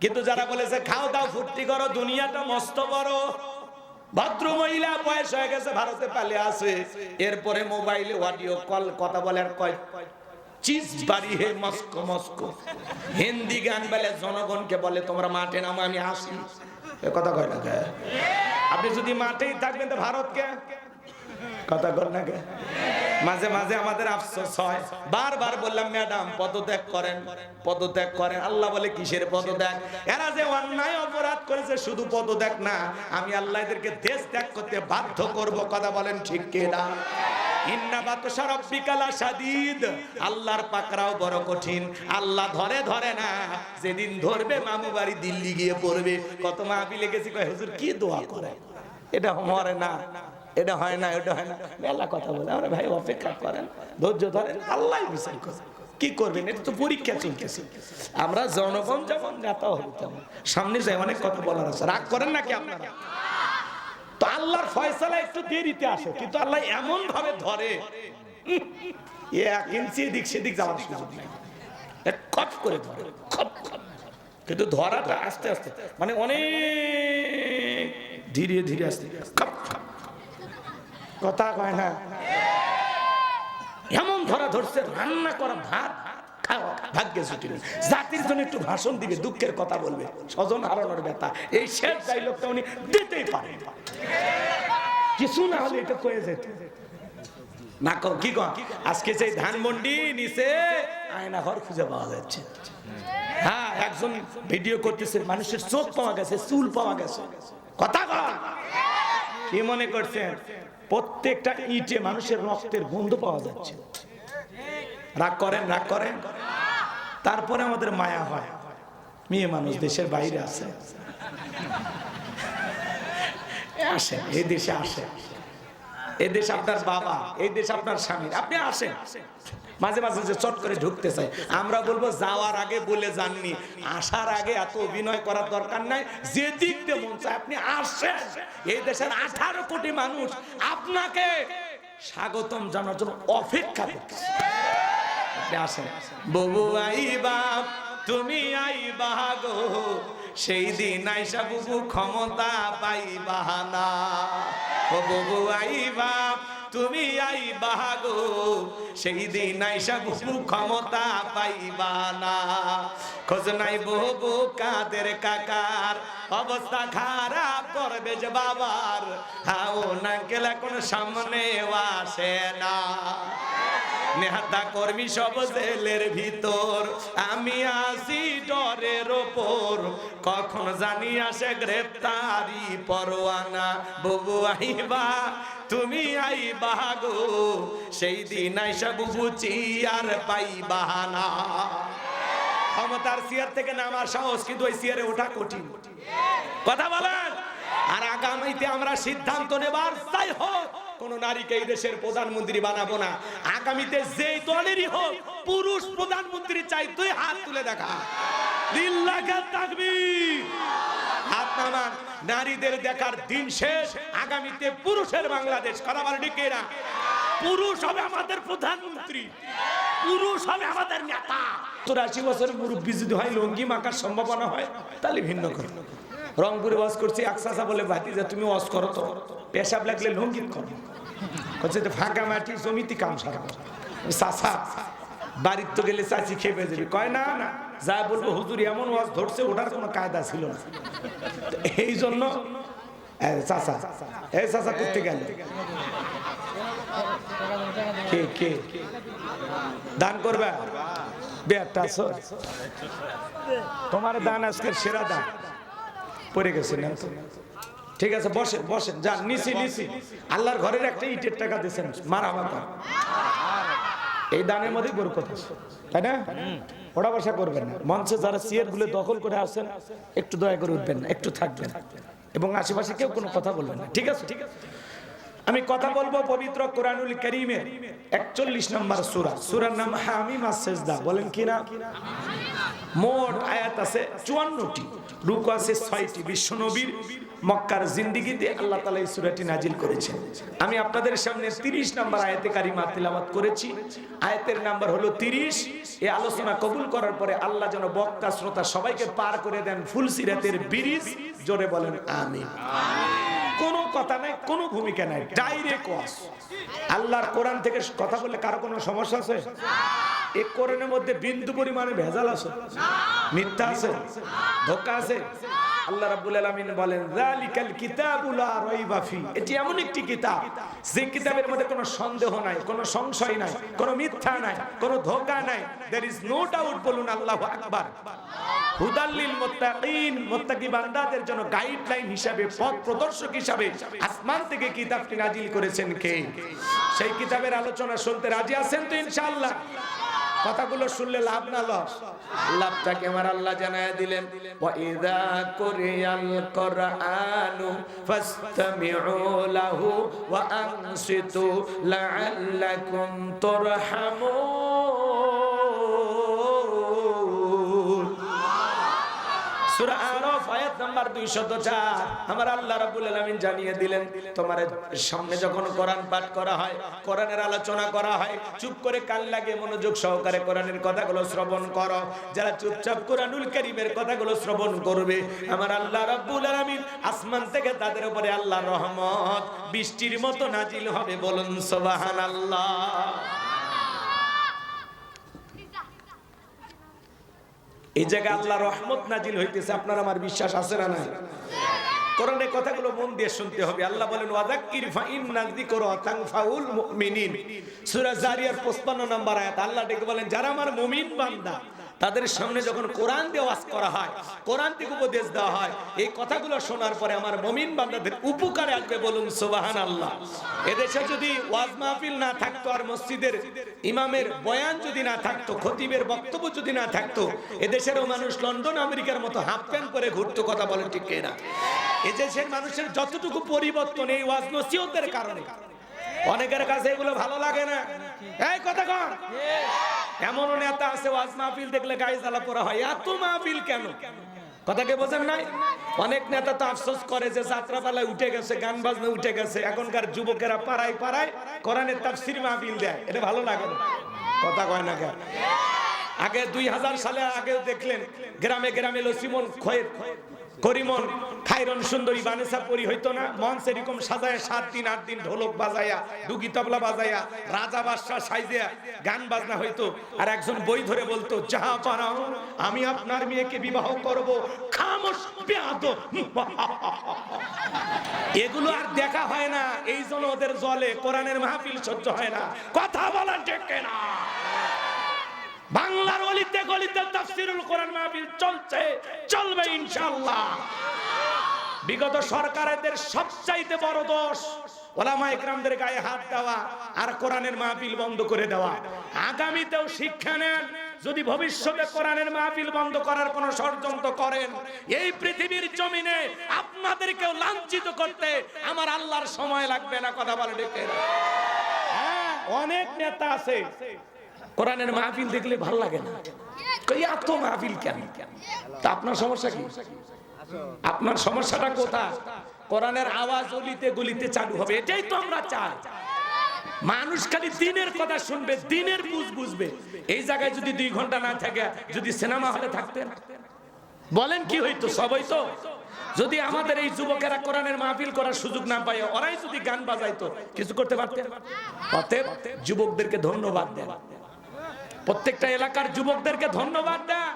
কিন্তু যারা বলেছে খাও দাও ফুর্তি করো, দুনিয়াটা মস্ত বড়, ভদ্র মহিলা বয়স হয়ে গেছে, ভারতে পালে আছে, এরপরে মোবাইলে অডিও কল কথা বলে আর কয় চিজ বাড়ি হে মস্কো মস্কো, হিন্দি গান বলে জনগণকে বলে তোমরা মাঠে নামো আমি আসি, এ কথা কয় না। আপনি যদি মাঠেই থাকবেন তো ভারতকে কথা কর না কে? মাঝে মাঝে আমাদের আফসোস হয়, বারবার বললাম ম্যাডাম পদত্যাগ করেন, পদত্যাগ করেন। আল্লাহ বলে কিসের পদত্যাগ? এরা যে অন্যায় অপরাধ করেছে শুধু পদত্যাগ না, আমি আল্লাহ এদেরকে দেশ ত্যাগ করতে বাধ্য করব। কথা বলেন ঠিক কিনা? ইন্না বাতশা রাব্বিকা লাশাদীদ, আল্লাহর পাকড়াও বড় কঠিন। আল্লাহ ধরে ধরে না, যেদিন ধরবে মামু বাড়ি দিল্লি গিয়ে পড়বে। কত মাহফিলে গেছি, কয় হুজুর কি দোয়া করে, এটা মরে না, এটা হয় না, এটা হয় না, মেলা কথা বলে। আমরা ভাই অপেক্ষা করেন, ধৈর্য ধরেন, আল্লাহ বিচার করে। কি করবেন? এটা তো পরীক্ষা চলতেছে। আমরা জনগণ যেমন নেতা হই তেমন, সামনে যাই অনেক কথা বলার আছে। রাগ করেন নাকি আপনারা? তো আল্লাহর ফয়সালা একটু দেরিতে আসে, কিন্তু আল্লাহ এমন ভাবে ধরে, এক ইঞ্চি এদিক সেদিক যাওয়ার সুযোগ নাই, খপ করে ধরে, খপ খপ। কিন্তু ধরাটা আস্তে আস্তে, মানে অনেক ধীরে ধীরে আসতে, খপ খপ। কথা কয় না, এমন ধরা ধরছে, রান্না করা ভাত খাওয়া ভাগ্যে ছুটি নেই। জাতির জন্য একটু ভাষণ দিবে, দুঃখের কথা বলবে, স্বজন হারানোর ব্যথা, এই শেষ ডায়লগটা উনি দিতেই পারে, কিছু না হলে এটা কয়ে যেত না। কি কন আজকে সেই ধানমন্ডি নিচে আয়না ঘর খুঁজে পাওয়া যাচ্ছে। হ্যাঁ, একজন ভিডিও করতেছে, মানুষের চোখ পাওয়া গেছে, চুল পাওয়া গেছে। কথা কন, কি মনে করছেন প্রত্যেকটা ইটে মানুষের রক্তের গন্ধ পাওয়া যাচ্ছে? রাগ করেন, রাগ করেন। তারপরে আমাদের মায়া হয়, মেয়ে মানুষ দেশের বাইরে আছে, আসেন এই দেশে, আসেন এই দেশ আপনার বাবা, এই দেশ আপনার স্বামী, আপনি আসেন। মাঝে মাঝে যে চট করে ঢুকতে চাই, আমরা বলবো যাওয়ার আগে বলে যাননি, আসার আগে এত অভিনয় করার দরকার নাই। যে দিক দিয়ে মন চায় আপনি আসেন। এই দেশের 18 কোটি মানুষ আপনাকে স্বাগতম জানার জন্য অপেক্ষা করতেছে, আপনি আসেন। ববু আইবা তুমি আইবা গো, সেই দিন আইসা বুবু ক্ষমতা পাইবা না। ও ববু আইবা তুমি আইবা গো, সেই দিন আইসা বুবু ক্ষমতা পাইবা না। খোঁজ নাই ববু কাদের কাকার, অবস্থা খারাপ করবে যে বাবার, হাও না গেলে কোন সামনে আসে না। নেতা কর্মী সব জেলের ভিতর, আমি আসি ডরের ওপর, কখন জানি আসে গ্রেফতারি পরোয়ানা। বুবু আইবা তুমি আইবা গো, সেই দিন আইসা বুবু চিয়ার পাইবা না। ক্ষমতার চেয়ার থেকে নামার সাহস, কিন্তু ওই চেয়ারে ওঠা কঠিন। কথা বলেন। আর আগামীতে আমরা সিদ্ধান্ত নেবার চাই হোক, কোন নারীকে এই দেশের প্রধানমন্ত্রী বানাবো না। আগামীতে যেই দলেরই হোক, পুরুষ প্রধানমন্ত্রী চাই। তুই হাত তুলে দেখা, লিল্লাহি তাকবীর, হাত নামান। নারীদের দেখার দিন শেষ, আগামীতে পুরুষের বাংলাদেশ। কথা বলে ঠিক না? পুরুষ হবে আমাদের প্রধানমন্ত্রী, পুরুষ হবে আমাদের নেতা। 84 বছরের মুরব্বী যদি হয়, লঙ্গি মাখার সম্ভাবনা হয়, তাহলে ভিন্ন কথা। রংপুরে ওয়াজ করছি, এক চাচা বলে ভাতিজা তুমি ওয়াজ করো তো, পেশাব লাগলে লঙ্গিত করো, হচ্ছে ফাঁকা মাটি জমিতে কাম সারা। চাচা বাড়ির তো গেলে চাচি খেপে যাবে, কয় না না, যা বলবো হুজুর এমন ওয়াজ ধরছে, ওটার কোনো কায়দা ছিল না। এই জন্য চাচা, এই চাচা করতে গেল কে কে দান করবে, তোমার দান আজকের সেরা দান পড়ে গেছে না? ঠিক আছে, বসেন বসেন, যান নিচি নিচি। আল্লাহর ঘরের একটা ইটের টাকা দিয়েছেন, মারা বাবা, এই দানের মধ্যে বরকত আছে, তাই না? ওটা বসা করবেন না। মঞ্চে যারা চেয়ার গুলো দখল করে আসেন, একটু দয়া করে উঠবেন না, একটু থাকবেন, এবং আশেপাশে কেউ কোনো কথা বলবেন না, ঠিক আছে? ঠিক আছে। আমি কথা বলবো পবিত্র কোরআনুল কারীমের 41 নম্বর সূরা, সূরার নাম হামিম আস-সাজদা। বলেন কি না? মোট আয়াত আছে 54টি, রুকু আছে 6টি। বিশ্বনবীর মক্কার জিন্দেগিতে আল্লাহ তাআলা এই সূরাটি নাজিল করেছেন। আমি আপনাদের সামনে 30 নম্বর আয়াতে কারিমা তিলাওয়াত করেছি। আয়াতের নাম্বার হলো 30। এই আলোচনা কবুল করার পরে আল্লাহ যেন বক্তা শ্রোতা সবাইকে পার করে দেন ফুলসিরাতের ব্রিজ। জোরে বলেন আমিন। কোনো কথা নাই, কোনো ভূমিকা নাই, ডাইরেক্ট ওয়াজ। আল্লাহর কোরআন থেকে কথা বললে কারো কোনো সমস্যা আছে? এই কোরআনের মধ্যে বিন্দু পরিমাণে ভেজাল আছে, মিথ্যা আছে, ধোঁকা আছে? আল্লাহ রাব্বুল আলামিন বলেন যালিকাল কিতাবু লা রাইবা ফি। এটি এমন একটি কিতাব যে কিতাবের মধ্যে কোনো সন্দেহ নাই, কোনো সংশয় নাই, কোনো মিথ্যা নাই, কোনো ধোঁকা নাই। There is no doubt. বলুন আল্লাহু আকবার। হুদাল লিল মুত্তাকিন, মুত্তাকি বান্দাদের জন্য গাইডলাইন হিসাবে, পথ প্রদর্শক হিসাবে আসমান থেকে কিতাবটি নাজিল করেছেন কে? সেই কিতাবের আলোচনা শুনতে রাজি আছেন তো ইনশাআল্লাহ? কথাগুলো শুনলে লাভ না লস? লাভটাকে আমার আল্লাহ জানায় দিলেন, ওয়া ইযা কুরিয়াল কুরআনু ফাসতামিউ লাহু ওয়া আনসিতু লাআল্লাকুম তুরহামুন। সূরা আরাফ আয়াত নাম্বার 204। আমার আল্লাহ রাব্বুল আলামিন জানিয়ে দিলেন, তোমার সামনে যখন কোরআন পাঠ করা হয়, কোরআনের আলোচনা করা হয়, চুপ করে কান লাগিয়ে মনোযোগ সহকারে কোরআনের কথাগুলো শ্রবণ করো। যারা চুপচাপ কোরআনুল কারীমের কথাগুলো শ্রবণ করবে, আমার আল্লাহ রাব্বুল আলামিন আসমান থেকে তাদের উপরে আল্লাহর রহমত বৃষ্টির মতো নাজিল হবে। বলুন সুবহানাল্লাহ। এই জায়গায় আল্লাহ রহমত নাজিল হইতেছে, আপনার আমার বিশ্বাস আছে না নাই? কোরআনের কথাগুলো মন দিয়ে শুনতে হবে। আল্লাহ বলেন ওয়াযাক্কির ফাইন্না যিকরা তানফাউল মুমিনিন। সূরা জারিয়ার 55 নম্বর আয়াত। আল্লাহ ডেকে বলেন যারা আমার মুমিন বান্দা, তাদের সামনে যখন কোরআন দিয়ে ওয়াজ করা হয়, কোরআন থেকে উপদেশ দেওয়া হয়, এই কথাগুলো শোনার পরে আমার মুমিন বান্দাদের উপকারে আসবে। বলুন সুবহানাল্লাহ। এদেশে যদি ওয়াজ মাহফিল না থাকতো, আর মসজিদের ইমামের বয়ান যদি না থাকতো, খতিবের বক্তব্য যদি না থাকতো, এদেশেরও মানুষ লন্ডন আমেরিকার মতো হাফ প্যান্ট পরে ঘুরতো। কথা বলেন ঠিক কিনা? এদেশের মানুষের যতটুকু পরিবর্তন এই ওয়াজ নসিহতের কারণে। অনেকের কাছে এগুলো ভালো লাগে না। এই কথা কন। এমন নেতা আছে ওয়াজ মাহফিল দেখলে গায়ে জ্বালা পোড়া হয়। এত মাহফিল কেন? কথাকে বোঝেন নাই? অনেক নেতা তো আফসোস করে যে যাত্রাপালায় উঠে গেছে, গান বাজনা উঠে গেছে, এখনকার যুবকেরা পাড়ায় পাড়ায় কোরআনের তাফসীর মাহফিল দেয়। এটা ভালো লাগে না? কথা কয় না কেন? আগে 2000 সালে আগে দেখলেন গ্রামে গ্রামে লসিমন খয়ের করিমন খায়রন সুন্দরী বানেসা পরি হইতো না? মঞ্চ এরকম সাজায় 7 দিন 8 দিন ঢোলক বাজায়া, ডুগি তবলা বাজায়া, রাজা বাদশা সাইজে গান বাজনা হইতো। আর একজন বই ধরে বলতো, যাহা পারাও আমি আপনার মেয়েকে বিবাহ করব। খামোশ বেয়াদব। এগুলো আর দেখা হয় না, এই জন্য ওদের জলে কোরআনের মাহফিল সহ্য হয় না। কথা বলা ঠিক না? বাংলার অলিতে গলিতে তাফসীরুল কোরআন মাহফিল চলছে, চলবে ইনশাআল্লাহ। বিগত সরকারদের সবচাইতে বড় দোষ ওলামায়ে কেরামদের গায়ে হাত দেওয়া আর কোরআনের মাহফিল বন্ধ করে দেওয়া। আগামীতেও শিক্ষা নেন, যদি ভবিষ্যতে কোরআনের মাহফিল বন্ধ করার কোন ষড়যন্ত্র করেন, এই পৃথিবীর জমিনে আপনাদেরকেও লাঞ্ছিত করতে আমার আল্লাহর সময় লাগবে না। কথা বলে দেখেন। হ্যাঁ, অনেক নেতা আছে কোরআনের মাহফিল দেখলে ভালো লাগে না, কই এত মাহফিল কেন? তা আপনার সমস্যা কি? আপনার সমস্যাটা কোথায়? কোরআনের আওয়াজ অলিতে গলিতে চালু হবে, এটাই তো আমরা চাই। মানুষ খালি দিনের কথা শুনবে, দিনের বুঝ বুঝবে। এই জায়গায় যদি 2 ঘন্টা না থাকে, যদি সিনেমা হলে থাকতেন, বলেন কি হইতো? সব হইতো। যদি আমাদের এই যুবকেরা কোরআনের মাহফিল করার সুযোগ না পায়, ওরাই যদি গান বাজাইতো, কিছু করতে পারতেন? অতএব যুবকদেরকে ধন্যবাদ দেন, প্রত্যেকটা এলাকার যুবকদেরকে ধন্যবাদ দেন।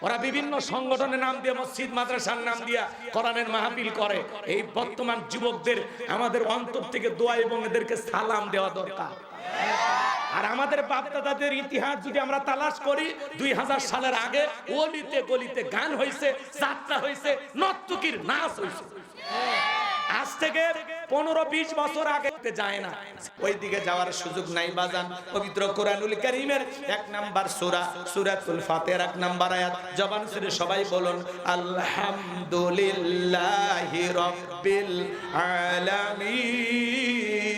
ওরা বিভিন্ন সংগঠনের নাম দিয়ে, মসজিদ মাদ্রাসার নাম দিয়ে কোরআনের মাহফিল করে। এই বর্তমান যুবকদের আমাদের অন্তর থেকে দোয়া এবং এদেরকে সালাম দেওয়া দরকার। আর আমাদের বাপ-দাদাদের ইতিহাস যদি আমরা তালাশ করি, 2000 সালের আগে অলিতে গলিতে গান হয়েছে, যাত্রা হয়েছে, নর্তকীর নাচ হয়েছে। আজ থেকে 15-20 বছর আগে যায় না, ওই দিকে যাওয়ার সুযোগ নাই বাজান। পবিত্র কোরআনুল কারীমের 1 নাম্বার সূরা, সূরাতুল ফাতিহার 1 নাম্বার আয়াত। জবান ছেড়ে সবাই বলুন আলহামদুলিল্লাহি রাব্বিল আলামিন।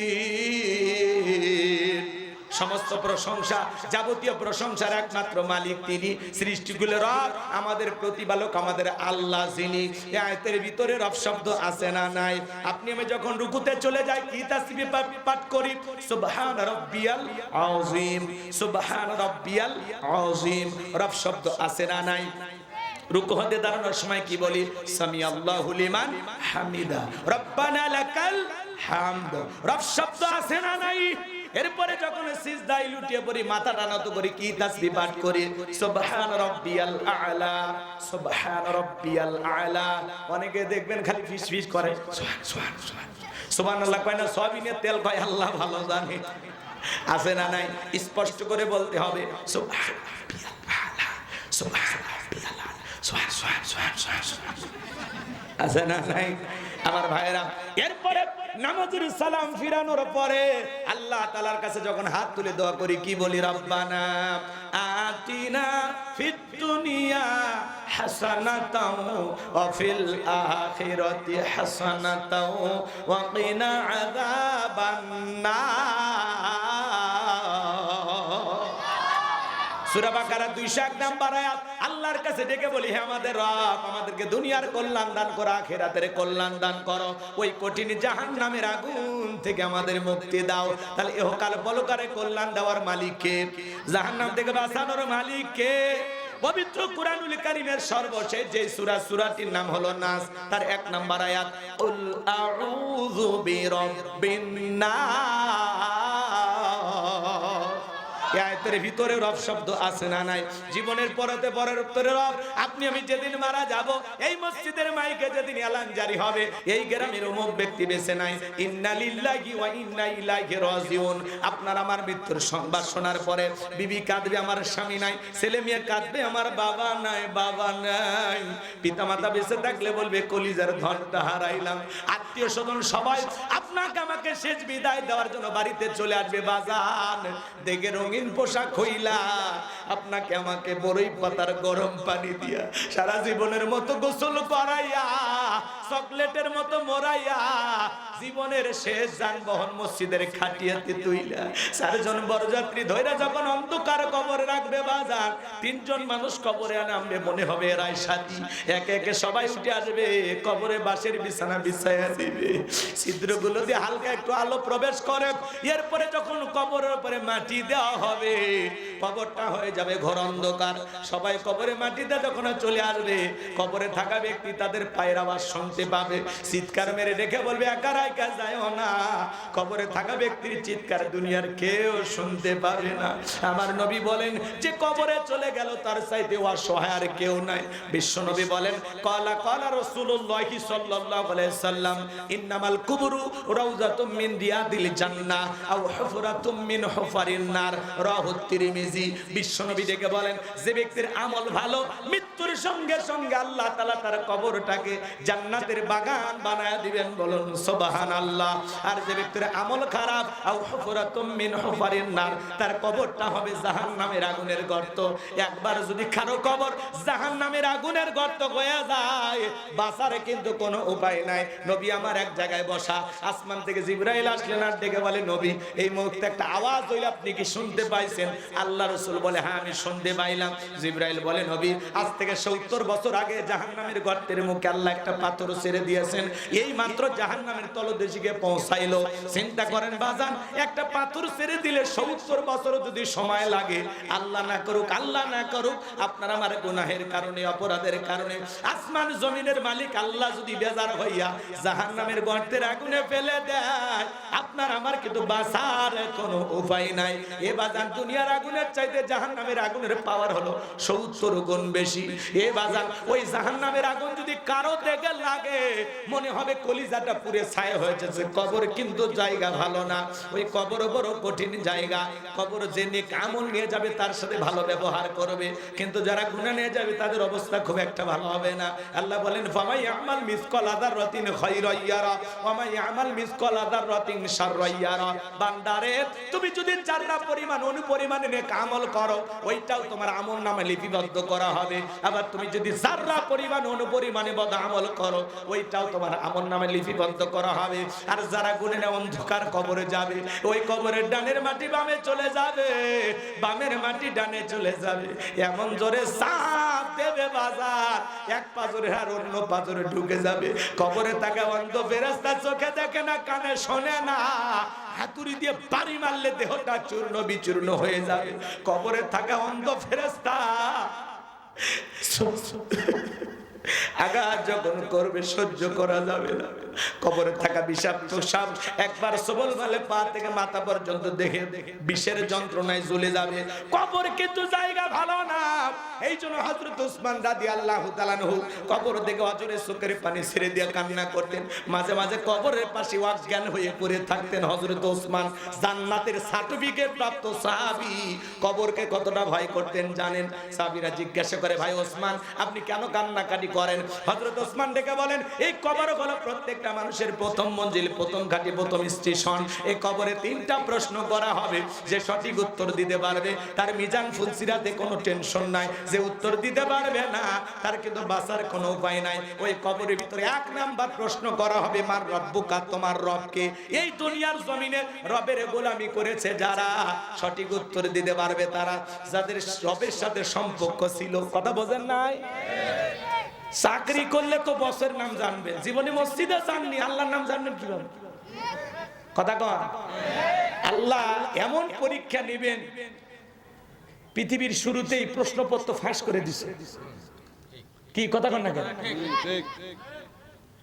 সমস্ত প্রশংসা, যাবতীয় প্রশংসার একমাত্র মালিক তিনি, সৃষ্টিগুলোর রব, আমাদের প্রতিপালক, আমাদের আল্লাহ যিনি। এই আয়াতের ভিতরে রব শব্দ আছে না নাই? আপনি আমি যখন রুকুতে চলে যাই কি তাসবিহ পাঠ করি? সুবহান রাব্বিয়াল আযীম, সুবহান রাব্বিয়াল আযীম। রব শব্দ আছে না নাই? রুকু হতে দাঁড়ানোর সময় কি বলি? সামি আল্লাহু লিমান হামিদা, রব্বানা লাকাল হামদ। রব শব্দ আছে না নাই? এরপরে যখন সিজদায় লুটিয়ে পড়ি, মাথা টানাতো করি, কি তাসবিহ পাঠ করি? সুবহান রাব্বিয়াল আ'লা, সুবহান রাব্বিয়াল আ'লা। অনেকে দেখবেন খালি ফিসফিস করে, সুবহান সুবহান সুবহান সুবহানাল্লাহ কয় না, সয়াবিনের তেল কয়, আল্লাহ ভালো জানে। আছে না নাই? স্পষ্ট করে বলতে হবে, সুবহান রাব্বিয়াল আ'লা, সুবহান রাব্বিয়াল আ'লা, সুবহান সুবহান সুবহান সুবহান। আছে না নাই আমার ভাইরা? এরপরে নামাজের সালাম ফিরানোর পরে আল্লাহ তাআলার কাছে যখন হাত তুলে দোয়া করি কি বলি? রব্বানা আতিনা ফিদ দুনিয়া হাসানাতাও ওয়া ফিল আখিরাতি হাসানাতাও ওয়া কিনা আযাবান নার। সূরা বাকারা 201 নাম্বার আয়াত। আল্লাহর কাছে ডেকে বলি, হে আমাদের রব, আমাদেরকে দুনিয়ার কল্যাণ দান করো, আখিরাতের কল্যাণ দান করো, ওই কঠিন জাহান্নামের আগুন থেকে আমাদের মুক্তি দাও। তাহলে ইহকাল পরকালে কল্যাণ দেওয়ার মালিক কে? জাহান্নাম থেকে বাঁচানোর মালিক কে? পবিত্র কুরআনুল কারীমের সর্বশেষ যে সূরা, সূরাটির নাম হলো নাস, তার 1 নাম্বার আয়াত, কুল আউযু বিরাব্বিন নাস। এই আয়াতের ভিতরে রব শব্দ আছে না নাই? জীবনের পরেতে পরের উত্তরে রব। আপনি আমি যেদিন মারা যাব, এই মসজিদের মাইকে যেদিন এলান জারি হবে, এই গ্রামের অমুক ব্যক্তি বেঁচে নাই, ইন্না লিল্লাহি ওয়া ইন্না ইলাইহি রাজিউন। আপনার আমার মৃত্যুর সংবাদ শোনার পরে বিবি কাঁদবে, আমার স্বামী নাই, ছেলে মেয়ে কাঁদবে, আমার বাবা নাই, বাবা নাই। পিতামাতা বেঁচে থাকলে বলবে কলিজার ধনটা হারাইলাম। আত্মীয় স্বজন সবাই আপনাকে আমাকে শেষ বিদায় দেওয়ার জন্য বাড়িতে চলে আসবে। বাজান দেখে রঙিন পোশাক হইলা, আপনাকে আমাকে বড়ই পাতার গরম পানি দিয়া সারা জীবনের মতো গোসল করাইয়া, চকলেটের মতো মোরাইয়া, জীবনের শেষ যানবাহন মসজিদের খাটিয়াতে তুইলা 4 জন বরযাত্রী ধইরা যখন অন্ধকার কবরে রাখবে বাজার, 3 জন মানুষ কবরে নামবে, মনে হবে এরাই সাথী। একে একে সবাই উঠে আসবে, কবরে বাঁশের বিছানা বিছাইয়া দিবে, ছিদ্রগুলো দিয়ে হালকা একটু আলো প্রবেশ করে। এরপরে যখন কবরের উপরে মাটি দেওয়া হবে, কবরটা হয়ে যাবে ঘোর অন্ধকার। সবাই কবরে মাটিতে যখন চলে আসবে, কবরে থাকা ব্যক্তি তাদের পায়ের আওয়াজ শুনতে পাবে, চিৎকার মেরে ডেকে বলবে, একা রাইকা যায়ও না। কবরে থাকা ব্যক্তির চিৎকার দুনিয়ার কেউ শুনতে পাবে না। আমার নবী বলেন যে কবরে চলে গেল তার চাইতে অসহায় আর কেউ নাই। বিশ্ব নবী বলেন, ক্বালা ক্বালা রাসূলুল্লাহি সাল্লাল্লাহু আলাইহি সাল্লাম, ইন্নামাল কুবরু রাউযাতুম মিন রিয়াদিল জান্নাহ আও হুফরাতুম মিন হুফারিন নার, রাওয়াহু তিরমিজি। বিশ্ব নবী ডেকে বলেন, যে ব্যক্তির আমল ভালো, মৃত্যুর সঙ্গে সঙ্গে আল্লাহ তাআলা তার কবরটাকে জান্নাতের বাগান বানায় দিবেন, বলুন সুবহানাল্লাহ। আর যে ব্যক্তির আমল খারাপ, আও হুফরাতুম মিন হুফারিন নার, তার কবরটা হবে জাহান্নামের আগুনের গর্ত। একবার যদি কারো কবর জাহান্নামের আগুনের গর্ত হয়ে যায়, বাঁচার কিন্তু কোনো উপায় নাই। নবী আমার এক জায়গায় বসা, আসমান থেকে জিবরাইল আসলেন আর ডেকে বলে, নবী এই মুহূর্তে একটা আওয়াজ হইল, আপনি কি শুনতে পাইছেন? আল্লাহ রাসূল বলে, হ্যাঁ আমি শুনতে পাইলাম। জিবরাইল বলে, নবী আজ থেকে 70 বছর আগে জাহান্নামের গর্তের মুখে আল্লাহ একটা পাথর ছেড়ে দিয়েছেন, এই মাত্র জাহান্নামের তলদেশে পৌঁছাইলো। চিন্তা করেন বাজান, একটা পাথর ছেড়ে দিলে 70 বছর যদি সময় লাগে, আল্লাহ না করুক, আল্লাহ না করুক, আপনার আমার গুনাহের কারণে, অপরাধের কারণে আসমান জমিনের মালিক আল্লাহ যদি বেজার হইয়া জাহান্নামের গর্তের আগুনে ফেলে দেয়, আপনার আমার কিন্তু বাঁচার কোনো উপায় নাই। এ বাজান দুনিয়ার আগুনের চাইতে জাহান্নামের আগুনের পাওয়ার হলো 70 গুণ বেশি। এ বাজান ওই জাহান্নামের আগুন যদি কারো দেখে লাগে, মনে হবে কলিজাটা পুড়ে ছাই হয়ে যাচ্ছে। কবর কিন্তু জায়গা ভালো না, ওই কবর বড় কঠিন জায়গা। কবর যে নেক আমল নিয়ে যাবে তার সাথে ভালো ব্যবহার করবে, কিন্তু যারা গুনাহ নিয়ে যাবে তাদের অবস্থা খুব একটা ভালো হবে না। আল্লাহ বলেন, ফামাই আমাল মিসকাল যাররাতিন খায়রান ইয়ারা ওয়া মাই আমাল মিসকাল যাররাতিন শাররান ইয়ারা। বান্দারে তুমি যদি যারা পরিমাণ অনুপরিমাণে নেক আমল করো, ওইটাও তোমার আমলনামায় লিপিবদ্ধ করা হবে। আবার তুমি যদি যারা পরিমাণ অনুপরিমাণে বদ আমল করো, করো, ওইটাও তোমার আমলনামায় লিপিবদ্ধ করা হবে। আর যারা গুণে না অন্ধকার কবরে যাবে, ওই কবরের ডানের মাটি বামে চলে যাবে, বামের মাটি ডানে চলে যাবে। এমন জোরে চাপ দেবে বাজার, এক পাজরে আর অন্য পাজরে ঢুকে যাবে। কবরে থাকা অন্ধ ফেরেশতা চোখে দেখে না, কানে শোনে না, হাতুড়ি দিয়ে বাড়ি মারলে দেহটা চূর্ণ বিচূর্ণ হয়ে যাবে। কবরে থাকা অন্ধ ফেরেশতা আঘাত যখন করবে সহ্য করা যাবে না। কবরে থাকা বিষাক্ত সাপ একবার সবল বলে পা থেকে মাথা পর্যন্ত দেখে বিষের যন্ত্রণায় জ্বলে যাবে। কবর কিন্তু জায়গা ভালো না। এই জন্য হযরত ওসমান রাদিয়াল্লাহু তাআলা আনহু কবর দেখে অজরে চোখের পানি ছেড়ে দিয়ে কান্না করতেন। মাঝে মাঝে কবরের পাশে অজ্ঞান হয়ে পড়ে থাকতেন হযরত ওসমান, জান্নাতের সার্টিফিকেট প্রাপ্ত সাহাবী। কবরকে কতটা ভয় করতেন জানেন? সাহাবীরা জিজ্ঞাসা করে, ভাই ওসমান আপনি কেন কান্নাকাটি করেন? হযরত ওসমান ডেকে বলেন, এই কবর হলো প্রত্যেকটা মানুষের প্রথম মঞ্জিল, প্রথম ঘাঁটি, প্রথম স্টেশন। এই কবরে 3টা প্রশ্ন করা হবে। যে সঠিক উত্তর দিতে পারবে তার মিজান ফুলসিরাতে কোনো টেনশন নাই। যে উত্তর দিতে পারবে না তার কিন্তু বাঁচার কোনো উপায় নাই। ওই কবরের ভিতরে 1 নাম্বার প্রশ্ন করা হবে, মার রব্বুকা, তোমার রবকে। এই দুনিয়ার জমিনে রবের গোলামি করেছে যারা, সঠিক উত্তর দিতে পারবে তারা, যাদের রবের সাথে সম্পর্ক ছিল। কথা বোঝেন নাই? চাকরি করলে তো বসের নাম জানবেন, জীবনে মসজিদে জাননি, আল্লাহর নাম জানবেন কিভাবে? কথা কন। আল্লাহ এমন পরীক্ষা নেবেন, পৃথিবীর শুরুতেই প্রশ্নপত্র ফাঁস করে দিছে। কি কথা কন না কেন?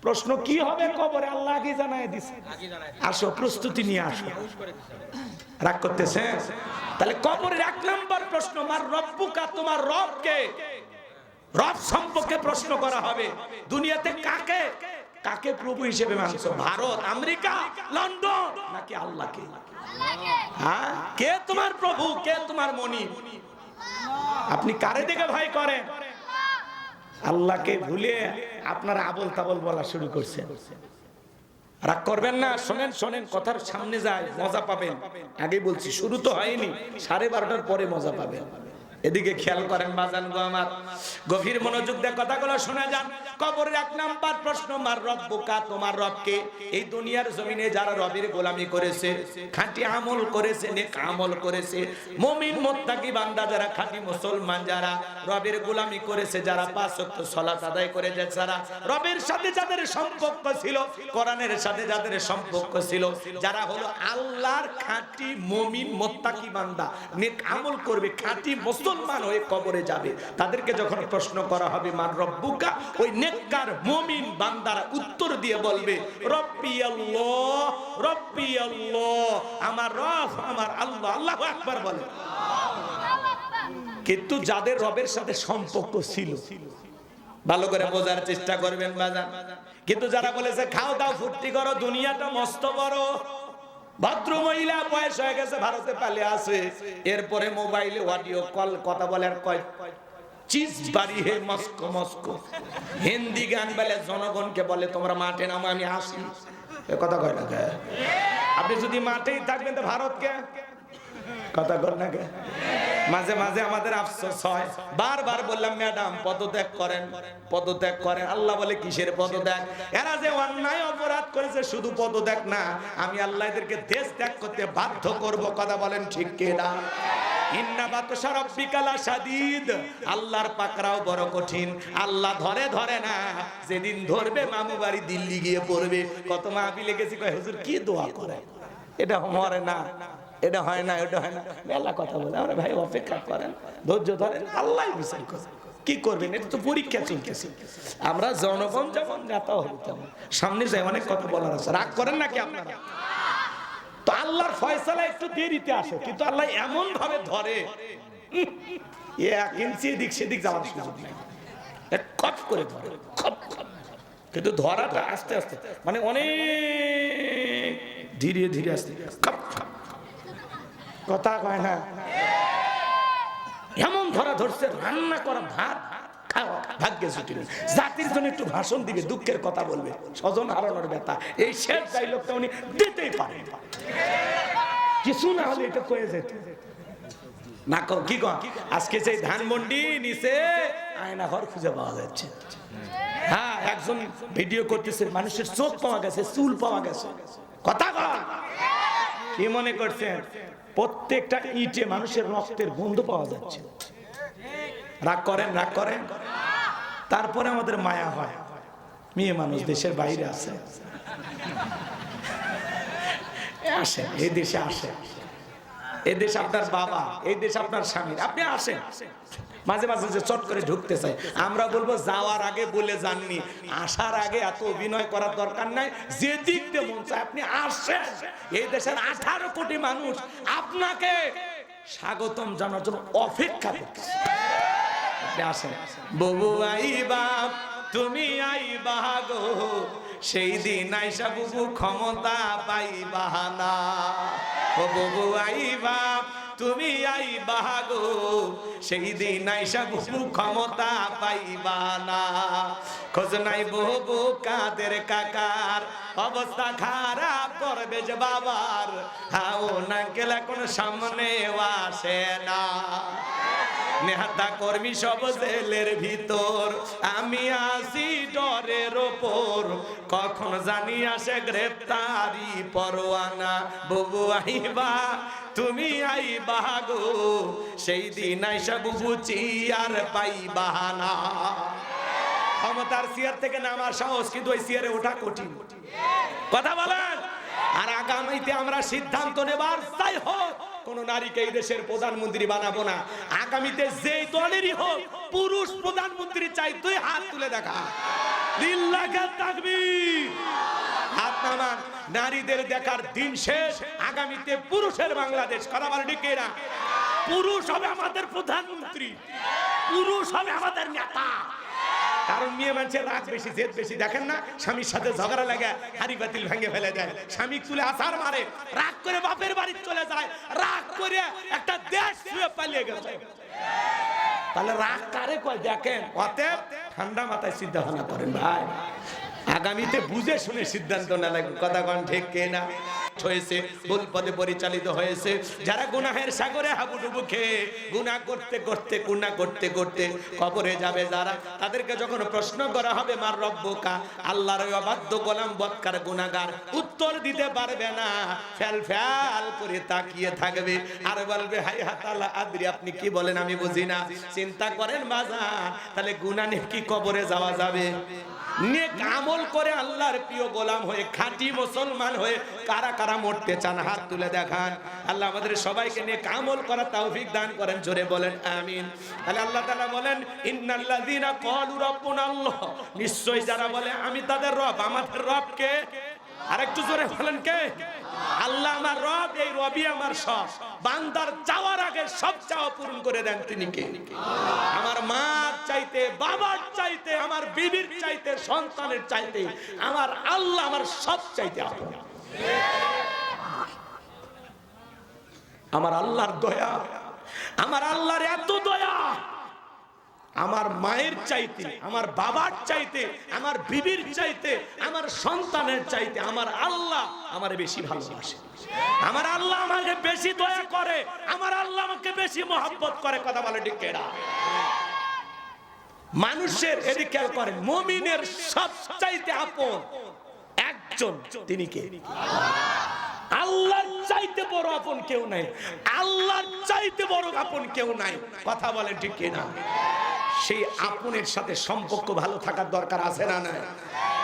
প্রশ্ন কি হবে কবরে আল্লাহ আগে জানায় দিছে। আসো প্রস্তুতি নিয়ে আসো। রাগ করতেছে? তাহলে কবরের 1 নাম্বার প্রশ্ন, মার রব্বুকা, তোমার রব কে? রব সম্পর্কে প্রশ্ন করা হবে। দুনিয়াতে কাকে কাকে প্রভু হিসেবে মানছো? ভারত, আমেরিকা, লন্ডন নাকি আল্লাহকে? হ্যাঁ, কে তোমার প্রভু, কে তোমার মনি? আপনি কারে দেখে ভয় করেন? আল্লাহকে ভুলে আপনারা আবল তাবল বলা শুরু করছেন। রাগ করবেন না, শোনেন শোনেন, কথার সামনে যায় মজা পাবেন। আগেই বলছি শুরু তো হয়নি, 12:30টার পরে মজা পাবেন। এদিকে খেয়াল করেন বাজান গো আমার, গভীর মনোযোগ দিয়ে কথাগুলো শুনে যান। কবরের 1 নাম্বার প্রশ্ন, মার রব্বুকা, তোমার রবকে। এই দুনিয়ার জমিনে যারা রবের গোলামি করেছে, খাঁটি আমল করেছে, নেক আমল করেছে, মুমিন মুত্তাকি বান্দা যারা, খাঁটি মুসলমান যারা রবের গোলামি করেছে, যারা 5 ওয়াক্ত সালাত আদায় করেছে, যারা রবের সাথে যাদের সম্পর্ক ছিল, কোরআনের সাথে যাদের সম্পর্ক ছিল, যারা হলো আল্লাহর খাঁটি মুমিন মুত্তাকি বান্দা, নেক আমল করবে, খাঁটি মুসলমান হয়ে কবরে যাবে, তাদেরকে যখন প্রশ্ন করা হবে মান রব্বুকা, ওই নেককার মুমিন বান্দারা উত্তর দিয়ে বলবে রব্বি আল্লাহ, রব্বি আল্লাহ, আমার রব আমার আল্লাহ। আল্লাহু আকবার বলে। কিন্তু যাদের রবের সাথে সম্পর্ক ছিল, ভালো করে বোঝার চেষ্টা করবেন বাজান। কিন্তু যারা বলেছে খাও দাও ফুর্তি করো, দুনিয়াটা মস্ত বড়, ভদ্র মহিলা বয়স হয়ে গেছে, ভারতে পালিয়ে আছে, এরপরে মোবাইলে অডিও কল কথা বলে, আর কয় চিজ বাড়ি হে মস্কো মস্কো, হিন্দি গান বলে, জনগণকে বলে তোমরা মাঠে নামো আমি আসি। এ কথা কয় না? আপনি যদি মাঠেই থাকবেন তো ভারতকে কথা কর না কে? মাঝে মাঝে আমাদের আফসোস হয়, বারবার বললাম ম্যাডাম পদত্যাগ করেন, পদত্যাগ করেন। আল্লাহ বলে কিসের পদত্যাগ? এরা যে অন্যায় অপরাধ করেছে, শুধু পদত্যাগ না, আমি আল্লাহ এদেরকে দেশ ত্যাগ করতে বাধ্য করব। কথা বলেন ঠিক কি না? ইন্না বাতশা রাব্বিকা লাশাদীদ, আল্লাহর পাকড়াও বড় কঠিন। আল্লাহ ধরে ধরে না, যেদিন ধরবে মামু বাড়ি দিল্লি গিয়ে পড়বে। কত মাহফিলে গেছি, কয় হুজুর কি দোয়া করে, এটা মরে না, এটা হয় না, এটা হয় না, মেলা কথা বলে। আমরা ভাই অপেক্ষা করেন, ধৈর্য ধরেন, আল্লাহ বিচার করে। কি করবেন? এটা তো পরীক্ষা চলতেছে। আমরা জনগণ যেমন নেতা হব তেমন, সামনে যাই অনেক কথা বলার আছে। রাগ করেন নাকি আপনারা? তো আল্লাহর ফয়সালা একটু দেরিতে আসে, কিন্তু আল্লাহ এমন ভাবে ধরে, 1 ইঞ্চি এদিক সেদিক যাওয়ার সুযোগ নাই, খপ করে ধরে, খপ খপ। কিন্তু ধরাটা আস্তে আস্তে, মানে অনেক ধীরে ধীরে আসতে, খপ খপ। কথা কয় না? এমন ধরা ধরছে, রান্না করা ভাত খাওয়া ভাগ্যে জুটিল। জাতির জন্য একটু ভাষণ দিবে, দুঃখের কথা বলবে, স্বজন হারানোর ব্যথা, এই শেষ ডায়লগটা উনি দিতেই পারে। কিছু না হলে এটা কয়ে যেত না। কি কন? আজকে সেই ধানমন্ডি নিচে আয়না ঘর খুঁজে পাওয়া যাচ্ছে। হ্যাঁ, এক একজন ভিডিও করতেছে, মানুষের চোখ পাওয়া গেছে, চুল পাওয়া গেছে। কথা বলা কি মনে করছেন? প্রত্যেকটা ইটে মানুষের রক্তের গন্ধ পাওয়া যাচ্ছে। রাগ করেন, রাগ করেন। তারপরে আমাদের মায়া হয়, মেয়ে মানুষ দেশের বাইরে আছে, আসেন এই দেশে, আসেন এই দেশ আপনার বাবা, এই দেশ আপনার স্বামী, আপনি আসেন। মাঝে মাঝে যে চট করে ঢুকতে চাই, আমরা বলবো যাওয়ার আগে বলে যাননি, আসার আগে এত অভিনয় করার দরকার নাই। যে দিক দিয়ে মন চায় আপনি আসেন। এই দেশের 18 কোটি মানুষ আপনাকে স্বাগতম জানার জন্য অপেক্ষা করছে। আপনি আসেন। ববু আইবা তুমি আইবা গো, সেই দিন আইসা বুবু ক্ষমতা পাইবা না। ও ববু আইবা তুমি আইবা গো, সেই দিন আইসা বুবু ক্ষমতা পাইবা না। খোঁজ নাই ববু কাদের কাকার, অবস্থা খারাপ করবে যে বাবার, হাও না গেলে কোন সামনে আসে না। নেহাতা কর্মী সব জেলের ভিতর, আমি আসি ডরের ওপর, কখন জানি আসে গ্রেপ্তারি পরোয়ানা। ববু আইবা তুমি আইবা গো, সেই দিন আইসা বুবু চিয়ার পাইবা না। ক্ষমতার চেয়ার থেকে নামার সাহস, কিন্তু ওই চেয়ারে ওঠা কঠিন। কথা বলেন। আর আগামীতে আমরা সিদ্ধান্ত নেবার চাই হোক, কোন নারীকে এই দেশের প্রধানমন্ত্রী বানাবো না। আগামীতে যেই দলেরই হোক, পুরুষ প্রধানমন্ত্রী চাই। তুই হাত তুলে দেখা, লিল্লাহি তাকবীর, হাত নামান। নারীদের দেখার দিন শেষ, আগামীতে পুরুষের বাংলাদেশ। কথা বলে ঠিক না? পুরুষ হবে আমাদের প্রধানমন্ত্রী, পুরুষ হবে আমাদের নেতা। কারণ মেয়ে মানুষের রাগ বেশি, জেদ বেশি। দেখেন না, স্বামীর সাথে ঝগড়া লাগে, হাড়ি বাতিল ভেঙে ফেলে দেয়, স্বামী তুলে আছাড় মারে, রাগ করে বাপের বাড়ি চলে যায়, রাগ করে একটা দেশ ছুঁয়ে পালিয়ে গেছে। তাহলে রাগ কারে কয়? দেখেন, অতএব ঠান্ডা মাথায় চিন্তা ভাবনা করেন ভাই, আগামীতে বুঝে শুনে সিদ্ধান্ত না লাগবে। কথা কন ঠিক কিনা? হয়েছে ভুল পথে পরিচালিত হয়েছে, যারা গুনাহের সাগরে হাবুডুবু খেয়ে গুনাহ করতে করতে গুনাহ করতে করতে কবরে যাবে, যারা তাদেরকে যখন প্রশ্ন করা হবে মার রব্বুকা, আল্লাহর অবাধ্য গোলাম বদকার গুনাহগার, উত্তর দিতে পারবে না, ফেল ফেল করে তাকিয়ে থাকবে আর বলবে হাই হাতালা আদ্রি, আপনি কি বলেন আমি বুঝি না। চিন্তা করেন বাজার, তাহলে গুনাহ নিয়ে কি কবরে যাওয়া যাবে? নেক আমল করে আল্লাহর প্রিয় গোলাম হয়ে, খাঁটি মুসলমান হয়ে কারা কারা মরতে চান? হাত তুলে দেখান। আল্লাহ আমাদের সবাইকে নেক আমল করার তৌফিক দান করেন, জোরে বলেন আমিন। তাহলে আল্লাহ তাআলা বলেন ইন্নাল্লাযীনা ক্বালু রাব্বুনাল্লাহ, নিশ্চয়ই যারা বলে আমি তাদের রব, আমাদের রব কে? আরেকটু জোরে বলেন কে? আল্লাহ আমার রব, এই রবই আমার সব। বান্দার চাওয়ার আগে সব চাওয়া পূরণ করে দেন তিনি কে? আমার মার চাইতে, বাবার চাইতে, আমার বিবির চাইতে, সন্তানের চাইতে আমার আল্লাহ আমার সব চাইতে আপন। আমার আল্লাহর দয়া, আমার আল্লাহর এত দয়া, আমার মায়ের চাইতে, আমার বাবার চাইতে, আমার বিবির চাইতে, আমার সন্তানের চাইতে আমার আল্লাহ আমারে বেশি ভালোবাসে, আমার আল্লাহ আমাকে বেশি দয়া করে, আমার আল্লাহ আমাকে বেশি মহব্বত করে। কথা বলে ঠিক কিনা? মানুষের এদিকে খেয়াল করেন, মুমিনের সবচাইতে আপন একজন, তিনি কে? আল্লাহর চাইতে বড় আপন কেউ নাই, আল্লাহর চাইতে বড় আপন কেউ নাই। কথা বলেন ঠিক কিনা? সেই আপনের সাথে সম্পর্ক ভালো থাকার দরকার আছে না নাই?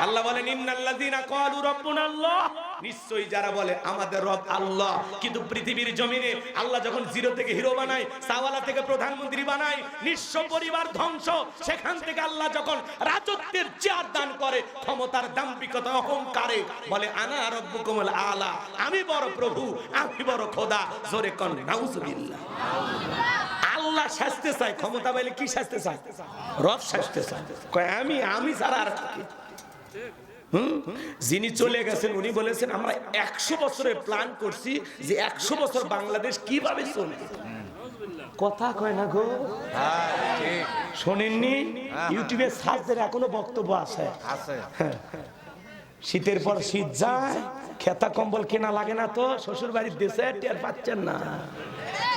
আল্লাহ বলেন ইন্নাল্লাযীনা ক্বালু রাব্বুনাল্লাহ, নিশ্চয়ই যারা বলে আমাদের রব আল্লাহ, কিন্তু পৃথিবীর জমিনে আল্লাহ যখন জিরো থেকে হিরো বানায়, সাওয়ালা থেকে প্রধানমন্ত্রী বানায়, নিঃস্ব পরিবার ধ্বংস, সেখান থেকে আল্লাহ যখন রাজত্বের চেয়ার দান করে, ক্ষমতার দাম্ভিকতা অহংকারে বলে আনা রাব্বুকুমুল আলা, আমি বড় প্রভু, আমি বড় খোদা। জোরে কোন নাউজুবিল্লাহ। আল্লাহ শাস্তি চায়, ক্ষমতা পাইলে কি শাস্তি চায়? রব শাস্তি চায়। কয় আমি ছাড়া আর কি? যিনি চলে গেছেন উনি বলেছেন আমরা 100 বছরের প্ল্যান করছি যে 100 বছর বাংলাদেশ কিভাবে চলবে। কথা কয় না গো? শোনেননি? ইউটিউবে সার্চ দিলে এখনো বক্তব্য আছে। শীতের পর শীত যায়, খেতা কম্বল কেনা লাগে না তো, শ্বশুর বাড়ির দেশে টের পাচ্ছেন না।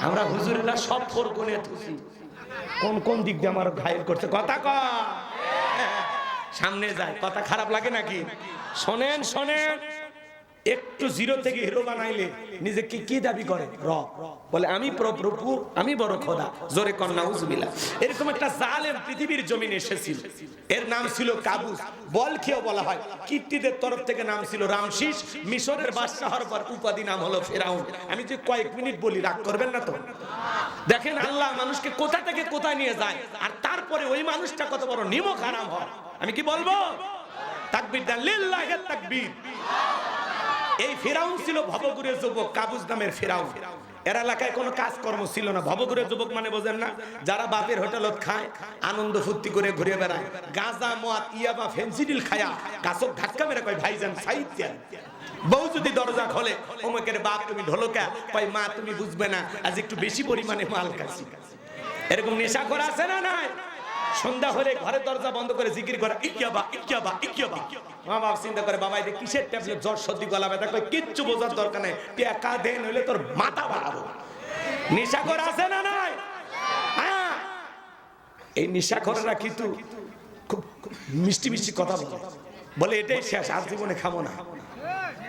আমরা হুজুরেরা সব ফোরকনে থুসি, কোন কোন দিক দিয়ে আমার ঘায়েল করছে। কথা কয় সামনে যায়, কথা খারাপ লাগে নাকি? শোনেন শোনেন, একটু জিরো থেকে হিরো বানাইলে নিজেকে কি দাবি করে? রব। বলে আমি প্রভু, আমি বড় খোদা। জোরে কন্যা উজবিল্লাহ। এরকম একটা জালেম পৃথিবীর জমিনে এসেছিল, এর নাম ছিল কাবুস। বল খেয়েও বলা হয়। কীর্তিদের তরফ থেকে নাম ছিল রামসিস। মিশরের বাদশাহ হওয়ার পর উপাধি নাম হলো ফেরাউন। আমি যে কয়েক মিনিট বলি, রাগ করবেন না তো? দেখেন আল্লাহ মানুষকে কোথা থেকে কোথায় নিয়ে যায়, আর তারপরে ওই মানুষটা কত বড় নিমক হারাম হয়। আমি কি বলবো? তাকবীর দেন, লিল্লাহি তাকবীর। এই ফেরাউন ছিল ভবঘুরে যুবক, কাবুস নামের ফেরাউন। এর এলাকায় কোনো কাজকর্ম ছিল না। ভবঘুরে যুবক মানে বোঝেন না? যারা বাপের হোটেলত খায়, আনন্দ ফুর্তি করে ঘুরে বেড়ায়, গাঁজা মদ ইয়াবা ফেন্সিডিল খায়া কাছক ধাক্কা মেরে কয় ভাইজান সাইত্যা। বউ যদি দরজা খোলে, ওমকের বাপ তুমি ঢোলকা, কয় মা তুমি বুঝবে না, আজ একটু বেশি পরিমাণে মাল খাচ্ছি। এরকম নেশা করা আছে না নাই? সন্ধ্যা হলে ঘরের দরজা বন্ধ করে জিকির করে ইকিয়াবা ইকিয়াবা ইকিয়াবা। মা বাপ চিন্তা করে বাবা এটা কিসের ট্যাবলেট, জ্বর সর্দি গলা ব্যথা, কই কিচ্ছু বোঝার দরকার নেই, টাকা দেন হইলে তোর মাথা বাড়াবো। নেশা করা আছে না নাই? হ্যাঁ, এই নেশা করারা কিন্তু খুব মিষ্টি মিষ্টি কথা বলে, বলে এটাই শেষ, আর জীবনে খাবো না।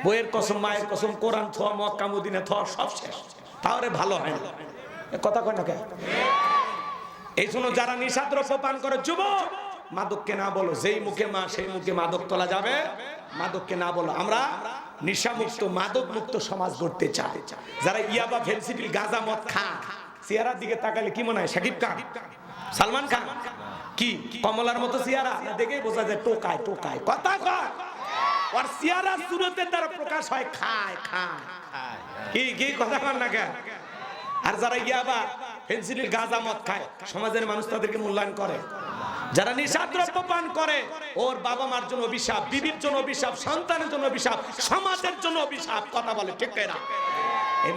বইয়ের কসম, মায়ের কসম, কোরআন থোয়া, মক্কা মদিনা থোয়া, সব শেষ, তাহলে ভালো হয় না। কথা কয় না কেন? এই জন্য যারা নিশাদ্রব্য পান করে, যুবক মাদককে না বলো, যেই মুখে মা সেই মুখে মাদক তোলা যাবে। মাদককে না বলো। আমরা নিশা মুক্ত, মাদক মুক্ত সমাজ গড়তে চাই। যারা ইয়াবা ফেন্সিডিল গাঁজা মদ খায়, চেহারার দিকে তাকালে কি মনে হয়? শাকিব খান, সালমান খান, কি কমলার মতো চেহারা? না দেখেই বোঝা যায় টোকায় টোকায়। কথা কয়, আর চেহারা সুরতের দ্বারা প্রকাশ হয় খায় খায়। কি কি কথা কন না কেন? আর যারা ইয়াবা ফেন্সিডিল গাঁজা মদ খায়, সমাজের মানুষ তাদেরকে মূল্যায়ন করে। যারা নিশাদ্রব্য পান করে, ওর বাবা মার জন্য অভিশাপ, বিবির জন্য অভিশাপ, সন্তানের জন্য অভিশাপ, সমাজের জন্য অভিশাপ। কথা বলে ঠিক না? এই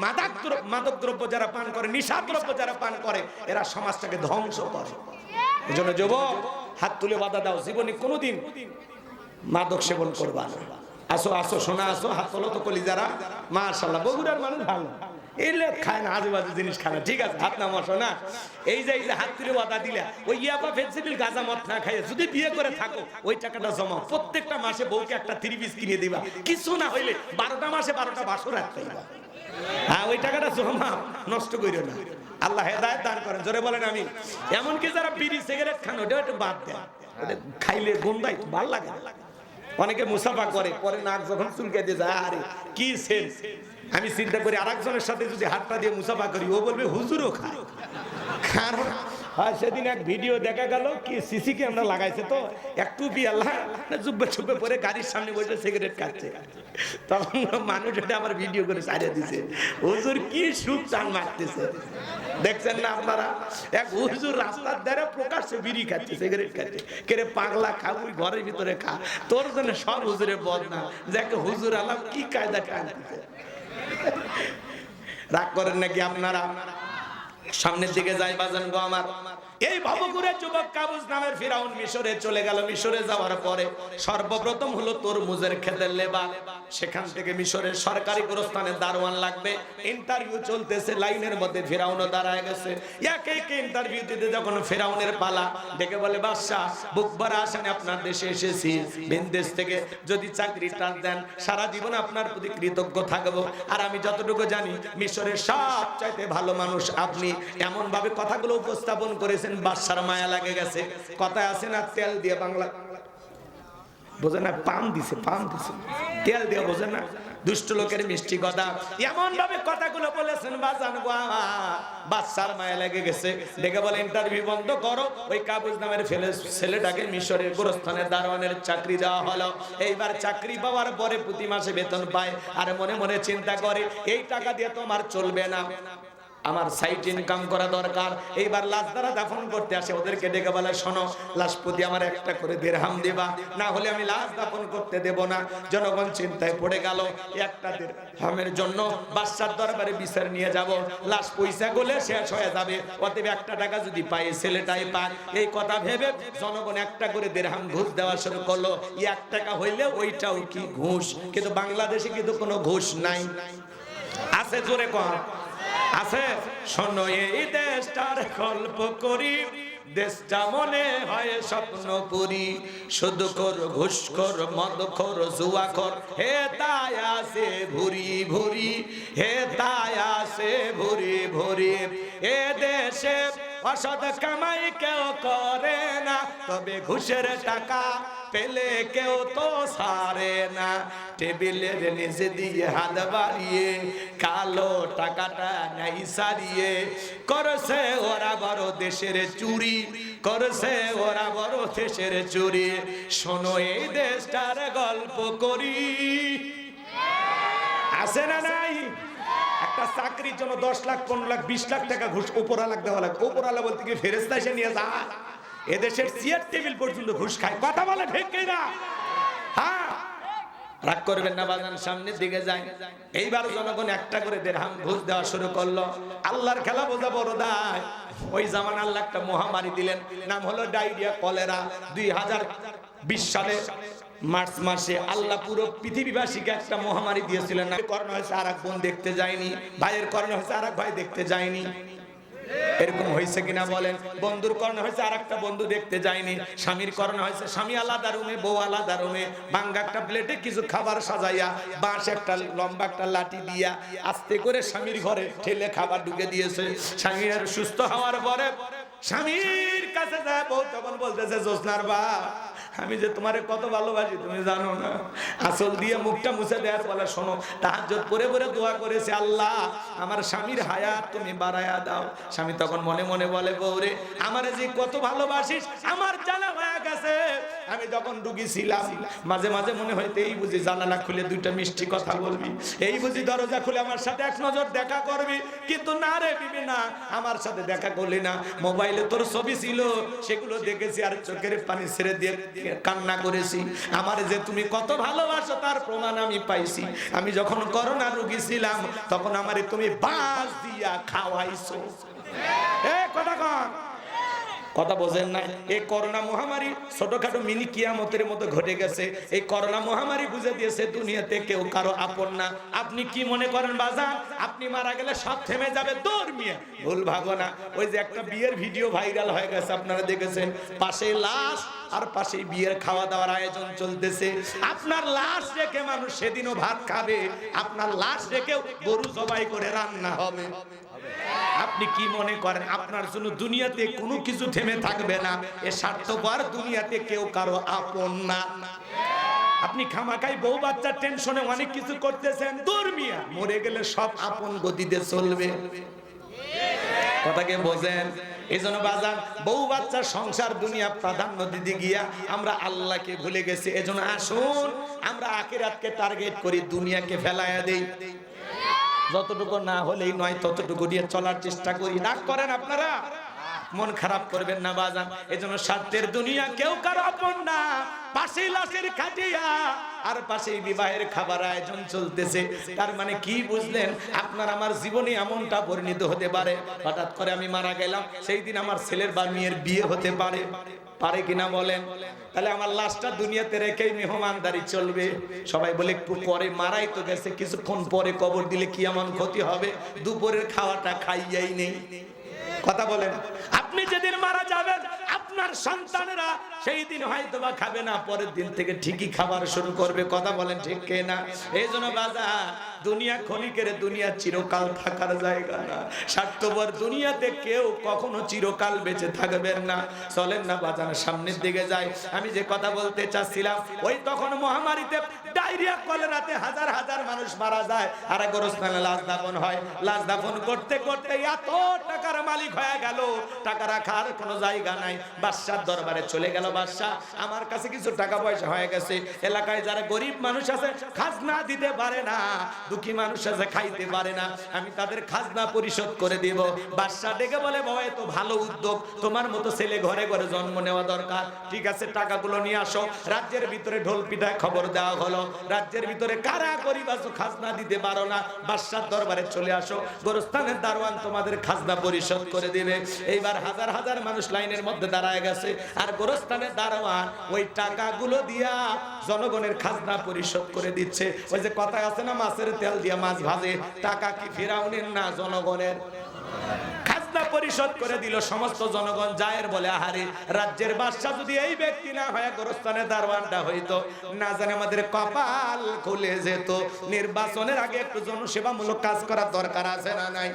মাদক দ্রব্য যারা পান করে, নিশাদ্রব্য যারা পান করে, এরা সমাজটাকে ধ্বংস করে। এজন্য যুবক হাত তুলে বাধা দাও, জীবনে কোনোদিন মাদক সেবন করবা না। আসো আসো সোনা আসো, হাত তোলো তো কলিজারা। মাশাআল্লাহ, বগুড়ার মানুষ ভালো, এলে খায় না, আজেবাজে জিনিস খায় না। ঠিক আছে, হাত নামা শোনা। এই যে হাত তুলে বাধা দিলা, ওই ইয়াবা ফেন্সিডিল গাঁজা মদ না খাইয়ে যদি বিয়ে করে থাকো, ওই টাকাটা জমাও। প্রত্যেকটা মাসে বউকে একটা 3 পিস কিনে দিবা। কিছু না হইলে 12টা মাসে 12টা বাসর রাখতে দিবা। হ্যাঁ, ওই টাকাটা জমাও, নষ্ট করিও না। আল্লাহ হেদায়েত দান করেন, জোরে বলেন আমিন। এমনকি যারা বিড়ি সিগারেট খান, ওটা একটু বাদ দেন, ওটা খাইলে গন্ধায় ভালো লাগে। অনেকে মুসাফা করে, পরে নাক যখন চুলকে দিয়ে যায়, আরে কি সেন্স। আমি চিন্তা করি আরেকজনের সাথে যদি হাতটা দিয়ে মুসাফা করি, ও বলবে হুজুরও খায়। কারণ সেদিন এক ভিডিও দেখা গেল, কি সিসি ক্যামেরা লাগাইছে তো, একটু বিয়াল্লাহ জুব্বে চুব্বে পরে গাড়ির সামনে বসে সিগারেট খাচ্ছে। তখন মানুষ এটা আমার ভিডিও করে ছাড়িয়ে দিছে, হুজুর কি সুখ টান মারতেছে। দেখছেন না আপনারা? এক হুজুর রাস্তার ধারে প্রকাশ্যে বিড়ি খাচ্ছে, সিগারেট খাচ্ছে। কেরে পাগলা, খা, ওই ঘরের ভিতরে খা, তোর জন্য সব হুজুরের বদনাম। যাকে হুজুর আলাম কি কায়দা খাচ্ছে। রাগ করেন নাকি আপনারা? সামনের দিকে যাই বাজান গো আমার। এই ভবঘুরের যুবক কাবুস নামের ফিরাউন মিশরে চলে গেল। মিশরে যাওয়ার পরে সর্বপ্রথম হলো তরমুজের ক্ষেতের লেবার। সেখান থেকে মিশরের সরকারি গোরস্থানের দারোয়ান লাগবে। ইন্টারভিউ চলতেছে, লাইনের মধ্যে ফিরাউনও দাঁড়ায় গেছে। একে একে ইন্টারভিউ দিতে যখন ফিরাউনের পালা, ডেকে বলে বাদশা বুক ভরা আশায় আপনার দেশে এসেছি, বিদেশ থেকে যদি চাকরিটা দেন সারা জীবন আপনার প্রতি কৃতজ্ঞ থাকবো। আর আমি যতটুকু জানি মিশরের সবচাইতে ভালো মানুষ আপনি। এমন ভাবে কথাগুলো উপস্থাপন করেছেন, বাদশার মায়া লাগে গেছে। কথায় আছে না, তেল দিয়ে বাংলা বোঝে না, পান দিছে, পান দিছে, তেল দিয়ে বোঝে না, দুষ্ট লোকের মিষ্টি কথা। এমন ভাবে কথাগুলো বলেছেন বাজান গো, বাদশার মায়া লেগে গেছে। ডেকে বলে ইন্টারভিউ বন্ধ করো। ওই কাবুস নামের ছেলেটাকে মিশরের গোরস্থানের দারোয়ানের চাকরি দেওয়া হলো। এইবার চাকরি পাওয়ার পরে প্রতি মাসে বেতন পায়। আর মনে মনে চিন্তা করে এই টাকা দিয়ে তো আমার চলবে না, আমার সাইড ইনকাম করা দরকার। এইবার লাশ দ্বারা দাফন করতে আসে, ওদেরকে ডেকে বলে শোনো, লাশ প্রতি আমার একটা করে দিরহাম দিবা, না হলে আমি লাশ দাফন করতে দেব না। জনগণ চিন্তায় পড়ে গেল, একটা দিরহামের জন্য বাদশার দরবারে বিচার নিয়ে যাব, লাশ পয়সা গলে শেষ হয়ে যাবে, অতএব একটা টাকা যদি পাই ছেলেটাই পাক। এই কথা ভেবে জনগণ একটা করে দিরহাম ঘুষ দেওয়া শুরু করলো। 1 টাকা হইলে ওইটাও কি ঘুষ। কিন্তু বাংলাদেশে কিন্তু কোনো ঘুষ নাই, আছে জোরে কম আছে। শোনো এই দেশটার গল্প করি, দেশটা মনে হয় স্বপ্নপুরী। সুদখোর, ঘুষখোর, মদখোর, জুয়াখোর, হে তাই আসে ভুরি ভুরি, হে তাই আসে ভুরি ভুরি। এ দেশে অসৎ কামাই কেউ করে না, তবে ঘুষের টাকা পেলে কেউ তো সারে না। টেবিলের নিচে দিয়ে হাত বাড়িয়ে কালো টাকাটা নাই সারিয়ে করছে ওরা বড় দেশের চুরি, করছে ওরা বড় দেশের চুরি। শোনো এই দেশটার গল্প করি, আছে না নাই? একটা চাকরির জন্য 10 লাখ 15 লাখ 20 লাখ টাকা ঘুষ উপরালা দেওয়া লাগে। উপরালা বলতে কি ফেরেশতা এসে নিয়ে যায়? এদেশের চেয়ার টেবিল পর্যন্ত ঘুষ খায়। কথা বলে ঠিক কিনা? হ্যাঁ, রাগ করবেন না বাজান, সামনের দিকে যায়। এইবার জনগণ একটা করে দিরহাম ঘুষ দেওয়া শুরু করলো। আল্লাহর খেলা বোঝা বড় দায়। ওই জামান আল্লাহ একটা মহামারী দিলেন, নাম হলো ডায়রিয়া, কলেরা। 2020 সালে মার্চ মাসে আল্লাহ পুরো পৃথিবীবাসীকে একটা মহামারী দিয়েছিলেন। করোনা হয়েছে আর এক বোন দেখতে যায়নি, ভাইয়ের করোনা হয়েছে আর এক ভাই দেখতে যায়নি। এরকম হয়েছে কিনা বলেন? বন্ধুর করোনা হয়েছে আর একটা বন্ধু দেখতে যায়নি। স্বামীর করোনা হয়েছে, স্বামী আলাদা রুমে, বউ আলাদা রুমে, ভাঙ্গা একটা প্লেটে কিছু খাবার সাজাইয়া বাঁশ একটা লম্বা একটা লাঠি দিয়া আস্তে করে স্বামীর ঘরে ঠেলে খাবার ঢুকে দিয়েছে। স্বামী আর সুস্থ হওয়ার পরে স্বামীর কাছে যায়, বউ তখন বলতেছে, জোসনার বা আমি যে তোমারে কত ভালোবাসি তুমি জানো না। আসল দিয়ে মুখটা মুছে দেওয়ার বলে, শোনো, তাহাজ্জুদ পড়ে পড়ে দোয়া করেছে, আল্লাহ আমার স্বামীর হায়াত তুমি বাড়ায়া দাও। স্বামী তখন মনে মনে বলে, বউরে আমারে যে কত ভালোবাসিস আমার জানা হয়ে গেছে। আমি যখন রুগী ছিলাম মাঝে মাঝে মনে হইতে এই বুঝি জানালা খুলে দুইটা মিষ্টি কথা বলবি, এই বুঝি দরজা খুলে আমার সাথে এক নজর দেখা করবি, কিন্তু না রে বিবি না, আমার সাথে দেখা করলি না। মোবাইলে তোর ছবি ছিল সেগুলো দেখেছি আর চোখের পানি ছেড়ে দিয়ে কান্না করেছি। আমার যে তুমি কত ভালোবাসো তার প্রমাণ আমি পাইছি। আমি যখন করোনা রোগী ছিলাম তখন আমারে তুমি বাস দিয়া খাওয়াইছো। কথা বোঝেন না? এই করোনা মহামারী ছোটখাটো মিনি কিয়ামতের মতো ঘটে গেছে। এই করোনা মহামারী বুঝে দিয়েছে দুনিয়াতে কেউ কারো আপন না। আপনি কি মনে করেন বাজান আপনি মারা গেলে সব থেমে যাবে? দৌড় মিয়া, ভুল ভাবো না। ওই যে একটা বিয়ের ভিডিও ভাইরাল হয়ে গেছে, আপনারা দেখেছেন, পাশে লাশ আর পাশে বিয়ের খাওয়া দাওয়ার আয়োজন চলতেছে। আপনার লাশ রেখে মানুষ সেদিনও ভাত খাবে, আপনার লাশ রেখেও গরু জবাই করে রান্না হবে। আপনি কি মনে করেন আপনার জন্য দুনিয়াতে কোনো কিছু থেমে থাকবে না? এ স্বার্থপর দুনিয়াতে কেউ কারো আপন না। আপনি খামাখাই বউ বাচ্চার টেনশনে অনেক কিছু করতেছেন, দূর মিয়া, মরে গেলে সব আপন গতিতে চলবে। কথাকে বোঝেন? এই জন্য বাজান বউ বাচ্চা সংসার দুনিয়া প্রাধান্য দিতে গিয়া আমরা আল্লাহকে ভুলে গেছি। এজন্য আসুন আমরা আখিরাতকে টার্গেট করি, দুনিয়াকে ফেলাইয়া দেই। যতটুকু না হলেই নয় ততটুকু দিয়ে চলার চেষ্টা করি। রাগ করেন আপনারা, মন খারাপ করবেন না বাজান। এজন্য স্বার্থের দুনিয়া কেউ কারো আপন না। পাশে লাশের খাটিয়া আর পাশে বিবাহের খাবার আয়োজন চলতেছে। তার মানে কি বুঝলেন? আপনার আমার জীবনে এমনটা পরিণত হতে পারে, হঠাৎ করে আমি মারা গেলাম, সেই দিন আমার ছেলের বা মেয়ের বিয়ে হতে পারে, পারে কিনা বলেন? তাহলে আমার লাশটা দুনিয়াতে রেখেই মেহমানদারি চলবে। সবাই বলে একটু পরে মারাই তো গেছে, কিছুক্ষণ পরে কবর দিলে কি এমন ক্ষতি হবে? দুপুরের খাওয়াটা খাইয়াই নেই। কথা বলেন? আপনি যেদিন মারা যাবেন আপনার সন্তানেরা সেই দিন হয়তো বা খাবে না, পরের দিন থেকে ঠিকই খাবার শুরু করবে। কথা বলেন ঠিক কিনা? এই জন্য বাজা দুনিয়া ক্ষণিকের, দুনিয়া চিরকাল থাকার জায়গা না। স্বার্থপর দুনিয়াতে কেউ কখনো চিরকাল বেঁচে থাকবেন না। চলেন না বাজান সামনের দিকে যাই। আমি যে কথা বলতে চাচ্ছিলাম, ওই তখন মহামারীতে ডায়রিয়া কলেরাতে হাজার হাজার মানুষ মারা যায়, আর গোরস্থানে লাশ দাফন হয়। লাশ দাফন করতে করতে এত টাকার মালিক হয়ে গেল, টাকা রাখার কোনো জায়গা নাই। বাদশার দরবারে চলে গেল, বাদশা আমার কাছে কিছু টাকা পয়সা হয়ে গেছে, এলাকায় যারা গরিব মানুষ আছে খাজনা দিতে পারে না, দুঃখী মানুষ আছে খাইতে পারে না, আমি তাদের খাজনা পরিশোধ করে দেব। বাদশা ডেকে বলে, বাবা এত ভালো উদ্যোগ, তোমার মতো ছেলে ঘরে ঘরে জন্ম নেওয়া দরকার। ঠিক আছে, টাকাগুলো নিয়ে আসো। রাজ্যের ভিতরে ঢোল পিটায় খবর দেওয়া হলো, রাজ্যের ভিতরে কারা গরিব আছো খাজনা দিতে পারো না, বাদশার দরবারে চলে আসো, গোরস্থানের দারোয়ান তোমাদের খাজনা পরিশোধ করে দিবে। এইবার হাজার হাজার মানুষ লাইনের মধ্যে দাঁড়ায় গেছে, আর গোরস্থানের দারোয়ান ওই টাকাগুলো দিয়া জনগণের খাজনা পরিশোধ করে দিচ্ছে। ওই যে কথা আছে না, মাছের তেল দিয়া মাছ ভাজে, টাকা কি ফিরাউনের না জনগণের? খাজনা পরিশোধ করে দিল। সমস্ত জনগণ জায়ের বলে আহারে, রাজ্যের বাদশা যদি এই ব্যক্তি না হয় গোরস্থানে দারওয়ানটা হইতো, না জানে আমাদের কপাল খুলে যেত। নির্বাচনের আগে একটু জনসেবামূলক কাজ করার দরকার আছে না নাই?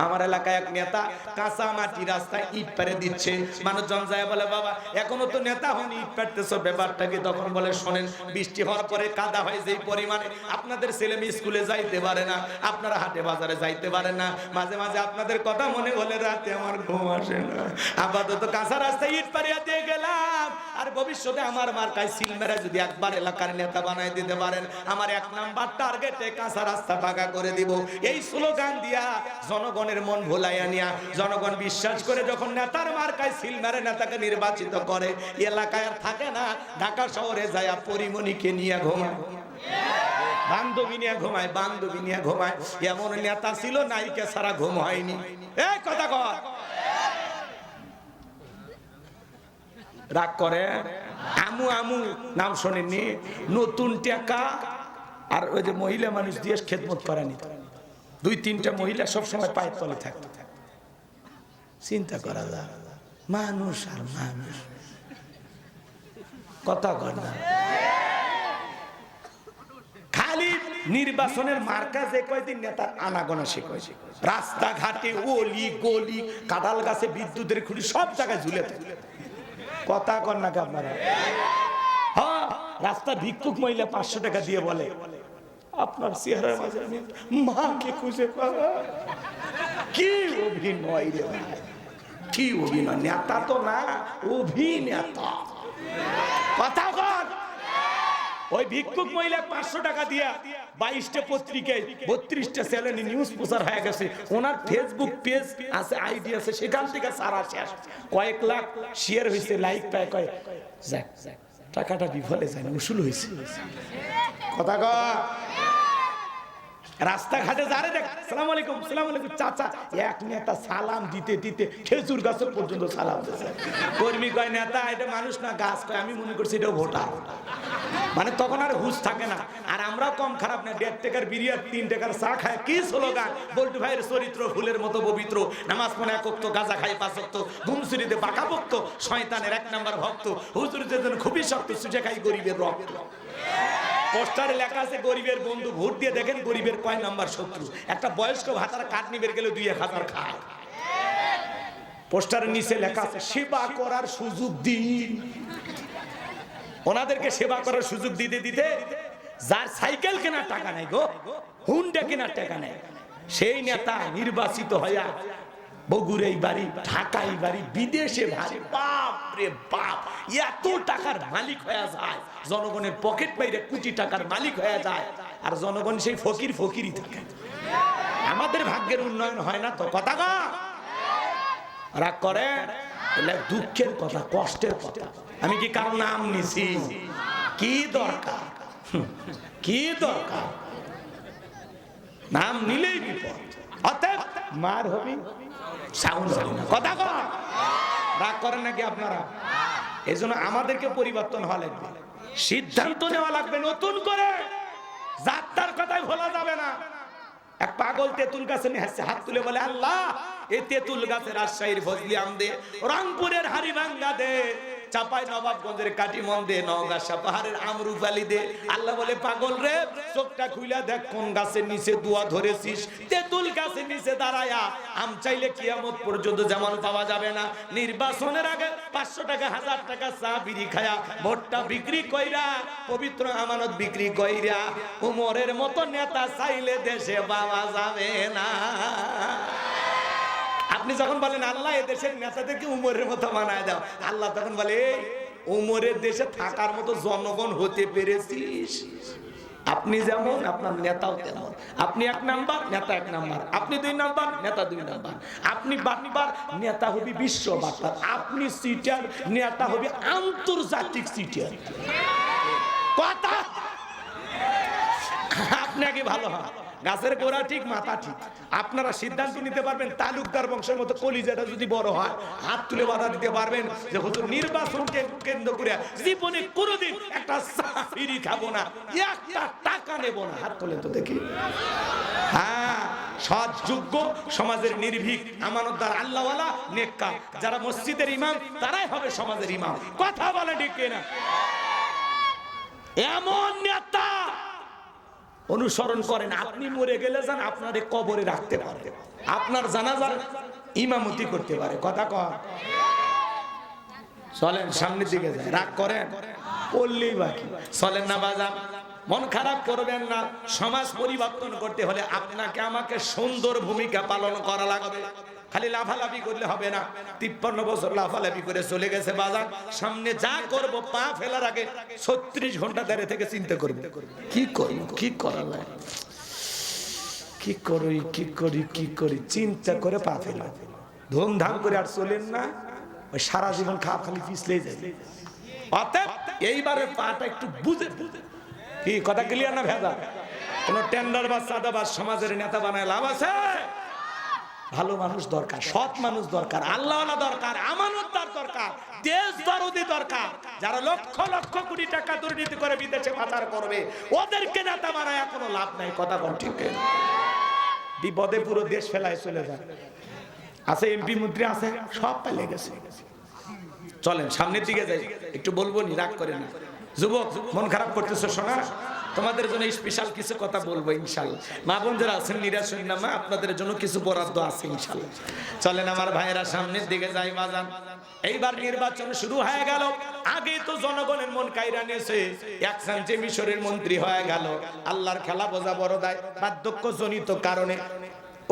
আমার এলাকায় এক নেতা কাঁচা মাটি রাস্তায় ইট পেরে দিচ্ছে, মানুষজন যায় বলে বাবা এখনো তো নেতা হন, ইট পেরতেছো, ব্যাপারটা কি? তখন বলে শোনেন, বৃষ্টি হওয়ার পরে কাদা হয় যেই পরিমাণে, আপনাদের ছেলে মেয়ে স্কুলে যাইতে পারে না, আপনারা হাটে বাজারে যাইতে পারেন না, মাঝে মাঝে আপনাদের কথা মনে হলে রাতে আমার ঘুম আসে না। আপাতত কাঁচা রাস্তায় ইট পারিয়া দিয়ে গেলাম, আর ভবিষ্যতে আমার মার্কায় সিল মেরে যদি একবার এলাকার নেতা বানাই দিতে পারেন, আমার 1 নাম্বার টার্গেটে কাঁচা রাস্তা ফাঁকা করে দিব। এই স্লোগান দিয়া জনগণের মন ভোলাইয়া নিয়া জনগণ বিশ্বাস করে যখন নেতার মার্কায় সিল মেরে নেতাকে নির্বাচিত করে, এলাকায় আর থাকে না, ঢাকা শহরে যায় পরিমণিকে নিয়ে ঘুমায়, বান্ধবী নিয়ে ঘুমায়, বান্ধবী নিয়ে ঘুমায়। এমন নেতা ছিল নায়িকা ছাড়া ঘুম হয়নি। এই কথা কর, রাগ করে। আমু আমু নাম শোনেননি? নতুন টাকা আর ওই যে মহিলা মানুষ দিয়ে খেদমত করানি, 2-3টা মহিলা সবসময় পায়ের তলে থাকতো। চিন্তা করা যায়, মানুষ আর মানুষ, কথা কর না। খালি নির্বাচনের মার্কা যে কয়দিন নেতার আনাগোনা সে কয়েছে, রাস্তাঘাটে অলি গলি, কাঁঠাল গাছে বিদ্যুতের খুঁটি সব জায়গায় ঝুলে থাকে। কথা কর না আপনারা? হ্যাঁ, রাস্তা ভিক্ষুক মহিলা 500 টাকা দিয়ে বলে আপনার চেহারার মাঝে আমি মাকে খুঁজে পাবো। কি অভিনয় রে ভাই, কি অভিনয়! নেতা তো না, অভিনেতা। কথা বল। ওই ভিক্ষুক মহিলা 500 টাকা দিয়া 22টা পত্রিকায় 32টা চ্যানেলে নিউজ প্রচার হয়ে গেছে। ওনার ফেসবুক পেজ আছে, আইডি আছে, সেখান থেকে সারা শেষ, কয়েক লাখ শেয়ার হয়েছে, লাইক পায়, কয় যাক টাকাটা বিফলে যায় না, উসুল হয়েছে। কথা কয়। রাস্তাঘাটে যারে দেখ সালাম আলাইকুম সালাম আলাইকুম চাচা, এক নেতা সালাম দিতে দিতে খেজুর গাছ পর্যন্ত সালাম দিয়েছে। কর্মী কয় নেতা এটা মানুষ না গাছ, কয় আমি মনে করছি এটা ভোটার। মানে তখন আর হুঁশ থাকে না। আর আমরা কম খারাপ না, 1.5 টাকার বিরিয়ানি 3 টাকার চা খায়। কি স্লোগান! বল্টু ভাইয়ের চরিত্র ফুলের মতো পবিত্র, নামাজ পড়ে 1 ওয়াক্ত, গাঁজা খাই 5 ওয়াক্ত, ঘুমসুরিতে বাঁকা ভক্ত, শয়তানের 1 নাম্বার ভক্ত, হুজুরদের জন্য খুবই শক্ত, সুজে খাই গরিবের রক্ত। পোস্টারে লেখা আছে গরিবের বন্ধু, ভোট দিয়ে দেখেন গরিবের কয় নাম্বার শত্রু। একটা বয়স্ক ভাতার কাঠ নিবে গেলে 2-1000 খায়। পোস্টারের নিচে লেখা আছে সেবা করার সুযোগ দিন। ওনাদেরকে সেবা করার সুযোগ দিতে দিতে যার সাইকেল কেনার টাকা নাই গো, হুন্ডা কেনার টাকা নাই, সেই নেতা নির্বাচিত হইয়া বগুড়াই বাড়ি, ঢাকাই বাড়ি, বিদেশে বাড়ি, বাপ রে বাপ, এত টাকার মালিক হয়ে যায়, জনগণের পকেট বাইরে কোটি টাকার মালিক হয়ে যায়, আর জনগণ সেই ফকির ফকিরই থাকে। আমাদের ভাগ্যের উন্নয়ন হয় না তো। কথা কও। রাগ করে, দুঃখের কথা, কষ্টের কথা। আমি কি কারো নাম নিছি? কি দরকার, কি দরকার? নাম নিলেই বিপদ। অতএব মার হবি, সাউন্ড হবি না। কথা কর। রাগ করেন নাকি আপনারা? এই জন্য আমাদেরকে পরিবর্তন হওয়া লাগবে, সিদ্ধান্ত নেওয়া লাগবে নতুন করে। যাত্রার কথাই ভোলা যাবে না। এক পাগল তেঁতুল গাছে হাত তুলে বলে আল্লাহ এই তেঁতুল গাছে রাজশাহীর ফজলি আম দে, রংপুরের হাড়িভাঙ্গা দে, চাপাই নবাবগঞ্জের কাটিমন দে, নওগাঁ পাহাড়ের আমরুপালি দে। আল্লাহ বলে পাগল রে, চোখটা খুইলা দেখ কোন গাছের নিচে দোয়া ধরেছিস। তেঁতুল গাছের নিচে দাঁড়ায়া আম চাইলে কিয়ামত পর্যন্ত যেমন পাওয়া যাবে না। নির্বাচনের আগে 500 টাকা 1000 টাকা চা বিড়ি খায়া ভোটটা বিক্রি কইরা, পবিত্র আমানত বিক্রি কইরা, উমরের মতো নেতা চাইলে দেশে পাওয়া যাবে না। আপনি যখন বলেন আল্লাহ এই দেশের নেতাদেরকে উমরের মতো বানায় দাও, আল্লাহ তখন বলে উমরের দেশে থাকার মতো জনগণ হতে পেরেছিস। আপনি যেমন আপনার নেতাও তেমন। আপনি 1 নাম্বার, নেতা 1 নাম্বার। আপনি 2 নাম্বার, নেতা 2 নাম্বার। আপনি বাটপার, নেতা হবি বিশ্ব বাটপার। আপনি সিটার, নেতা হবি আন্তর্জাতিক সিটার। কথা আপনাকে ভালো হয়। গাছের গোড়া ঠিক, মাথা ঠিক। আপনারা সিদ্ধান্ত নিতে পারবেন তালুকদার বংশের মতো কলিজাটা যদি বড় হয়, হাত তুলে বাধা দিতে পারবেন যে হুজুর নির্বাচনকে কেন্দ্র করে জীবনে কোনোদিন একটা চাকরি খাবো না, একটা টাকা নেব না। হাত তুলে তো দেখি। হ্যাঁ, সৎ যোগ্য সমাজের নির্ভীক আমানতদার আল্লাহওয়ালা নেককার যারা মসজিদের ইমাম তারাই হবে সমাজের ইমাম। কথা বলে ঠিক কিনা? এমন নেতা অনুসরণ করেন, আপনি মরে গেলে যান আপনার কবরে রাখতে পারে, আপনার জানাজার ইমামতি করতে পারে। কথা কর, চলেন সামনের দিকে যায়। রাগ করেন বললেই বাকি, চলেন না বাজান। মন খারাপ করবেন না। সমাজ পরিবর্তন করতে হলে আপনাকে আমাকে সুন্দর ভূমিকা পালন করা লাগবে। খালি লাফালাফি করলে হবে না। 53 বছর লাফালাফি করে চলে গেছে বাজার, সামনে যা করব পা ফেলার আগে 36 ঘন্টা দাঁড়িয়ে থেকে চিন্তা করব কি করি, কি করা যায়, কি করি, কি করি, কি করি, চিন্তা করে পা ফেলা। ধুমধাম করে আর চলেন না, ওই সারা জীবন খাপ খালি পিছলে যায়। অতএব এইবারে পাটা একটু বুঝে, কি কথা ক্লিয়ার না ভেজা? কোন টেন্ডার বা চাঁদাবাজ সমাজের নেতা বানায় লাভ আছে? ভালো মানুষ দরকার, সৎ মানুষ দরকার, আল্লাহওয়ালা দরকার, আমানতদার দরকার, দেশ দরদি দরকার। যারা লক্ষ লক্ষ কোটি টাকা দুর্নীতি করে বিদেশে পাচার করবে ওদেরকে নেতা বানায় কোনো লাভ নাই। কথা বল ঠিক? বিপদে পুরো দেশ ফেলায় চলে যায়। আছে এমপি মন্ত্রী আছে, সব পালিয়ে গেছে। চলেন সামনের দিকে যাই। একটু বলবো নি, রাগ করে না। যুবক মন খারাপ করতেছো শোনা, তোমাদের জন্য স্পেশাল কিছু কথা বলবো ইনশাআল্লাহ। মা বোন যারা আছেন নিরাশ হইন না, মা আপনাদের জন্য কিছু বরাদ্দ আছে ইনশাআল্লাহ। চলেন আমার ভাইয়েরা সামনের দিকে যাই বাজান। এইবার নির্বাচন শুরু হয়ে গেল, আগে তো জনগণের মন কাইরা নিয়েছে। একজন যে মিশরের মন্ত্রী হয়ে গেল, আল্লাহর খেলা বোঝা বড় দায়। বার্ধক্য জনিত কারণে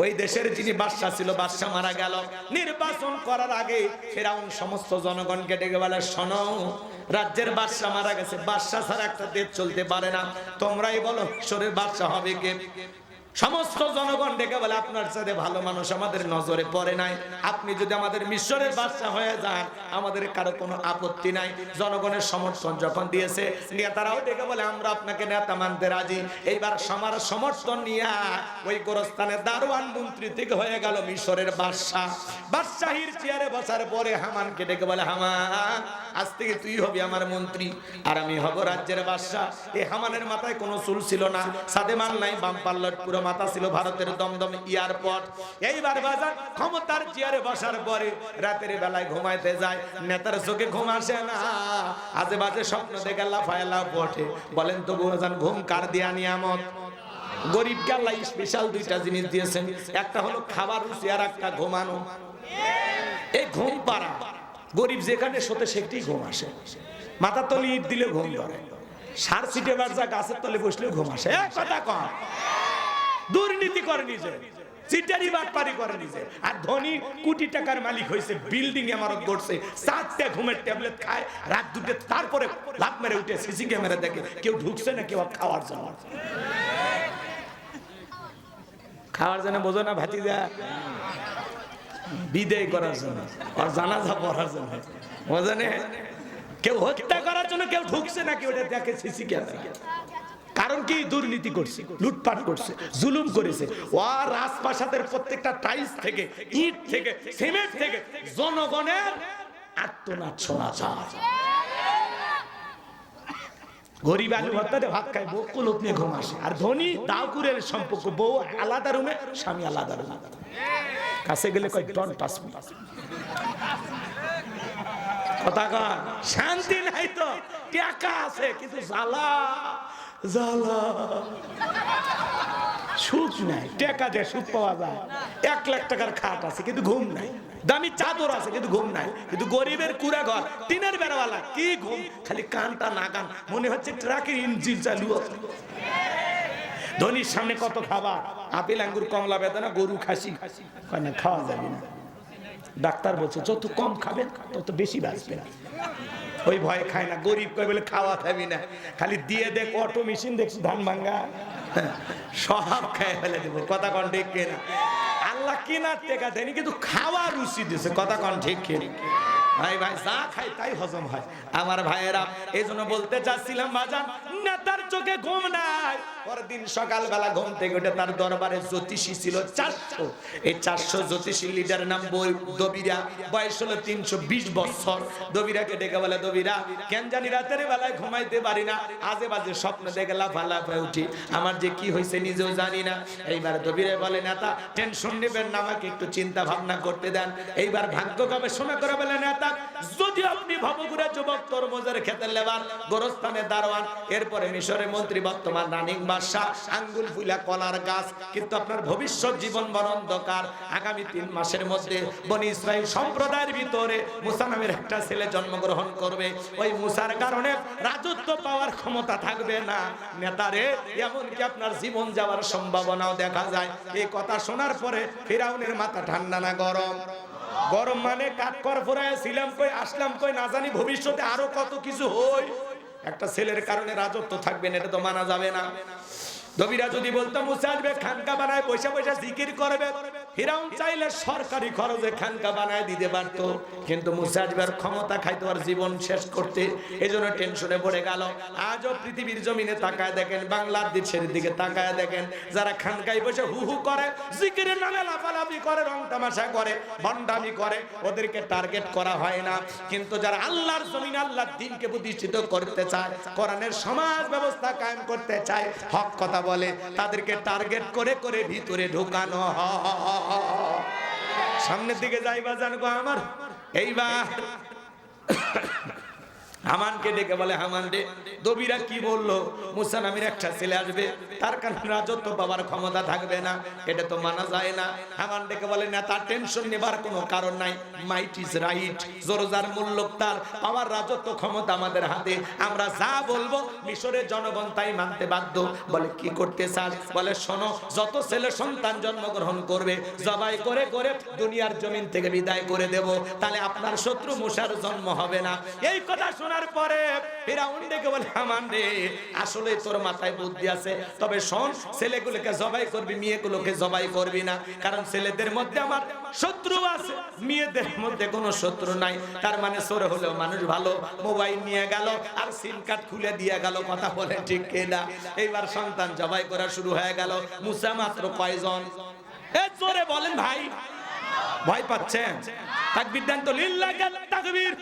ওই দেশের যিনি বাদশা ছিল, বাদশা মারা গেল। নির্বাচন করার আগে ফেরাউন সমস্ত জনগণকে ডেকে বলে, শোনো, রাজ্যের বাদশা মারা গেছে, বাদশা ছাড়া একটা দেশ চলতে পারে না, তোমরাই বলো মিশরের বাদশা হবে কে? সমস্ত জনগণ ডেকে বলে, আপনার সাথে ভালো মানুষ আমাদের নজরে পড়ে নাই, আপনি যদি আমাদের মিশরের বাদশা হয়ে যান আমাদের কারো কোনো আপত্তি নাই। জনগণের সমর্থন যখন দিয়েছে, নেতারাও ডেকে বলে, আমরা আপনাকে নেতা মানতে রাজি। এইবার সবার সমর্থন নিয়ে ওই গোরস্থানে দারোয়ান মন্ত্রী থেকে হয়ে গেল মিশরের বাদশা। বাদশাহীর চেয়ারে বসার পরে হামানকে ডেকে বলে, হামান, আজ থেকে তুই হবি আমার মন্ত্রী আর আমি হব রাজ্যের বাদশা। এই হামানের মাথায় কোনো চুল ছিল না, সাদে মাল নাই, বাম পাল্লার পুরো মাথা ছিল ভারতের দমদম এয়ারপোর্ট। এইবার বাজার ক্ষমতার চেয়ারে বসার পরে রাতের বেলায় ঘুমাইতে যায়, নেতার চোখে ঘুম আসে না, আজে বাজে স্বপ্ন দেখে লাফায় লাফ ওঠে। বলেন তো বুঝান, ঘুম কার দেয়া নিয়ামত? গরিবকে আল্লাহ স্পেশাল দুইটা জিনিস দিয়েছেন, একটা হলো খাবার রুচি আর একটা ঘুমানো। এই ঘুম পাড়া গরিব যেখানে শোতে সেটাই ঘুম আসে। মাথার তলে ইট দিলে ঘুম ধরে, সার ছিটে বাজা গাছের তলে বসলে ঘুম আসে। কথা কম, দুর্নীতি করে নিজে, চিটারি বাটপারি করে নিজে, আর ধনী কোটি টাকার মালিক হয়েছে, বিল্ডিং ইমারত গড়ছে, 4টা ঘুমের ট্যাবলেট খায় রাত 2টে, তারপরে লাভ মেরে উঠে সিসি ক্যামেরা দেখে কেউ ঢুকছে না, কেউ খাওয়ার জন্য। খাওয়ার জন্য বোঝো না ভাতিজা, বিদায় করার জন্য, আর জানাজা পড়ার জন্য, বোঝো না? কেউ হত্যা করার জন্য কেউ ঢুকছে না, কেউ দেখে সিসি ক্যামেরা। কারণ কি? দুর্নীতি করছে, লুটপাট করছে, জুলুম করেছে। ও রাজপ্রাসাদের প্রত্যেকটা টাইলস থেকে, ইট থেকে, সিমেন্ট থেকে জনগণের আত্মনাদ শোনা যায়। গরিব আলু ভর্তাতে ভাত খায়, বউ কুলুপ নিয়ে ঘুম আসে। আর ধনী দাউকুরের সম্পর্ক, বউ আলাদা রুমে, স্বামী আলাদা রুমে। কাছে গেলে কয় ডন্ট টাচ মি। কথা কয়, শান্তি নাই তো, টাকা আছে কিন্তু জ্বালা, জ্বালা, সুখ নাই। টাকা দিয়ে সুখ পাওয়া যায়, 1 লাখ টাকার খাট আছে কিন্তু ঘুম নাই, দামি চাদর আছে কিন্তু ঘুম নাই। কিন্তু গরিবের কুড়া ঘর, টিনের বেড়াওয়ালা, কি ঘুম, খালি কানটা নাগান, মনে হচ্ছে ট্রাকের ইঞ্জিন চালু আছে। ধনীর সামনে কত খাবার, আপেল, আঙ্গুর, কমলা, বেদানা, গরু, খাসি, কয় না খাওয়া যাবে না। ডাক্তার বলছে যত কম খাবেন তত বেশি বাঁচবে না, ওই ভয় খায় না। গরিব কয় বলে খাওয়া খাবি না, খালি দিয়ে দেখ, অটো মেশিন দেখছি ধান ভাঙ্গা, সব খায় ফেলে দেবো। কথা কন ঠিক কিনা? আল্লাহ কেনার টেকা দেয়নি কিন্তু খাওয়া রুচি দিয়েছে। কথা কন ঠিক কিনা? ভাই ভাই যা খাই তাই হজম হয় আমার ভাইয়েরা। এই জন্য বলতে চাচ্ছিলাম বাজান, নেতার চোখে ঘুম নাই। পরদিন সকালবেলা ঘুম থেকে উঠে তার দরবারে জ্যোতিষী ছিল 400। এই 400 জ্যোতিষী লিডার নাম দবিরা, বয়স হলো 320 বছর। দবিরাকে ডেকে বলে, দবিরা কেন জানি রাতের বেলায় ঘুমাইতে পারি না, আজে বাজে স্বপ্ন দেখে লাফালাফায় উঠি, আমার যে কি হয়েছে নিজেও জানি না। এইবার দবিরা বলে, নেতা টেনশন নেবেন না, আমাকে একটু চিন্তা ভাবনা করতে দেন। এইবার ভাগ্য গবেষণা করে বলে, নেতা যদি আপনি ভবগুড়া যুবক তরমুজের ক্ষেতের লেবার, গোরস্থানে দারোয়ান, এরপরে মিশরের মন্ত্রী, বর্তমান রানিং বাদশা, আঙ্গুল ফুলা কলার গাছ, কিন্তু আপনার ভবিষ্যৎ জীবন বড় অন্ধকার। আগামী 3 মাসের মধ্যে বনি ইসরাইল সম্প্রদায়ের ভিতরে মুসা নামের একটা ছেলে জন্মগ্রহণ করবে। ওই মুসার কারণে রাজত্ব পাওয়ার ক্ষমতা থাকবে না। নেতারে এমনকি আপনার জীবন যাওয়ার সম্ভাবনাও দেখা যায়। এই কথা শোনার পরে ফিরাউনের মাথা ঠান্ডা না গরম? গরম মানে কাঠকর ফোরায় ছিলাম কই, আসলাম কই, না জানি ভবিষ্যতে আরো কত কিছু হই। একটা ছেলের কারণে রাজত্ব থাকবে না, এটা তো মানা যাবে না। দবিরা যদি বলতো মুসা আসবে খানকা বানায় পয়সা পয়সা জিকির করবে, ফিরাউন চাইলে সরকারি খরচে খানকা বানায় দিতে পারতো, কিন্তু মুসা আসবার ক্ষমতা খাইতো আর জীবন শেষ করতে। এজন্য টেনশনে পড়ে গেল। আজও পৃথিবীর জমিনে তাকায় দেখেন, বাংলাদেশের দিকে তাকায় দেখেন, যারা খানকায় বসে হু হু করে, জিকিরের নামে লাফালাফি করে, রং তামাশা করে, ভণ্ডামি করে, ওদেরকে টার্গেট করা হয় না। কিন্তু যারা আল্লাহর জমিন, আল্লাহর দ্বীনকে প্রতিষ্ঠিত করতে চায়, কোরআনের সমাজ ব্যবস্থা কায়েম করতে চায়, হক কথা বলে, তাদেরকে টার্গেট করে করে ভিতরে ঢুকানো হয়। সামনের দিকে যাইবা জানবো আমার। এইবার হামানকে ডেকে বলে, হামান রে, দবিরা কি বললো? মুসা নামের একটা ছেলে আসবে, তার কারণে রাজত্ব পাওয়ার ক্ষমতা থাকবে না, এটা তো মানা যায় না। হামান ডেকে বলে, না, তার টেনশন নেবার কোনো কারণ নাই, মাইট ইজ রাইট, জোরজার মূল্য তার পাওয়ার রাজত্ব ক্ষমতা আমাদের হাতে, আমরা যা বলবো মিশরের জনগণ তাই মানতে বাধ্য। বলে, কি করতে চাস? বলে, শোনো, যত ছেলে সন্তান জন্মগ্রহণ করবে জবাই করে করে দুনিয়ার জমিন থেকে বিদায় করে দেব, তাহলে আপনার শত্রু মুসার জন্ম হবে না। এই কথা শোনার পরে ফিরাউন ডেকে বলে, হামান রে, আসলে তোর মাথায় বুদ্ধি আছে, তবে শোন, ছেলেগুলোকে জবাই করবি, মেয়েগুলোকে জবাই করবি না, কারণ ছেলেদের মধ্যে আমার শত্রু আছে, মেয়েদের মধ্যে কোনো শত্রু নাই। তার মানে চোর হলেও মানুষ ভালো, মোবাইল নিয়ে গেল আর সিম কার্ড খুলে দিয়ে গেল, কথা বলে ঠিক কিনা? এইবার সন্তান জবাই করা শুরু হয়ে গেল। মুসা মাত্র কয়জন? এ জোরে বলেন ভাই, ভয় পাচ্ছেন? তাকবীর দেন তো, লিল্লাহি তাকবীর।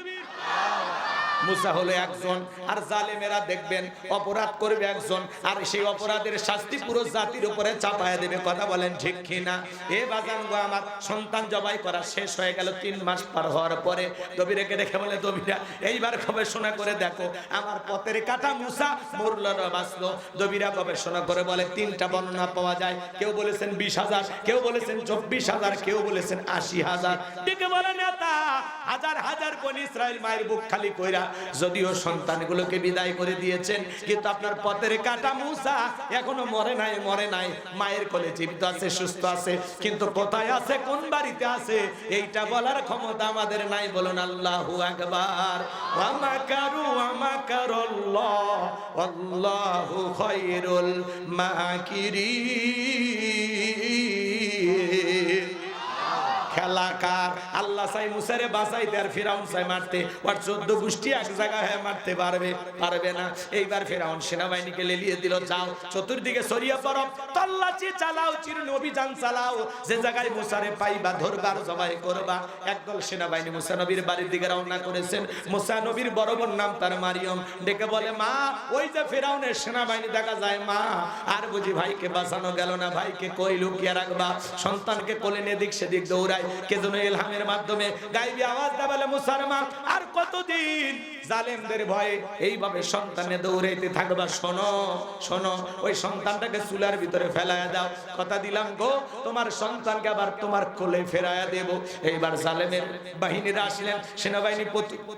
মুসা হলো একজন, আর জালেমেরা দেখবেন অপরাধ করবে একজন, আর সেই অপরাধের শাস্তি পুরো জাতির উপরে চাপায় দেবে, কথা বলেন ঠিক কিনা? এ বাজান গো আমার, সন্তান জবাই করা শেষ হয়ে গেল। 3 মাস পার হওয়ার পরে দবিরাকে দেখে বলে, দবিরা এইবার গবেষণা করে দেখো, আমার পথের কাটা মুসা মরল না বাঁচলো? দবিরা গবেষণা করে বলে, 3টা বর্ণনা পাওয়া যায়, কেউ বলেছেন 20,000, কেউ বলেছেন 24,000, কেউ বলেছেন 80,000। ডেকে বলে, নেতা, হাজার হাজার বনি ইসরাইল মায়ের বুক খালি কইরা যদিও সন্তানগুলোকে বিদায় করে দিয়েছেন, কিন্তু আপনার পথের কাটা মুসা এখনো মরে নাই, মরে নাই, মায়ের কোলে জীবিত আছে, সুস্থ আছে, কিন্তু কোথায় আছে, কোন বাড়িতে আছে, এইটা বলার ক্ষমতা আমাদের নাই। বলুন আল্লাহু আকবার। ওয়া মাকারু ওয়া মাকারাল্লাহ আল্লাহু খায়রুল মাকিরিন। খেলাকার আল্লাহ চাই মুসারে বাঁচাইতে, আর ফিরাউন চাই মারতে। আর 14 গোষ্ঠী এক জায়গায় মারতে পারবে না। এইবার ফিরাউন সেনাবাহিনীকে লেলিয়ে দিল, যাও চতুর্দিকে ছড়িয়ে পড়ো, তল্লাশি চালাও, চিরুন অভিযান চালাও, যে জায়গায় মুসারে পাইবা ধরবার, জবাই করবা। একদল সেনাবাহিনী মুসা নবীর বাড়ির দিকে রওনা করেছেন। মুসা নবীর বড় বোন নাম তার মারিয়ম, ডেকে বলে, মা, ওই যে ফিরাউনের সেনাবাহিনী দেখা যায়, মা, আর বুঝি ভাইকে বাঁচানো গেল না, ভাইকে কই লুকিয়ে রাখবা? সন্তানকে কোলে নিয়ে দিক সেদিক দৌড়ায়, কে যেন ইলহামের মাধ্যমে গায়বী আওয়াজ দেয়, বলে, মুসলমান আর কতদিন জালেমদের ভয়ে এইভাবে সন্তানে দৌড়াইতে থাকবা? শোনো শোনো, ওই সন্তানটাকে চুলার ভিতরে ফেলায়া দাও, কথা দিলাম গো, তোমার সন্তানকে আবার তোমার কোলে ফেরায়া দেব। এইবার জালেমের বাহিনীরা আসলেন, সেনাবাহিনী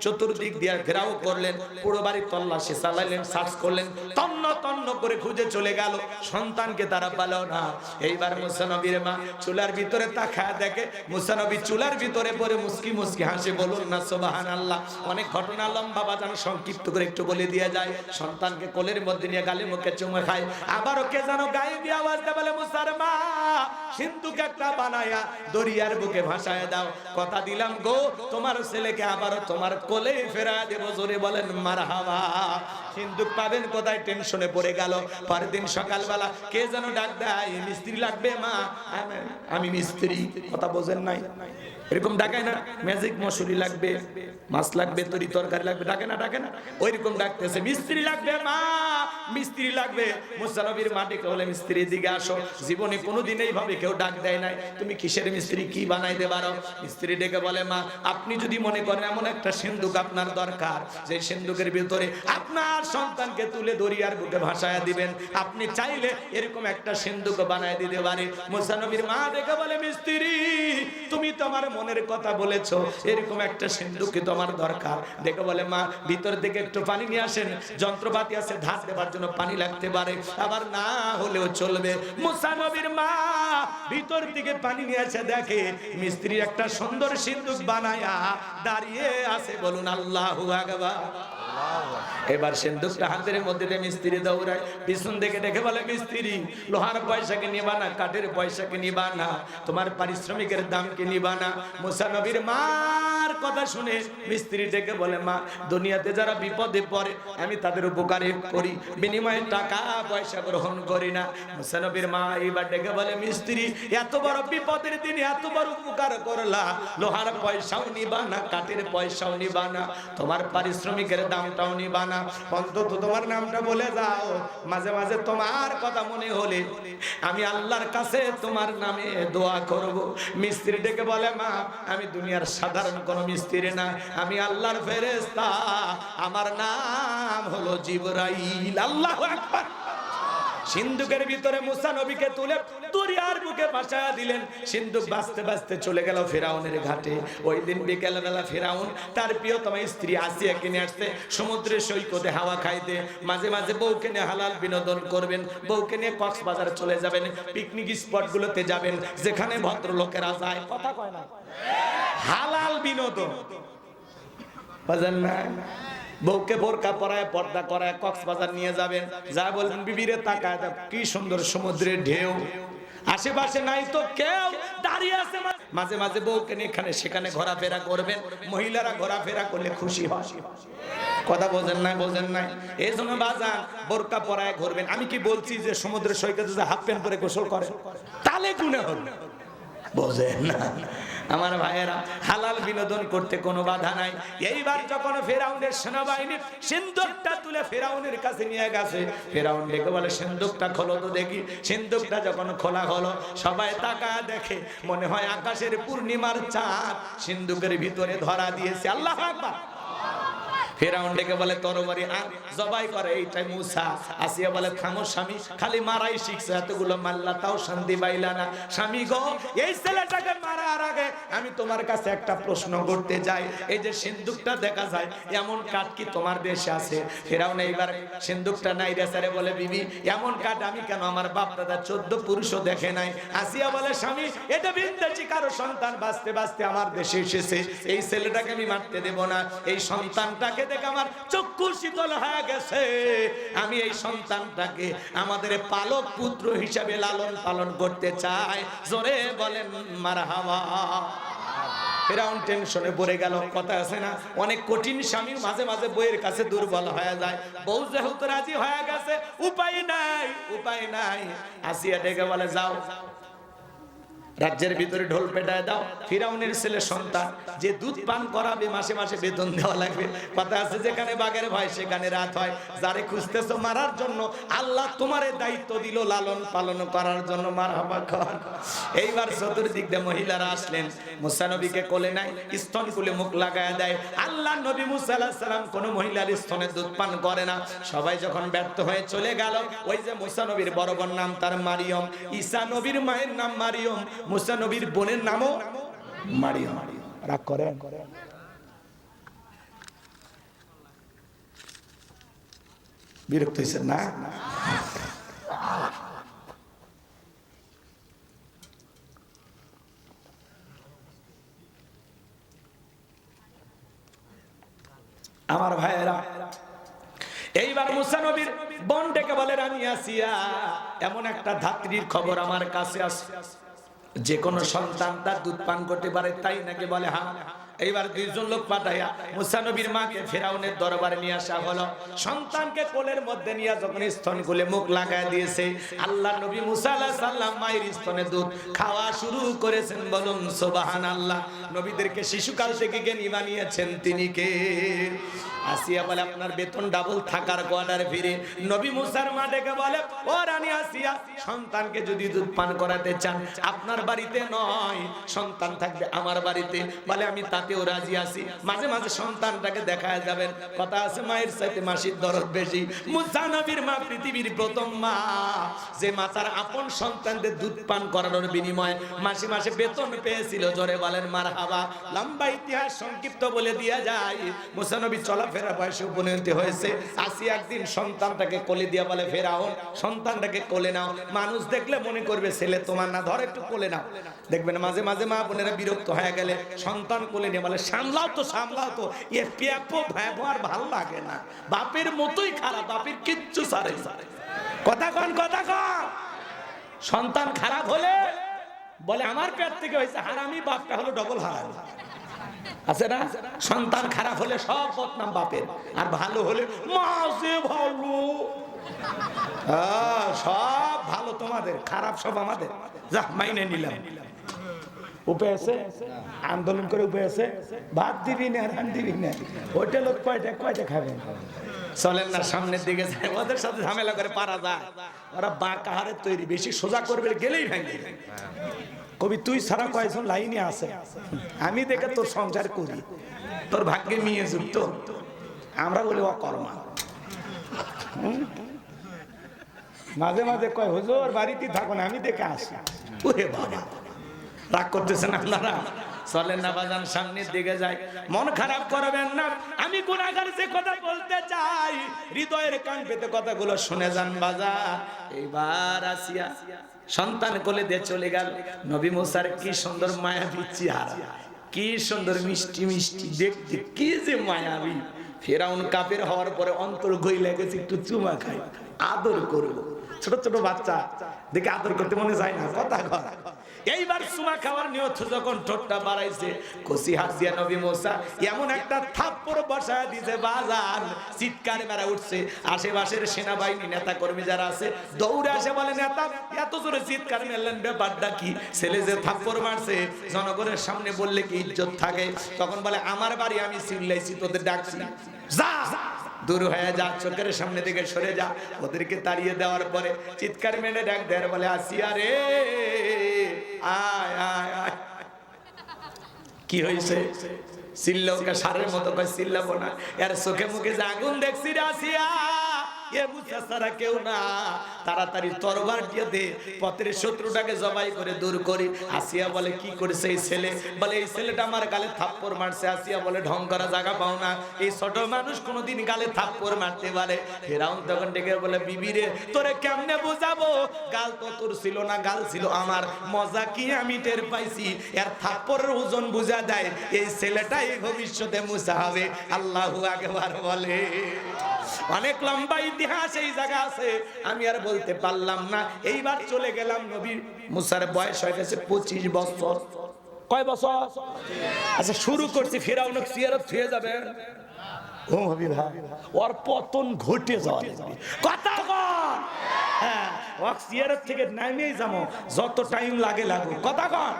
চতুর্দিক দিয়ে ঘেরাও করলেন, পুরো বাড়ি তল্লাশি চালাইলেন, সার্চ করলেন, তন্ন তন্ন করে খুঁজে চলে গেল, সন্তানকে তারা পেল না। এইবার মুসা নবীর মা চুলার ভিতরে তাকায় দেখে মুসা নবী চুলার ভিতরে পড়ে মুস্কি মুস্কি হাসে, বলুন না সুবহানাল্লাহ। অনেক ঘটনা লম্বা বাবা জান সংক্ষিপ্ত করে একটু বলে দিয়ে যায়, সন্তানকে কোলের মধ্যে নিয়ে গালে মুখে চুমে খায়। আবারও কে যেন গায়ে দিয়ে আওয়াজ দেয়, বলে মুসার মা সিন্ধুক একটা বানায়া দরিয়ার বুকে ভাসায় দাও, কথা দিলাম গো তোমার ছেলেকে আবারও তোমার কোলে ফেরায় দেব। জোরে বলেন মারহাবা। সিন্ধুক পাবেন কোথায়, টেনশনে পড়ে গেল। পরের দিন সকালবেলা কে যেন ডাক দেয়, মিস্ত্রি লাগবে মা। আমি মিস্ত্রি, কথা বোঝেন নাই? এরকম ডাকায় না, ম্যাজিক মশুরি লাগবে, মাছ লাগবে, তরি তরকারি লাগবে, ডাকে না? ডাকে না? ওইরকম ডাকতেছে, মিস্ত্রি লাগবে মা, মিস্ত্রি লাগবে। মুসা নবীর মা ডেকে বলে, মিস্ত্রির দিকে আসো। জীবনে কোনোদিন এইভাবে কেউ ডাক দেয় নাই, তুমি কিসের মিস্ত্রি, কি বানাইতে পারো? মিস্ত্রি ডেকে বলে, মা আপনি যদি মনে করেন এমন একটা সিন্ধুক আপনার দরকার, যে সিন্ধুকের ভিতরে আপনার সন্তানকে তুলে দরিয়ার বুকে ভাসায়া দিবেন, আপনি চাইলে এরকম একটা সিন্ধুক বানায় দিতে পারে। মুসা নবীর মা ডেকে বলে, মিস্ত্রি তুমি তো আমার মনের কথা বলেছো, এরকম একটা সিন্ধুক কি তোমার দরকার? দেখে বলে, মা ভিতর থেকে একটু পানি নিয়ে আসেন, যন্ত্রপাতি আছে, ধার দেবার জন্য পানি লাগতে পারে, আবার না হলেও চলবে। মুসা নবীর মা ভিতর থেকে পানি নিয়ে এসে দেখে মিস্ত্রি একটা সুন্দর সিন্ধুক বানায়া দাঁড়িয়ে আছে। বলুন আল্লাহু আকবার। এবার সিন্ধুকটা হাতের মধ্যে দিয়ে মিস্ত্রি দৌড়ায়, পিছন থেকে ডেকে বলে, মিস্ত্রি লোহার পয়সাকে নিবা না, কাঠের পয়সাকে নিবা না, তোমার পারিশ্রমিকের দামকে নিবা না। মুসা নবীর মার কথা শুনে মিস্ত্রি ডেকে বলে, মা দুনিয়াতে যারা বিপদে পড়ে আমি তাদের উপকার করি, বিনিময়ে টাকা পয়সা গ্রহণ করি না। মুসা নবীর মা এবার ডেকে বলে, মিস্ত্রি এত বড় বিপদের দিনে এত বড় উপকার করলা, লোহার পয়সাও নিবা না, কাঠের পয়সাও নিবা না, তোমার পারিশ্রমিকের দামটাও নিবা না, অন্তত তোমার নামটা বলে যাও। মাঝে মাঝে তোমার কথা মনে হলে আমি আল্লাহর কাছে তোমার নামে দোয়া করব। মিস্ত্রি ডেকে বলে, মা আমি দুনিয়ার সাধারণ কোন মিস্ত্রি না, আমি আল্লাহর ফেরেশতা, আমার নাম হলো জিবরাইল। আল্লাহু আকবার। সিন্ধুকের ভিতরে মুসা নবীকে তুলে দরিয়ার বুকে ভাসায়া দিলেন। সিন্ধুক বাঁচতে বাঁচতে চলে গেল ফেরাউনের ঘাটে। ওই দিন বিকেল বেলা ফেরাউন তার প্রিয়তমা স্ত্রী আসিয়াকে নিয়ে আসতে সমুদ্রের সৈকতে হাওয়া খাইতে। মাঝে মাঝে বউকে নিয়ে হালাল বিনোদন করবেন, বউকে নিয়ে কক্সবাজার চলে যাবেন, পিকনিক স্পট গুলোতে যাবেন যেখানে ভদ্রলোকেরা যায়, কথা কয় না, হালাল বিনোদন বুঝেন না? বউকে বোরকা পরায় পর্দা করায় কক্সবাজার নিয়ে যাবেন, যা বলবেন বিবিরে তাকায় কি সুন্দর সমুদ্রের ঢেউ, আশেপাশে নাই তো কেউ, দাঁড়িয়ে আছে। মাঝে মাঝে বউকে নিয়ে এখানে সেখানে ঘোরাফেরা করবেন, মহিলারা ঘোরাফেরা করলে খুশি হয়, কথা বোঝেন নাই? বোঝেন নাই? এই জন্য বাজান বোরকা পরায় ঘুরবেন। আমি কি বলছি যে সমুদ্রের সৈকতে যে হাফ প্যান্ট পরে গোসল করে তাহলে গুনাহ হবে? বোঝেন না আমার ভাইয়েরা, হালাল বিনোদন করতে কোনো বাধা নাই। এইবার যখন ফেরাউনের সেনাবাহিনী সিন্ধুকটা তুলে ফেরাউনের কাছে নিয়ে গেছে, ফেরাউন ডেকে বলে, সিন্ধুকটা খোলো তো দেখি। সিন্ধুকটা যখন খোলা হলো, সবাই তাকায় দেখে মনে হয় আকাশের পূর্ণিমার চাঁদ সিন্ধুকের ভিতরে ধরা দিয়েছে। আল্লাহু আকবার। ফেরাউন ডেকে বলে, তরবারি আর জবাই করে। এইটাই মুসা। আসিয়া বলে, থামো স্বামী, খালি মারাই শিখছে, এতগুলো মাল্লা তাও শান্তি পাইলা না। স্বামী গো, এই ছেলেটাকে মারার আগে আমি তোমার কাছে একটা প্রশ্ন করতে যাই, এই যে সিন্ধুকটা দেখা যায় এমন কাঠ কি তোমার দেশে আছে? ফেরাউন এইবার সিন্ধুকটা নাই রে স্যারে বলে, বিবি এমন কাঠ আমি কেন, আমার বাপ দাদা 14 পুরুষও দেখে নাই। আসিয়া বলে, স্বামী এটা বিন্দেশি কারো সন্তান বাঁচতে বাঁচতে আমার দেশে এসেছে, এই ছেলেটাকে আমি মারতে দেব না। এই সন্তানটাকে দেখে আমার চক্ষু শীতল হয়ে গেছে, আমি এই সন্তানটাকে আমাদের পালক পুত্র হিসাবে লালন পালন করতে চাই। জোরে বলেন মারহাবা। ফেরাউন টেনশনে পড়ে গেল। কথা আছে না, অনেক কঠিন স্বামী মাঝে মাঝে বউয়ের কাছে দুর্বল হয়ে যায়। বউ যেহেতু রাজি হয়ে গেছে, উপায় নাই, উপায় নাই। আসিয়া ডেকে বলে, যাও রাজ্যের ভিতরে ঢোল পেটায় দাও, ফিরাউনের ছেলে সন্তান যে দুধ পান করাবে মাসে মাসে বেতন দেওয়া লাগবে। কথা আছে, যেখানে বাঘের ভয় সেখানে রাত হয়। যারে খুঁজতেছো মারার জন্য, আল্লাহ তোমারে দায়িত্ব দিল লালন পালন করার জন্য। মারহাবা কর। এইবার চতুর্দিক দিয়ে মহিলারা আসলেন, মুসা নবীকে কোলে নাই, স্তন কুলে মুখ লাগায় দেয়। আল্লাহ নবী মুসা আলাইহিস সালাম কোন মহিলার স্তনে দুধ পান করে না। সবাই যখন ব্যর্থ হয়ে চলে গেল, ওই যে মুসা নবীর বড় বোন নাম তার মারিয়ম, ঈসা নবীর মায়ের নাম মারিয়ম, মুসা নবীর বোনের নামও মারিয়ম। রাগ করেন? বিরক্ত হয়েছেন না? আমার ভাই ডেকে বলে রানী আসিয়া এমন একটা ধাত্রীর খবর আমার কাছে আছে, যে কোনো সন্তান তার দুধ পান করতে পারে, তাই নাকি? বলে হ্যাঁ। এইবার দুইজন লোক পাঠাইয়া মুসা নবীর মাকে ফেরাউনের দরবারে নিয়ে আসা হলো। সন্তানকে কোলের মধ্যে নিয়ে যখন স্তন খুলে মুখ লাগায় দিয়েছে, আল্লাহ নবী মুসা আলাইহিস সালাম মায়ের স্তনে দুধ খাওয়া শুরু করেছেন। বলুন সুবহানাল্লাহ। নবীদেরকে শিশুকাল থেকে জ্ঞানী বানিয়েছেন তিনি কে? আসিয়া বলে আপনার বেতন ডাবল থাকার কোয়ার্টার ফিরে। নবী মুসার মা ডেকে বলে ও রানী আসিয়া, সন্তানকে যদি দুধ পান করাতে চান আপনার বাড়িতে নয়, সন্তান থাকবে আমার বাড়িতে। বলে আমি তাতেও রাজি আছি, মাঝে মাঝে সন্তানটাকে দেখায় যাবেন। কথা আছে মায়ের চাইতে মাসির দরদ বেশি। মুসা নবীর মা পৃথিবীর প্রথম মা, যে মাতার আপন সন্তানদের দুধ পান করানোর বিনিময়ে মাসে মাসে বেতন পেয়েছিল। জোরে বলেন মারহাবা। লম্বা ইতিহাস সংক্ষিপ্ত বলে দিয়া যায়, মুসা নবী চলাফেরা বয়সে উপনীত হয়েছে। আসিয়া একদিন সন্তানটাকে কোলে দিয়া বলে ফেরাউন, সন্তানটাকে কোলে নাও। মানুষ দেখলে মনে করবে ছেলে তোমার না, ধর একটু কোলে নাও। দেখবেন মাঝে মাঝে মা বোনেরা বিরক্ত হয়ে গেলে সন্তান কোলে নিয়ে বলে সামলাও তো সামলাও তো, এ পেপো ব্যবহার ভালো লাগে না, বাপের মতোই খারাপ, বাপের কিচ্ছু সারে। কথা কন কথা কন। সন্তান খারাপ হলে বলে আমার পেট থেকে হয়েছে হারামি, বাপটা হলো ডবল হারামি। আছে না? সন্তান খারাপ হলে সব বদনাম বাপের, আর ভালো হলে মাঝে ভালো। সব ভালো তোমাদের, খারাপ সব আমাদের। যা মাইনে নিলাম। উপায় আছে? আন্দোলন করে উপায় আছে? ভাত দিবি না, রান দিবি না, হোটেল কয়টা কয়টা খাবেন? চলেন না সামনের দিকে যায়, ওদের সাথে ঝামেলা করে পারা যায়। ওরা বাঁকা হারে তৈরি, বেশি সোজা করবে গেলেই ভেঙে। কবি তুই ছাড়া কয়েকজন লাইনে আছে, আমি দেখে তোর সংসার করি, তোর ভাগ্যে নিয়ে যুক্ত। আমরা বলি অকর্মা। মাঝে মাঝে কয় হুজুর বাড়িতে থাকো না, আমি দেখে আসি। ওরে বাবা, রাগ করতেছেন আপনারা? চলেন না বাজান সামনের দিকে যাই। মন খারাপ করবেন না, আমি গুনাহগার যে কথা বলতে চাই, হৃদয়ের কান পেতে কথাগুলো শুনে যান বাজার। এইবার আসিয়া সন্তান কোলে দিয়ে চলে গেল। নবী মুসার কি সুন্দর মায়াবী চেহারা, কি সুন্দর মিষ্টি মিষ্টি দেখতে, কি যে মায়াবী। ফেরাউন কাফের হওয়ার পরে অন্তর গইলে গেছে, একটু চুমা খাই, আদর করবো। ছোট ছোট বাচ্চা দেখে আদর করতে মনে যায় না? কথা কথা। এইবার চুমা খাওয়ার নিয়ত যখন ঠোঁটটা বাড়াইছে, কষি হাত দিয়া নবী মুসা এমন একটা থাপ্পড় বসায় দিছে, বাজান চিৎকার মেরা উঠছে। আশেপাশের সেনাবাহিনী নেতা কর্মী যারা আছে দৌড়ে আসে, বলে নেতা এত জোরে চিৎকার মেরলেন, ব্যাপারটা কি? ছেলে যে থাপ্পড় মারছে জনগণের সামনে বললে কি ইজ্জত থাকে? তখন বলে আমার বাড়ি, আমি চিল্লাইছি, তোদের ডাকছি, যা দূর হয়ে যা, চোখের সামনে থেকে সরে যা। ওদেরকে তাড়িয়ে দেওয়ার পরে চিৎকার মেনে ডাক দেয়, বলে আসিয়া রে আয় আয় আয়। কি হয়েছে? চিল্লাওকে সারের মতো কয় চিল্লাবো না, এর চোখে মুখে যে আগুন দেখছি রে আসিয়া, এ মুসা ছাড়া কেউ না, তাড়াতাড়ি তরবার দিয়ে দে, পথের শত্রুটাকে জবাই করে দূর করি। আসিয়া বলে কি করেছে এই ছেলে? বলে এই ছেলেটা আমার গালে থাপ্পড় মারছে। আসিয়া বলে ঢং করা জায়গা পাও না, এই ছোট মানুষ কোনোদিন গালে থাপ্পড় মারতে পারে? ফেরাউন তখন ডেকে বলে বিবি রে, তোরে কেমনে বোঝাবো? গাল তো তোর ছিল না, গাল ছিল আমার। মজা কি আমি টের পাইছি, এর থাপ্পড়ের ওজন বুঝা দেয়, এই ছেলেটাই ভবিষ্যতে মুসা হবে। আল্লাহু আকবার বলে। অনেক লম্বা ইতিহাস এই জায়গা আছে, আমি আর বলতে পারলাম না। এইবার চলে গেলাম, নবী মুসার বয়স হয়ে গেছে 25 বছর। কয় বছর? আচ্ছা শুরু করছি, ফেরাউন সিয়ারত হয়ে যাবে। ও ভাবি ভাই, ওর পতন ঘটে যাওয়া কথা কন। হ্যাঁ, ও সিয়ারত থেকে নামেই যাবো, যত টাইম লাগে লাগুক। কথা কন।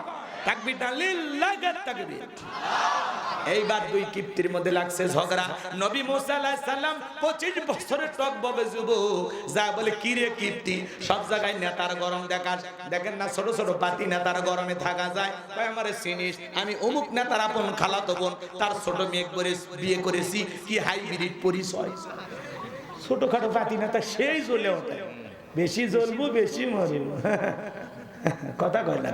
তাকবীর না, লিল্লাহি তাকবীর। এইবার দুই কিপ্তির মধ্যে লাগছে ঝগড়া। নবী মুসা আলাইহিস সালাম 25 বছরের টকবগে যুবক, যা বলে কি রে কিপ্তি, সব জায়গায় নেতার গরম দেখাস। দেখেন না ছোট ছোট পাতি নেতার গরমে থাকা যায়? কয় আমারে চিনিস, আমি অমুক নেতার আপন খালাতো বোন, তার ছোট মেয়ে করে বিয়ে করেছি। কি হাইব্রিড পরিচয়। ছোটখাটো পাতি নেতা সেই জ্বলে ওঠে, বেশি জ্বলবো বেশি মরবো। কথা কয় না,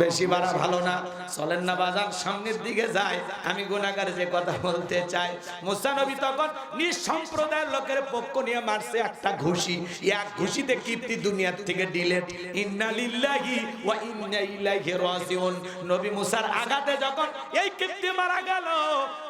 বেশি বাড়া ভালো না। চলেন না বাজান সামনের দিকে যায়। আমি গুনাহগার যে কথা বলতে চাই, মুসা নবী তখন নিজ সম্প্রদায়ের লোকের পক্ষ নিয়ে মারছে একটা ঘুষি। এক ঘুষিতে কীর্তি দুনিয়ার থেকে ডিলেট। ইন্না লিল্লাহি ওয়া ইন্না ইলাইহি রাজিউন। নবী মুসার আঘাতে যখন এই কীর্তি মারা গেল,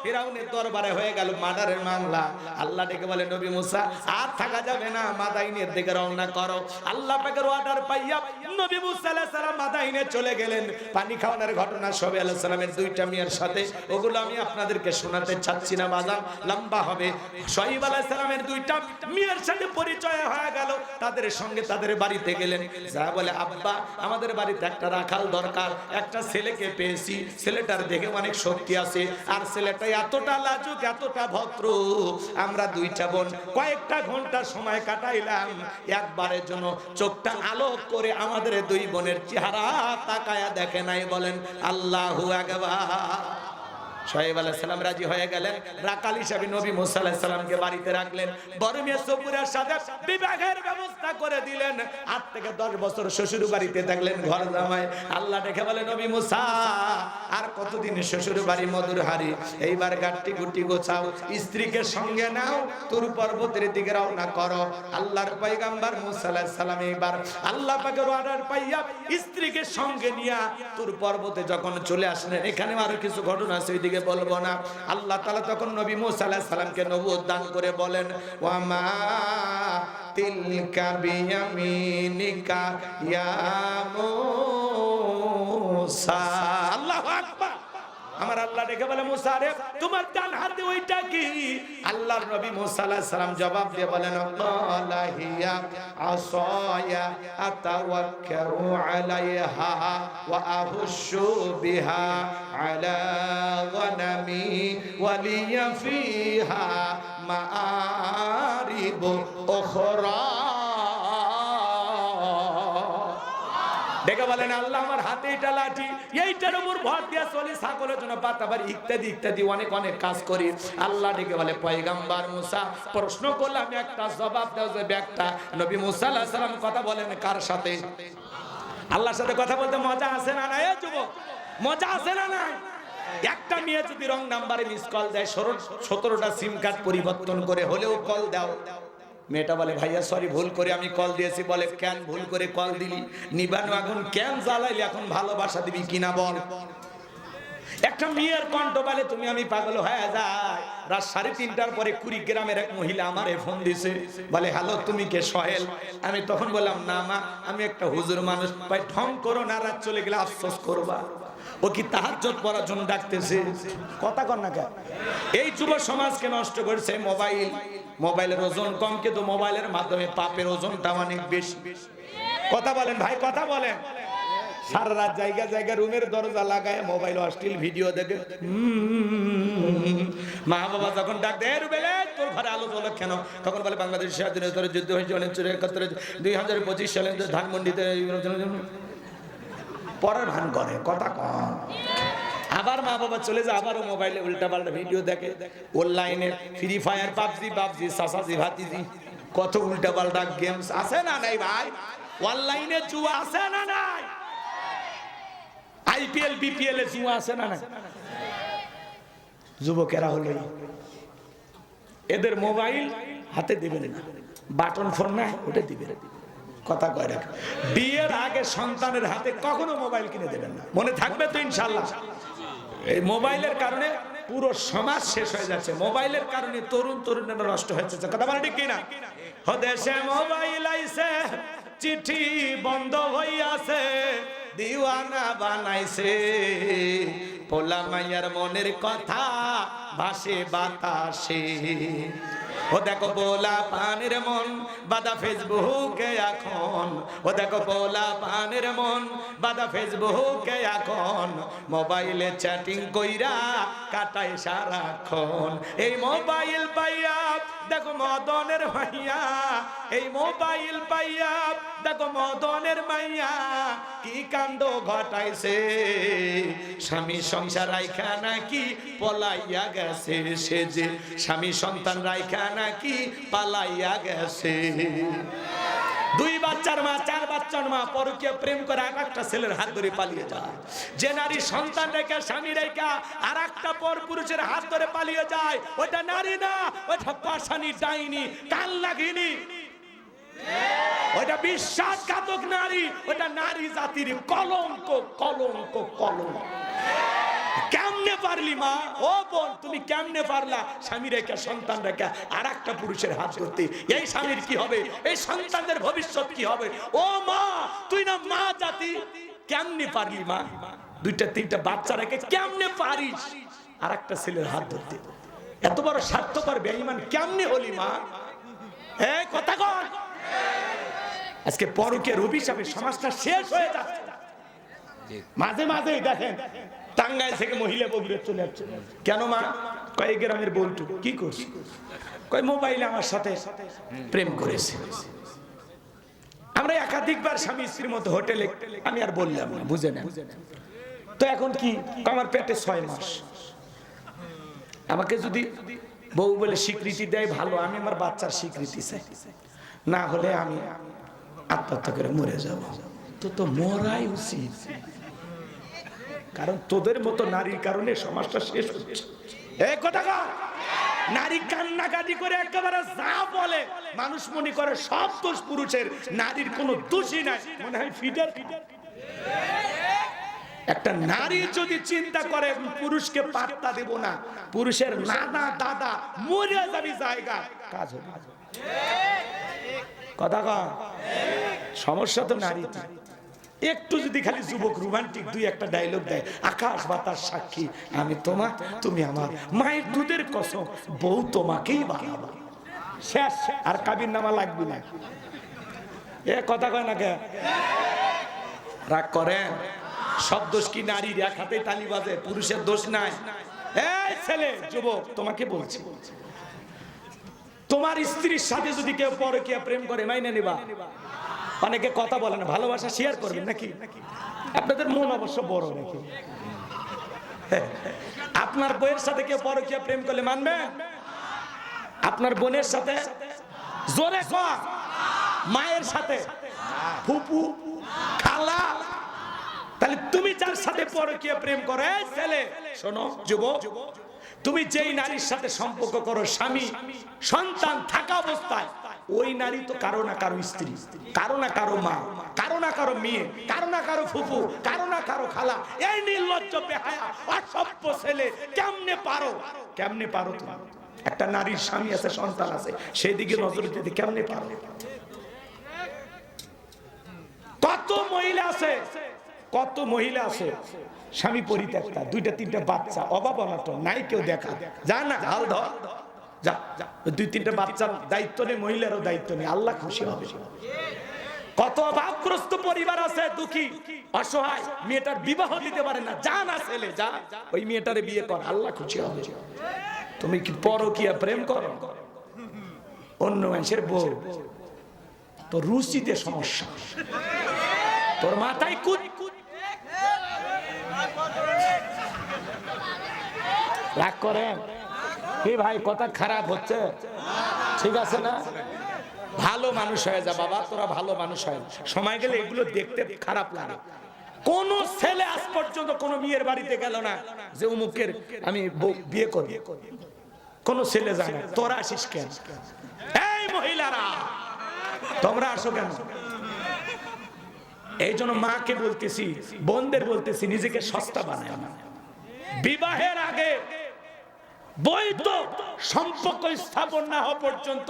ফিরাউনের দরবারে হয়ে গেল মার্ডারের মামলা। আল্লাহ ডেকে বলে, নবী মুসা আর থাকা যাবে না, মাদাইনের দিকে রওনা করো। আল্লাহ পাকের অর্ডার পাইয়া নবী মুসা আলাইহিস সালাম মাদাইনে চলে গেলেন। পানি খাওয়ানোর ঘটনা শোয়েব আলাইহিস সালামের দুইটা মেয়ের সাথে, ওগুলো আমি আপনাদেরকে শোনাতে চাচ্ছি না বাজান, লম্বা হবে। শোয়েব আলাইহিস সালামের দুইটা মেয়ের সাথে পরিচয় হয়ে গেল। তাদের সঙ্গে তাদের বাড়িতে গেলেন। যা বলে, আব্বা আমাদের বাড়িতে একটা রাখাল দরকার, একটা ছেলেকে পেয়েছি, ছেলেটার দেখে অনেক শক্তি আছে, আর ছেলেটা এতটা লাজুক, এতটা ভদ্র। আমরা দুইটা বোন কয়েকটা ঘন্টা সময় কাটাইলাম, একবারের জন্য চোখটা আলোক করে আমাদের দুই বোনের চেহারা তাকায়া দেখে নাই। বলেন আল্লাহু আকবার। শোয়েব আলাইহিস সালাম রাজি হয়ে গেলেন। রাকাল হিসেবে নবী মুসা আলাইহিস সালামকে বাড়িতে রাখলেন। বড় মেয়ে সফুরের সাথে বিবাহের ব্যবস্থা করে দিলেন। 8 থেকে 10 বছর শ্বশুর বাড়িতে থাকলেন ঘর জামাই। আল্লাহ দেখে বলে, নবী মুসা আর কতদিন শ্বশুর বাড়ি মধুর হারি, এইবার গাট্টি গুটি গোছাও, স্ত্রীকে সঙ্গে নাও, তুর পর্বতের দিকে রওনা করো। আল্লাহর পয়গম্বর মুসা আলাইহিস সালাম এইবার আল্লাহ পাকের অর্ডার পাইয়া স্ত্রীকে সঙ্গে নিয়া তুর পর্বতে যখন চলে আসলেন। এখানে আরো কিছু ঘটনা আছে, ওইদিকে বলবো না। আল্লাহ তাআলা তখন নবী মুসা আলাইহিস সালামকে নবুয়ত দান করে বলেন, ওয়া মা তিলকা বিয়ামিনিকা ইয়া মুসা। আল্লাহু আকবার। আমার আল্লাহ ডেকে বলে, মুসা রে তোমার ডান হাতে ওইটা কি? আল্লাহর নবী মুসা আলাইহিস সালাম জবাব দিয়ে বলেন, ক্বালা হিয়া আসায়া আতাওয়াক্কাউ আলাইহা ওয়া আহুশু বিহা আলা গনামি ওয়া লিয়া ফিহা মাআরিব উখরা। ডেকে বলেন, আল্লাহ আমার হাতে এটা লাঠি, এইটার উপর ভর দিয়ে চলি, ছাগলের জন্য পাতাবাড়ি ইত্যাদি ইত্যাদি অনেক অনেক কাজ করি। আল্লাহ ডেকে বলে, পয়গম্বর মুসা প্রশ্ন করলাম একটা, জবাব দাও যে একটা। নবী মুসা আলাইহিস সালাম কথা বলেন কার সাথে? আল্লাহর সাথে কথা বলতে মজা আছে না নাই? যুবক, মজা আছে না নাই? একটা মেয়ে যদি রং নাম্বারে মিস কল দেয়, 17টা সিম কার্ড পরিবর্তন করে হলেও কল দাও, মেয়েটা বলে, ভাইয়া সরি ভুল করে আমি কল দিয়েছি। বলে, কেন ভুল করে কল দিলি? নিবানো আগুন কেন জ্বালাইলি? এখন ভালোবাসা দিবি কিনা বল। একটা মেয়ের কণ্ঠ বলে, তুমি আমি পাগল হয়ে যাই। রাত 3:30টার পরে কুড়িগ্রামের এক মহিলা আমারে ফোন দিছে, বলে, হ্যালো তুমি কে? সোহেল। আমি তখন বললাম, না মা, আমি একটা হুজুর মানুষ, ভাই ঢং করো না, রাত চলে গেলে আফসোস করবা। ও কি তাহাজ্জুদ পড়ার জন্য ডাকতেছে? কথা কর না কেন? এই যুব সমাজকে নষ্ট করছে মোবাইল। মোবাইলের ওজন কম, কিন্তু মোবাইলের মাধ্যমে পাপের ওজনটা অনেক বেশি। কথা বলেন ভাই, কথা বলেন। সারা রাত জায়গা জায়গা রুমের দরজা লাগায় মোবাইল অশ্লীল ভিডিও দেখে। মা বাবা যখন ডাক দেয়, রুবেলে তোর ঘরে আলো জ্বলে কেন? তখন বলে, বাংলাদেশ স্বাধীনতার যুদ্ধ হয়েছে 1971, 2025 সালে ধানমন্ডিতে পরের ভান করে। কথা কম। আবার মা বাবা চলে যায়, আবারও মোবাইলে উল্টাপাল্টা ভিডিও দেখে। অনলাইনে ফ্রি ফায়ার, পাবজি, সাসাজি, ভাতিজি, কত উল্টাপাল্টা গেমস আছে না নাই ভাই? অনলাইনে জুয়া আছে না নাই? আইপিএল বিপিএল এ জুয়া আছে না নাই? যুবকেরা হলো এদের মোবাইল হাতে দিবেন না, বাটন ফোন না ওটা দিবেন। কথা কয় রাখ, বিয়ের আগে সন্তানের হাতে কখনো মোবাইল কিনে দেবেন না। মনে থাকবে তো ইনশাআল্লাহ? এই মোবাইলের কারণে পুরো সমাজ শেষ হয়ে যাচ্ছে। মোবাইলের কারণে তরুণ তরুণীরা নষ্ট হয়ে যাচ্ছে। কথা বলে ঠিক কিনা? দেশে মোবাইল আইছে, চিঠি বন্ধ হইয়াছে, দিওয়ানা বানাইছে, পোলা মাইয়ার মনের কথা ভাসে বাতাসে। ও দেখো পোলা পানের মন বাদা ফেসবুকে এখন, ও দেখো পোলা পানের মন বাদা ফেসবুকে এখন, মোবাইলে চ্যাটিং কইরা কাটায় সারাক্ষণ। এই মোবাইল পাইয়া দেখো মদনের মাইয়া, এই মোবাইল পাইয়া দেখো মদনের মাইয়া কি কাণ্ড ঘটাইছে। স্বামী সংসার রাইখা নাকি পলাইয়া গেছে, সে যে স্বামী সন্তান রাইখা নাকি পালাইয়া গেছে। 2 বাচ্চার মা 4 বাচ্চার মা পরকীয়া প্রেম করে আরেকটা ছেলের হাত ধরে পালিয়ে যায়। যে নারী সন্তান রেখে স্বামী রেখে আরেকটা পর পুরুষের হাত ধরে পালিয়ে যায়, ওটা নারী না, ওটা পাশানি ডাইনি কাল লাগিনি, ওটা বিশ্বাসঘাতক নারী, ওটা নারী জাতির কলঙ্ক কলঙ্ক কলঙ্ক। কেমনে পারলি মা? ও বোন, তুমি কেমনে পারলা স্বামী রেখে সন্তান রেখে আর একটা পুরুষের হাত ধরতে? এই স্বামীর কি হবে? এই সন্তানদের ভবিষ্যৎ কি হবে? ও মা, তুই না মা জাতি, কেমনে পারলি মা? 2-3টা বাচ্চা রেখে কেমনে পারিস আর একটা ছেলের হাত ধরতে? এত বড় স্বার্থপর বেঈমান কেমনে হলি মা? এই কথা কর। আজকে পরকীয়ার অভিশাপে সমাজটা শেষ হয়ে যাচ্ছে। মাঝে মাঝে দেখেন টাঙ্গাইল থেকে মহিলা বগুড়া চলে যাচ্ছে। কেন মা? কয়েক গ্রামের বলটু কি করছি, কয় মোবাইলে আমার সাথে প্রেম করেছে। আমরা একাধিকবার স্বামী স্ত্রীর মতো হোটেলে, আমি আর বললাম না, বুঝে না। তো এখন কি, আমার পেটে 6 মাস, আমাকে যদি বউ বলে স্বীকৃতি দেয় ভালো, আমি আমার বাচ্চার স্বীকৃতি চাই, না হলে আমি আত্মহত্যা করে মরে যাব। তো মরাই উচিত, কারণ তোদের মতো নারীর কারণে সমাজটা শেষ হচ্ছে। এই কথা নারী কান্নাকাটি করে একেবারে যা বলে মানুষ মনে করে সব দোষ পুরুষের, নারীর কোনো দোষই নাই, মনে হয় ফিডার। একটা নারী যদি চিন্তা করে পুরুষকে পাত্তা দেব না, পুরুষের নানা দাদা মরে যাবি জায়গা, কাজ হবে। কথা কয়, সমস্যা তো নারীতে। একটু যদি খালি যুবক রোমান্টিক 2-1টা ডায়লগ দেয়, আকাশ বাতাস সাক্ষী, আমি তোমার তুমি আমার, মায়ের দুধের কসম, বউ তোমাকেই বানাবো, শেষ, আর কাবির নামা লাগবে না। এ কথা কয় না কে? রাগ করেন? সব দোষ কি নারীর? এক হাতে তালি বাজে, পুরুষের দোষ নাই। এই ছেলে যুবক, তোমাকে বলছি, তোমার স্ত্রীর সাথে যদি কেউ পরকীয়া প্রেম করে মাইনে নিবা? অনেকে কথা বলে না, ভালোবাসা শেয়ার করবেন নাকি? আপনাদের মন অবশ্য বড় নাকি? আপনার বইয়ের সাথে কেউ পরকীয়া প্রেম করলে মানবেন? আপনার বোনের সাথে? জোরে কর। মায়ের সাথে? ফুপু, খালা? তাহলে তুমি যার সাথে পরকীয়া প্রেম করে, ছেলে শোনো যুবক, তুমি যেই নারীর সাথে সম্পর্ক করো, স্বামী সন্তান থাকা অবস্থায়, ওই নারী তো কারো না কারো স্ত্রী, কারো না কারো মা, কারো না কারো মেয়ে, কারো না কারো ফুফু, কারো না কারো খালা। এই নির্লজ্জ বেহায়া অসভ্য ছেলে, কেমনে পারো? কেমনে পারো? তুমি একটা নারীর স্বামী আছে, সন্তান আছে, সেই দিকে নজর দিতে কেমনে পারো? কত মহিলা আছে, কত মহিলা আছে স্বামী পরিত্যক্তা, 2-3টা বাচ্চা, অভাব অনটন নাই, কেউ দেখা যা না, হাল ধর যা, 2-3টা বাচ্চার দায়িত্ব নেই, মহিলারও দায়িত্ব নেই, আল্লাহ খুশি হবে। কত অভাবগ্রস্ত পরিবার আছে, দুঃখী অসহায়, মেয়েটার বিবাহ দিতে পারে না, যা না ছেলে যা, ওই মেয়েটারে বিয়ে কর, আল্লাহ খুশি হবে। তুমি কি পরকীয়া প্রেম করো? অন্য মানুষের বউ, তোর রুচিতে সমস্যা, তোর মাথায় কুত। রাগ করেন কি ভাই? কথা খারাপ হচ্ছে, ঠিক আছে না? ভালো মানুষ হয়ে যা বাবা, তোরা ভালো মানুষ হয়, সময় গেলে এগুলো দেখতে খারাপ লাগে। কোন ছেলে আজ পর্যন্ত কোন মেয়ের বাড়িতে গেল না যে অমুকের আমি বিয়ে করব, কোন ছেলে যায় না। তোরা আসিস কেন? এই মহিলারা তোমরা আসো কেন? এই জন্য মাকে বলতেছি, বোনদের বলতেছি, নিজেকে সস্তা বানায় না। বিবাহের আগে বৈধ সম্পর্ক স্থাপন না হওয়া পর্যন্ত,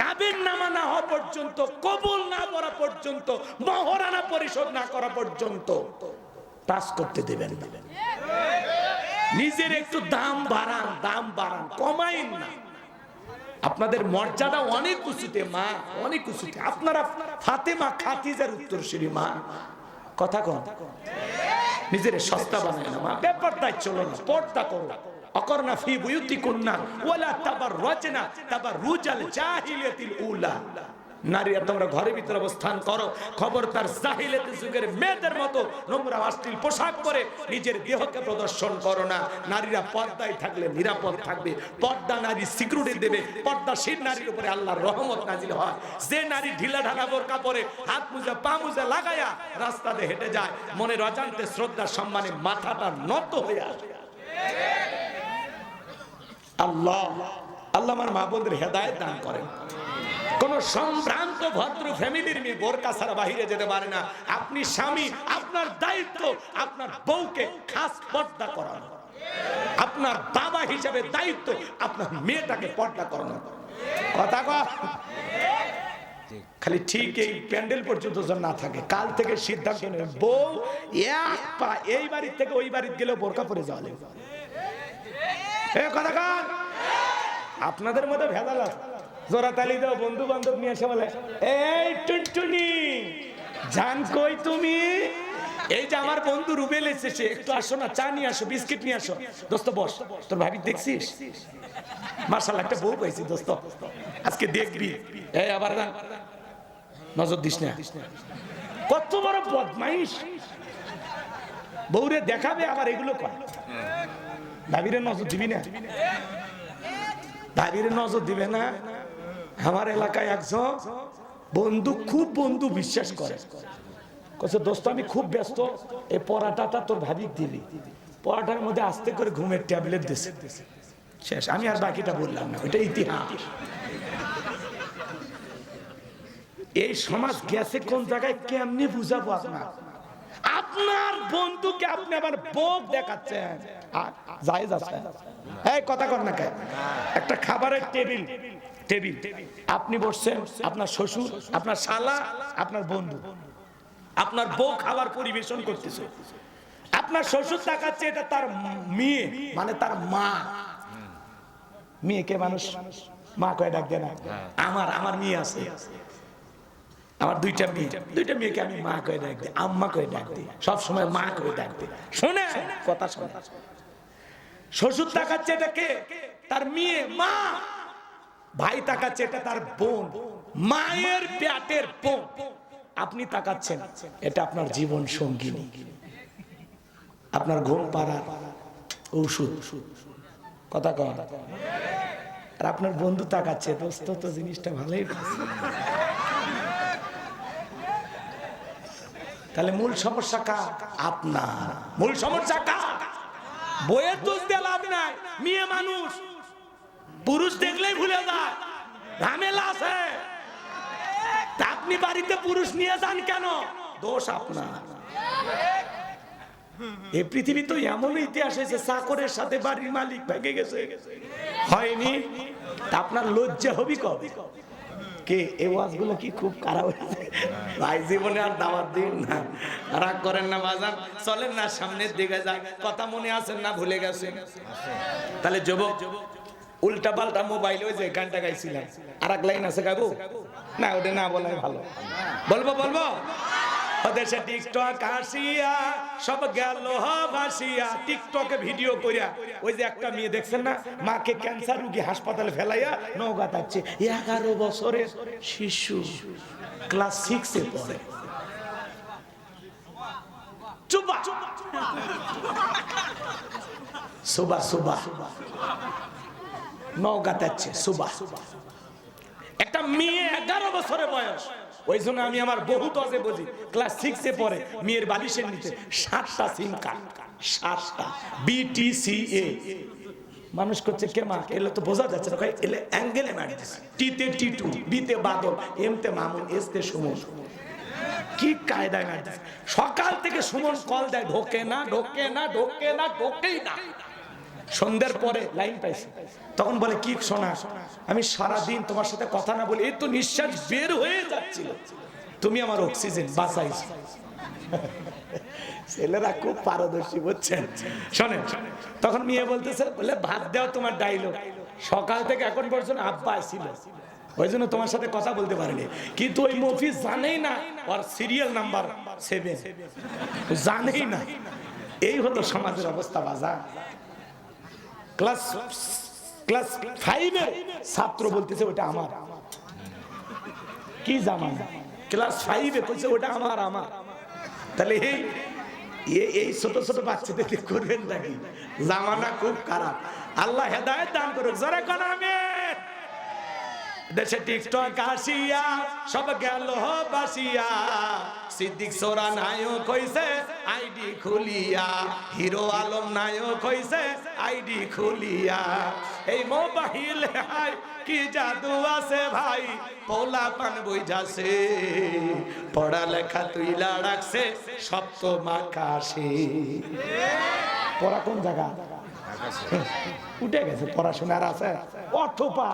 কাবিন নামা না হওয়া পর্যন্ত, কবুল না করা পর্যন্ত, মহরানা পরিশোধ না করা পর্যন্ত টাচ করতে দেবেন না। নিজের একটু দাম বাড়ান, দাম বাড়ান, কমাইন না। আপনাদের মর্যাদা অনেক উঁচুতে মা, অনেক উঁচুতে। আপনারা ফাতেমা খাদিজার উত্তরসূরি মা, কথা কন। নিজের সস্তা বানায় না মা, বেপরদায় চলো না, পর্দা করো। অকরনা ফি বুয়ুতিকুন্না ওয়ালা তাবাররাজনা তাবাররুজাল জাহিলিয়াতিল উলা। নারীরা তোমরা ঘরের ভিতরে অবস্থান করো, খবরদার জাহিলিয়াতের যুগের মেয়েদের মতো নোংরা অশ্লীল পোশাক পরে নিজের দেহকে প্রদর্শন করো না। নারীরা পর্দায় থাকলে নিরাপদ থাকবে, পর্দা নারী সিকিউরিটি দেবে, পর্দাশীল নারীর উপরে আল্লাহর রহমত নাজিল হয়। যে নারী ঢিলা ঢালা বোরকা পরে হাত মুজা পা মুজা লাগায়া রাস্তাতে হেঁটে যায়, মনের অজান্তে শ্রদ্ধা সম্মানে মাথাটা নত হয়ে আসে। আল্লাহ আল্লাহ আমার মা বোনদের হেদায়েত দান করেন। কোন সম্ভ্রান্ত ভদ্র ফ্যামিলির মেয়ে বোরকা ছাড়া বাহিরে যেতে পারে না। আপনি স্বামী, আপনার দায়িত্ব আপনার বউকে খাস পর্দা করানো। আপনার বাবা হিসেবে দায়িত্ব আপনার মেয়েটাকে পর্দা করানো। কথা কয় খালি ঠিক এই প্যান্ডেল পর্যন্ত যেন না থাকে। কাল থেকে সিদ্ধান্ত নেবে, বউ এক পা এই বাড়ির থেকে ওই বাড়িতে গেলেও বোরকা পরে যাওয়া লাগবে। কথা কয় আপনাদের মধ্যে ভেজাল আছে। জোড়া তালি দাও, বন্ধু বান্ধব নিয়ে এসে বলে, এই টুনটুনি জান কই তুমি? এই যে আমার বন্ধু রুবেল এসেছে, একটু আসো না, চা নিয়ে আসো, বিস্কিট নিয়ে আসো। দোস্ত বস, তোর ভাবি দেখছিস? মাশাআল্লাহ একটা বউ পাইছি দোস্ত, আজকে দেখবি। এই আবার নজর দিস না, কত বড় বদমাইশ। বউরে দেখাবে আবার এগুলো কর। ভাবিরে নজর দিবি না, ভাবিরে নজর দিবে না। আমার এলাকায় একজন বন্ধু, খুব বন্ধু বিশ্বাস করে, দোস্ত আমি খুব ব্যস্ত, এই পরাটাটা তোর ভাবি দিবি। পরাটার মধ্যে আস্তে করে ঘুমের ট্যাবলেট দিছে, শেষ। আমি আর বাকিটা বললাম না, ওইটা ইতিহাস। এই সমাজ গেছে কোন জায়গায় কেমনি বুঝাবো আপনার? আপনার বন্ধুকে আপনি আবার বউ দেখাচ্ছেন, যায় যাচ্ছে। এই কথা কর না কেন? একটা খাবারের টেবিল আপনি বসছেন, আপনার শ্বশুর, আপনার শালা, আপনার বন্ধু, আপনার বউ খাবার পরিবেশন করতেছে। আপনার শ্বশুর তাকাচ্ছে, এটা তার মেয়ে, মানে তার মা। মেয়েকে মানুষ মা কয়ে ডাক দেয় না? আমার মেয়ে আছে, আমার দুইটা মেয়েকে আমি মা কয়ে ডাক দিই, আম্মা কয়ে ডাক দিই, সবসময় মা কয়ে ডাক দিই। শোনে কথা, শোনে। শ্বশুর তাকাচ্ছে, এটা কে? তার মেয়ে, মা। ভাই তাকাচ্ছে, এটা তার বোন, মায়ের পেটের বোন। আপনি তাকাচ্ছেন, এটা আপনার জীবন সঙ্গিনী, আপনার ঘুম পাড়ার ঔষধ। কথা কন। আর আপনার বন্ধু তাকাচ্ছে, দোস্ত তো জিনিসটা ভালোই। তাহলে মূল সমস্যা কার? আপনার। মূল সমস্যা কার? বইয়ের দোষ দিয়ে লাভ নাই। মেয়ে মানুষ, পুরুষ দেখলেই ভুলে যায়, ঝামেলা আছে। আপনি বাড়িতে পুরুষ নিয়ে যান কেন? দোষ আপনার। এই পৃথিবী তো এমন ইতিহাস আছে, চাকরের সাথে বাড়ির মালিক ভেঙে গেছে, হয়নি? আপনার লজ্জা হবি কবে? কে এই ওয়াজগুলো কি খুব খারাপ হয়েছে ভাই? জীবনে আর দাওয়াত দিন না, রাগ করেন না বাজান, চলেন না সামনের দিকে যান। কথা মনে আছেন না ভুলে গেছেন? তাহলে যুবক উল্টা পাল্টা মোবাইল, ওই যে গানটা গাইছিলাম, আর এক লাইন আছে, গাবো না? ওটা না বলাই ভালো। বলবো দেশে টিকটক আসিয়া সব গেল ভাসিয়া। টিকটকে ভিডিও করিয়া ওই যে একটা মেয়ে দেখছেন না, মাকে ক্যান্সার রোগী হাসপাতালে ফেলাইয়া নৌকা যাচ্ছে। 11 বছরের শিশু, ক্লাস 6 এ পড়ে। সুবা নৌকা যাচ্ছে, একটা মেয়ে 11 বছরের বয়স। ওই জন্য আমি আমার বহুত অজে বুঝি, ক্লাস 6 এ পড়ে, মেয়ের বালিশের নিচে 7টা সিম কার্ড, 7টা BTCA মানুষ করছে। কে মা? এলে তো বোঝা যাচ্ছে না, এলে অ্যাঙ্গেলে মারি দিছে। টিতে টিটু, বিতে বাদল, এমতে মামুন, এসতে সুমন। কি কায়দায় মারি দিছে। সকাল থেকে সুমন কল দেয়, ঢোকেই না। সন্ধ্যার পরে লাইন পাইছে, তখন বলে, কি শোনা, আমি সারাদিন তোমার সাথে কথা না বলে এই তো নিঃশ্বাস বের হয়ে যাচ্ছিল, তুমি আমার অক্সিজেন বাঁচাইছো। ছেলেরা খুব পারদর্শী, বুঝছেন? শোনেন, তখন মেয়ে বলতেছে, বলে ভাত দেও তোমার ডায়লগ, সকাল থেকে এখন পর্যন্ত আব্বা ছিল, ওই জন্য তোমার সাথে কথা বলতে পারিনি। কিন্তু ওই মফিজ জানেই না ওর সিরিয়াল নাম্বার 7, জানেই না। এই হলো সমাজের অবস্থা বাজা। ক্লাস 5 এর ছাত্র বলতেছে ওটা আমার। কি জামানা? ক্লাস 5-এ কইছে ওটা আমার। তাহলে এই ছোট ছোট বাচ্চাদের করবেন নাকি? জামানা খুব খারাপ। আল্লাহ হেদায়েত দান করুক। যারা কোন আমিন। দেশে টিকটক আসিয়া সব গেল বাসিয়া, সিদ্দিক সোরা নায়ক হইছে আইডি খুলিয়া, হিরো আলম নায়ক হইছে আইডি খুলিয়া। এই মোবাইলে হাই কি জাদু আছে ভাই, পোলা পান বইজাছে, পড়ালেখা তুইলা রাখছে সপ্তম আকাশে। পড়া কোন জায়গা উঠে গেছে, পড়াশোনার আছে অথপা।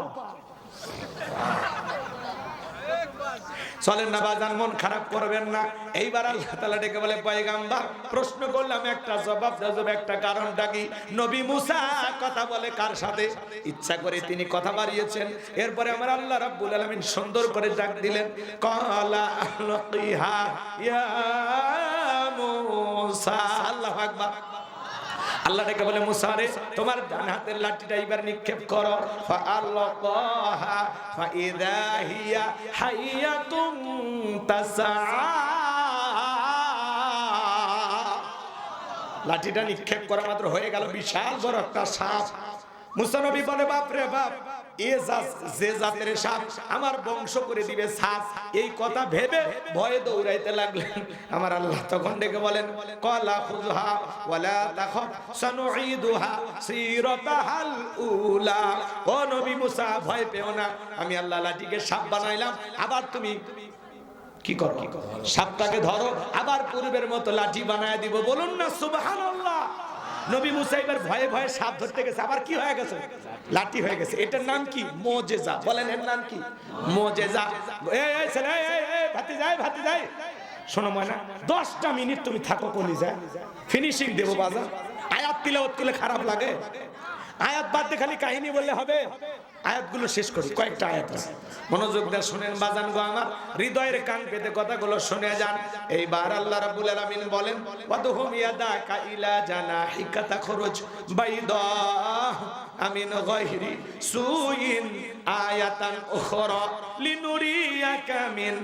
চলেন না বাজান, মন খারাপ করবেন না। এইবার আল্লাহ তাআলা ডেকে বলে, পয়গাম্বর প্রশ্ন করলাম একটা জবাব দাও, একটা কারণটা কি? নবী মুসা কথা বলে কার সাথে? ইচ্ছা করে তিনি কথা বাড়িয়েছেন। এরপরে আমার আল্লাহ রাব্বুল আলামিন সুন্দর করে ডাক দিলেন, ক্বালা আলকিহা ইয়া মুসা। আল্লাহু আকবার। আল্লাহ ডেকে বলে, মুসা রে তোমার ডান হাতের লাঠিটা এবার নিক্ষেপ করো। ফাআলকাহা ফাইযা হিয়া হাইয়াতুন তাসআ। লাঠিটা নিক্ষেপ করা মাত্র হয়ে গেল বিশাল বড় একটা সাপ। মুসা নবী বলে, বাপ রে বাপ, যে জাতের সাপ আমার বংশ করে দিবে সাপ, এই কথা ভেবে ভয়ে দৌড়াইতে লাগলেন। আমার আল্লাহ তখন ডেকে বলেন, ক্বালা খুযহা ওয়ালা তাখাফ সানুঈদুহা সিরাতাহাল উলা। ও নবী মুসা, ভয় পেও না, আমি আল্লাহ লাঠিকে সাপ বানাইলাম, আবার তুমি কি করো? সাপটাকে ধরো, আবার পূর্বের মতো লাঠি বানায় দিব। বলুন না সুবহানাল্লাহ। নবী মুসা এবার ভয়ে ভয়ে সাপ ধরতে গেছে, আবার কি হয়ে গেছে? লাঠি হয়ে গেছে। এটার নাম কি? মুজিজা। বলেন এর নাম কি? মুজিজা। এই ছেলে, এই ভাতি যাই শোনো ময়না, 10টা মিনিট তুমি থাকো কলিজা, ফিনিশিং দেবো বাজার। আয়াত তিলাওয়াত করলে খারাপ লাগে? আয়াত বাদ দিয়ে খালি কাহিনী বললে হবে? আয়াতগুলো শেষ করি, কয়েকটা আয়াত আছে, মনোযোগ দিয়ে শুনেন বাজান গো আমার, হৃদয়ের কান পেতে কথাগুলো শুনে যান। এইবার আল্লাহ রাব্বুল আলামিন বলেন, ওয়াদহুম ইয়াদাকা ইলা জানাহিকা তাখরুজ বাইদা আমিন গায়রি সুইন আয়াতান উখরা লিনুরিয়াকা মিন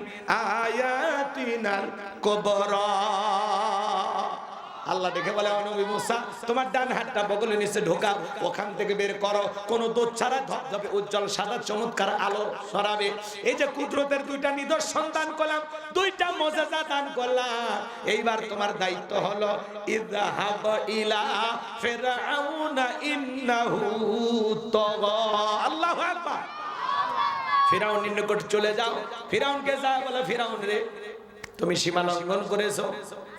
আয়াতিনাল কুবরা। আল্লাহ দেখে বলে, নবী মুসা তোমার ডান হাতটা বগলের নিচে ঢোকাও, ওখান থেকে বের করো, কোন দোষ ছাড়া ধবধবে উজ্জ্বল সাদা চমৎকার আলো ছড়াবে। এই যে কুদরতের 2টা নিদর্শন দান করলাম, 2টা মুজিজা দান করলাম, এইবার তোমার দায়িত্ব হলো ইযহাব ইলা ফিরআউনা ইন্নাহু তাগা। আল্লাহু আকবার। ফিরআউনের নিকট চলে যাও, ফিরআউনকে যা বলে, ফিরআউন রে তুমি সীমা লঙ্ঘন করেছো,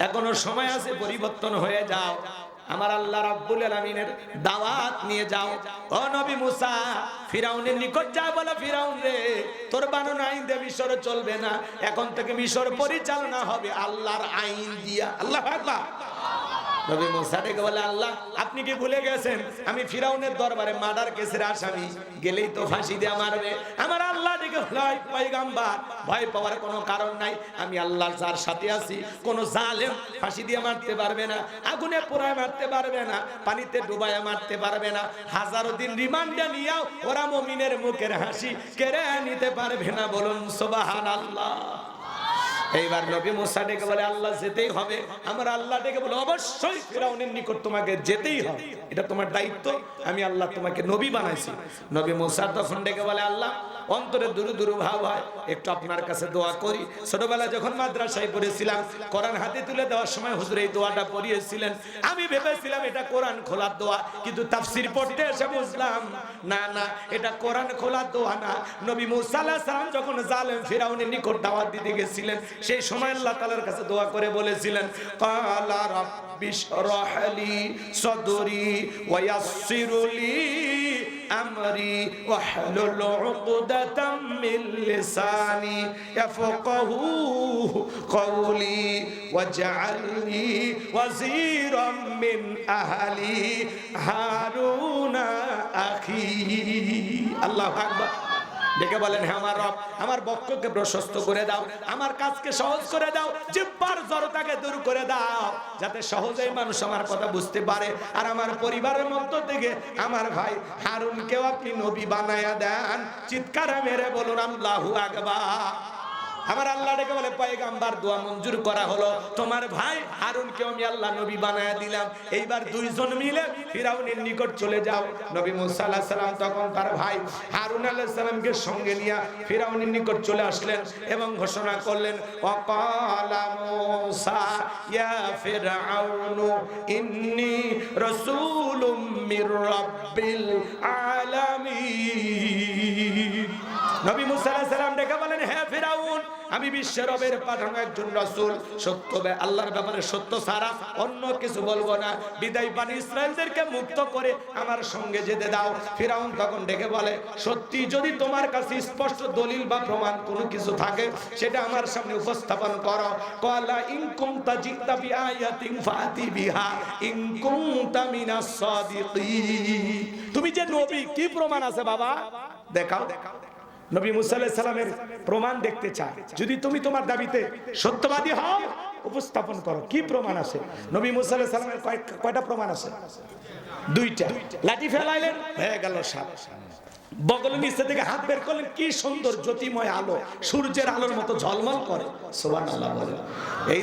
এখনো সময় আছে, পরিবর্তন হয়ে যাও, আমার আল্লাহ রাব্বুল আলামিনের দাওয়াত নিয়ে যাও। ও নবী মুসা ফিরআউনের নিকট যা বলে, ফিরআউন রে তোর বানানো আইন দিয়ে মিশর চলবে না, এখন থেকে মিশর পরিচালনা হবে আল্লাহর আইন দিয়া। আল্লাহু আকবার। নবী মুসা ডেকে বলে, আল্লাহ আপনি কি ভুলে গেছেন আমি ফিরআউনের দরবারে মার্ডার কেসের আসামি, গেলেই তো ফাঁসি দিয়ে মারবে। আমার আল্লাহ ডেকে বলে, পয়গম্বর ভয় পাওয়ার কোনো কারণ নাই, আমি আল্লাহ যার সাথে আছি, কোন জালেম ফাঁসি দিয়ে মারতে পারবে না, আগুনে পোড়ায় মারতে পারবে না, পানিতে ডুবায় মারতে পারবে না, 1000 দিন রিমান্ডে নিয়েও ওরা মুমিনের মুখের হাসি কেড়ে নিতে পারবে না। বলুন সুবহানাল্লাহ। এইবার নবী মুসা ডেকে বলে, আল্লাহ যেতেই হবে। আমার আল্লাহ ডেকে বলে, অবশ্যই ফিরআউনের নিকট তোমাকে যেতেই হবে, এটা তোমার দায়িত্ব, আমি আল্লাহ তোমাকে নবী বানাইছি। নবী মুসা তখন ডেকে বলে, আল্লাহ অন্তরে দুরু দুরু ভাব হয়, একটু আপনার কাছে দোয়া করি। ছোটবেলা যখন মাদ্রাসায় পড়েছিলাম, কোরআন হাতে তুলে দেওয়ার সময় হুজুর এই দোয়াটা পড়িয়েছিলেন, আমি ভেবেছিলাম এটা কোরআন খোলার দোয়া, কিন্তু তাফসীর পড়তে এসে বুঝলাম না না, এটা কোরআন খোলার দোয়া না। নবী মুসা আলাইহিস সালাম যখন জালেম ফিরআউনের নিকট দাওয়াত দিতে গেছিলেন, সেই সময় আল্লাহ তাআলার কাছে দোয়া করে বলেছিলেন, ক্বালা রাব্বিশরাহ লি সাদরি ওয়া ইয়াসসির লি আমরি ওয়াহলুল উকদাতাম মিন লিসানি ইয়াফকাহু কওলি ওয়াজআলনি ওয়াজিরাম মিন আহলি হারুনা আখি। আল্লাহু আকবার। ডেকে বলেন, হ্যাঁ আমার রব, আমার বক্ষকে প্রশস্ত করে দাও, আমার কাজকে সহজ করে দাও, জিহ্বার জড়তাকে দূর করে দাও, যাতে সহজেই মানুষ আমার কথা বুঝতে পারে, আর আমার পরিবারের মধ্য থেকে আমার ভাই হারুনকেও আপনি নবী বানায়া দেন। চিৎকার মেরে বলুন আল্লাহু আকবার। আমার আল্লাহ ডেকে বলে পয়গম্বর দোয়া মঞ্জুর করা হলো, তোমার ভাই হারুনকে আমি আল্লাহ নবী বানায়া দিলাম, এইবার দুইজন মিলে ফিরাউনের নিকট চলে যাও। নবী মুসা আলাইহিস সালাম তখন তার ভাই হারুন আলাইহিস সালামকে সঙ্গে নিয়ে ফিরাউনের নিকট চলে আসলেন এবং ঘোষণা করলেন, ওয়াকালা মুসা ইয়া ফিরআউনু ইন্নী রাসূলুম মির রাব্বিল আলামিন। নবী মুসা আলাইহিস সালাম ডেকে বলেন, হে ফিরাউন, আমি বিশ্বের রবের পাঠানো একজন রাসূল, সত্য আল্লাহর ব্যাপারে সত্য ছাড়া অন্য কিছু বলবো না, বিদায় বনি ইসরাইলদেরকে মুক্ত করে আমার সঙ্গে যেতে দাও। ফিরাউন তখন ডেকে বলে, সত্যি যদি তোমার কাছে স্পষ্ট দলিল বা প্রমাণ কোনো কিছু থাকে সেটা আমার সামনে উপস্থাপন করো। ক্বালা ইন কুনতা জিতা বিআয়াতিন ফাতি বিহা ইন কুনতা মিনাস সাদিকিন। তুমি যে নবী, কি প্রমাণ আছে বাবা দেখাও। নবী মুসা আলাইহিস সালামের প্রমাণ দেখতে চায়, যদি তুমি তোমার দাবিতে সত্যবাদী হও উপস্থাপন করো, কি প্রমাণ আছে? নবী মুসা আলাইহিস সালামের কয়টা প্রমাণ আছে? দুইটা। লাঠি ফেলাইলেন, হয়ে গেল সাপ। বগলের নিচে থেকে হাত বের করলেন, কি সুন্দর জ্যোতিময় আলো, সূর্যের আলোর মতো ঝলমল করে। সুবহানাল্লাহ বলেন। এই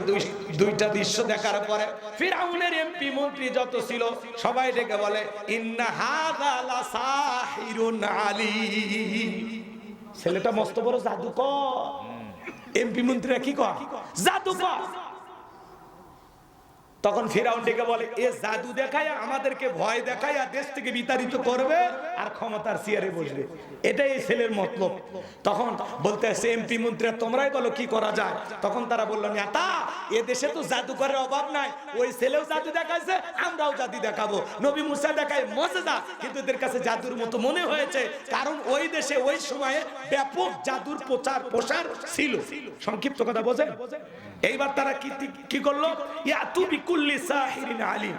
দুইটা দৃশ্য দেখার পরে ফিরআউনের এমপি মন্ত্রী যত ছিল সবাই ডেকে বলে, ইন্না হাযা লাসাহিরুন আলীম। ছেলেটা মস্ত বড় জাদুকর। এমপি মন্ত্রীরা কি কয়? জাদুকর। তখন ফিরাউন ডেকে বলে, এ জাদু দেখায় আমাদেরকে ভয় দেখায় দেশ থেকে বিতাড়িত করবে আর ক্ষমতার চেয়ারে বসবে, এটাই এই ছেলের মতলব। তখন বলতে আছে এমপি মন্ত্রীরা, তোমরাই বলো কি করা যায়। তখন তারা বলল, নেতা, এ দেশে তো জাদুকরের অভাব নাই, ওই ছেলেও জাদু দেখাইছে, আমরাও জাদু দেখাবো। নবী মুসা দেখায় মুজিজা, কিন্তু এদের কাছে জাদুর মতো মনে হয়েছে, কারণ ওই দেশে ওই সময়ে ব্যাপক জাদুর প্রচার ছিল। সংক্ষিপ্ত কথা বোঝেন? এইবার তারা কি করলো? ইয়াতু বিকুল্লি সাহিরিন আলিম।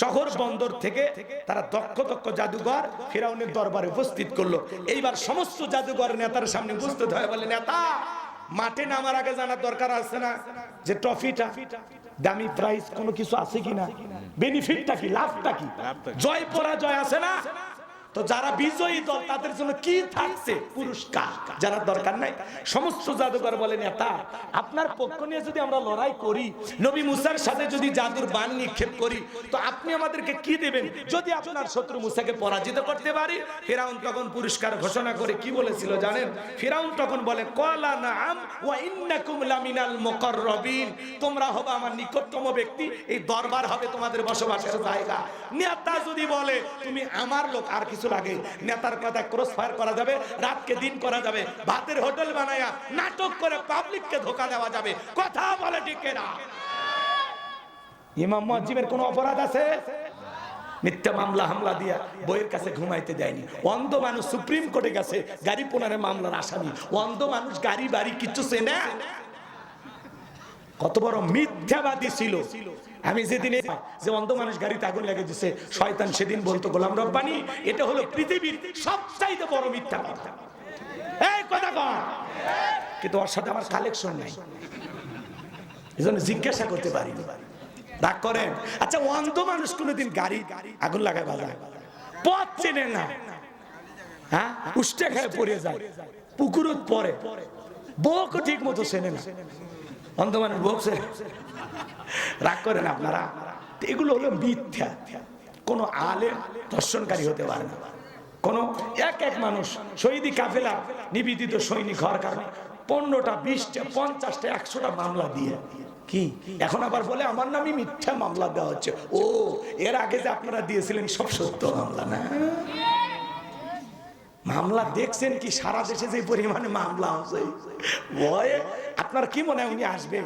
শহর বন্দর থেকে তারা দক্ষ জাদুঘর ফিরাউনের দরবারে উপস্থিত করলো। এইবার সমস্ত জাদুঘর নেতার সামনে উপস্থিত হয়ে বলে, নেতা, মাঠে নামার আগে জানার দরকার আছে না যে ট্রফিটা, দামি প্রাইজ কোনো কিছু আছে কিনা, বেনিফিটটা কি, লাভটা কি, জয় পরাজয় আছে না, তো যারা বিজয়ী দল তাদের জন্য কি থাকছে পুরস্কার, জানার দরকার নাই। সমস্ত জাদুকর বলে, নেতা, আপনার পক্ষ নিয়ে যদি আমরা লড়াই করি, নবী মুসার সাথে যদি জাদুর বাণ নিক্ষেপ করি, তো আপনি আমাদেরকে কি দেবেন যদি আপনার শত্রু মুসাকে পরাজিত করতে পারি? ফিরাউন তখন পুরস্কার ঘোষণা করে কি বলেছিল জানেন? ফিরাউন তখন বলে, ক্বালা নাআম ওয়া ইন্নাকুম লামিনাল মুকাররাবিন। তোমরা হবে আমার নিকটতম ব্যক্তি, এই দরবার হবে তোমাদের বসবাসের জায়গা। নেতা যদি বলে তুমি আমার লোক, আর কিছু লাগে, নেতার কথা ক্রস ফায়ার করা যাবে, রাতকে দিন করা যাবে, ভাতের হোটেল বানায়া নাটক করে পাবলিককে ধোঁকা দেওয়া যাবে। কথা বলে ঠিক না? ইমাম মুয়াজ্জিমের কোনো অপরাধ আছে? মিথ্যা মামলা হামলা দিয়া বইয়ের কাছে ঘুমাইতে দেয়নি। অন্ধ মানুষ সুপ্রিম কোর্টে গেছে, গাড়ি পোনারে মামলার আসামি। অন্ধ মানুষ গাড়ি বাড়ি কিছু চেনে? কত বড় মিথ্যাবাদী ছিল। আমি যেদিন যে অন্ধ মানুষ গাড়িতে আগুন লেগে দিছে, শয়তান সেদিন বলতো, গোলাম রব্বানি, এটা হলো পৃথিবীর সবচাইতে বড় মিথ্যা কথা। এই কথা কর, কিন্তু ওর সাথে আমার কালেকশন নাই, এজন্য জিজ্ঞাসা করতে পারি। রাগ করেন? আচ্ছা, অন্ধ মানুষ কোনোদিন গাড়ি আগুন লাগায় বাজায়, পথ চেনে না, হ্যাঁ, উষ্টে খায় পড়ে যায়, পুকুরত পড়ে, বউকে ঠিক মতো চেনে না, অন্ধ মানুষ বলছে। রাগ করেন আপনারা? এগুলো হলো মিথ্যা। কোন আলেম ধর্ষণকারী হতে পারে না। কোন এক মানুষ শহীদি কাফেলা নিবেদিত সৈনিক হওয়ার কারণে 15টা 20টা 50টা 100টা মামলা দিয়ে কি এখন আবার বলে আমার নামে মিথ্যা মামলা দেওয়া হচ্ছে। ও, এর আগে যে আপনারা দিয়েছিলেন সব সত্য মামলা না? মামলা দেখছেন কি সারা দেশে যে পরিমাণে মামলা আছে, ভয়ে আপনার কি মনে হয় উনি আসবে?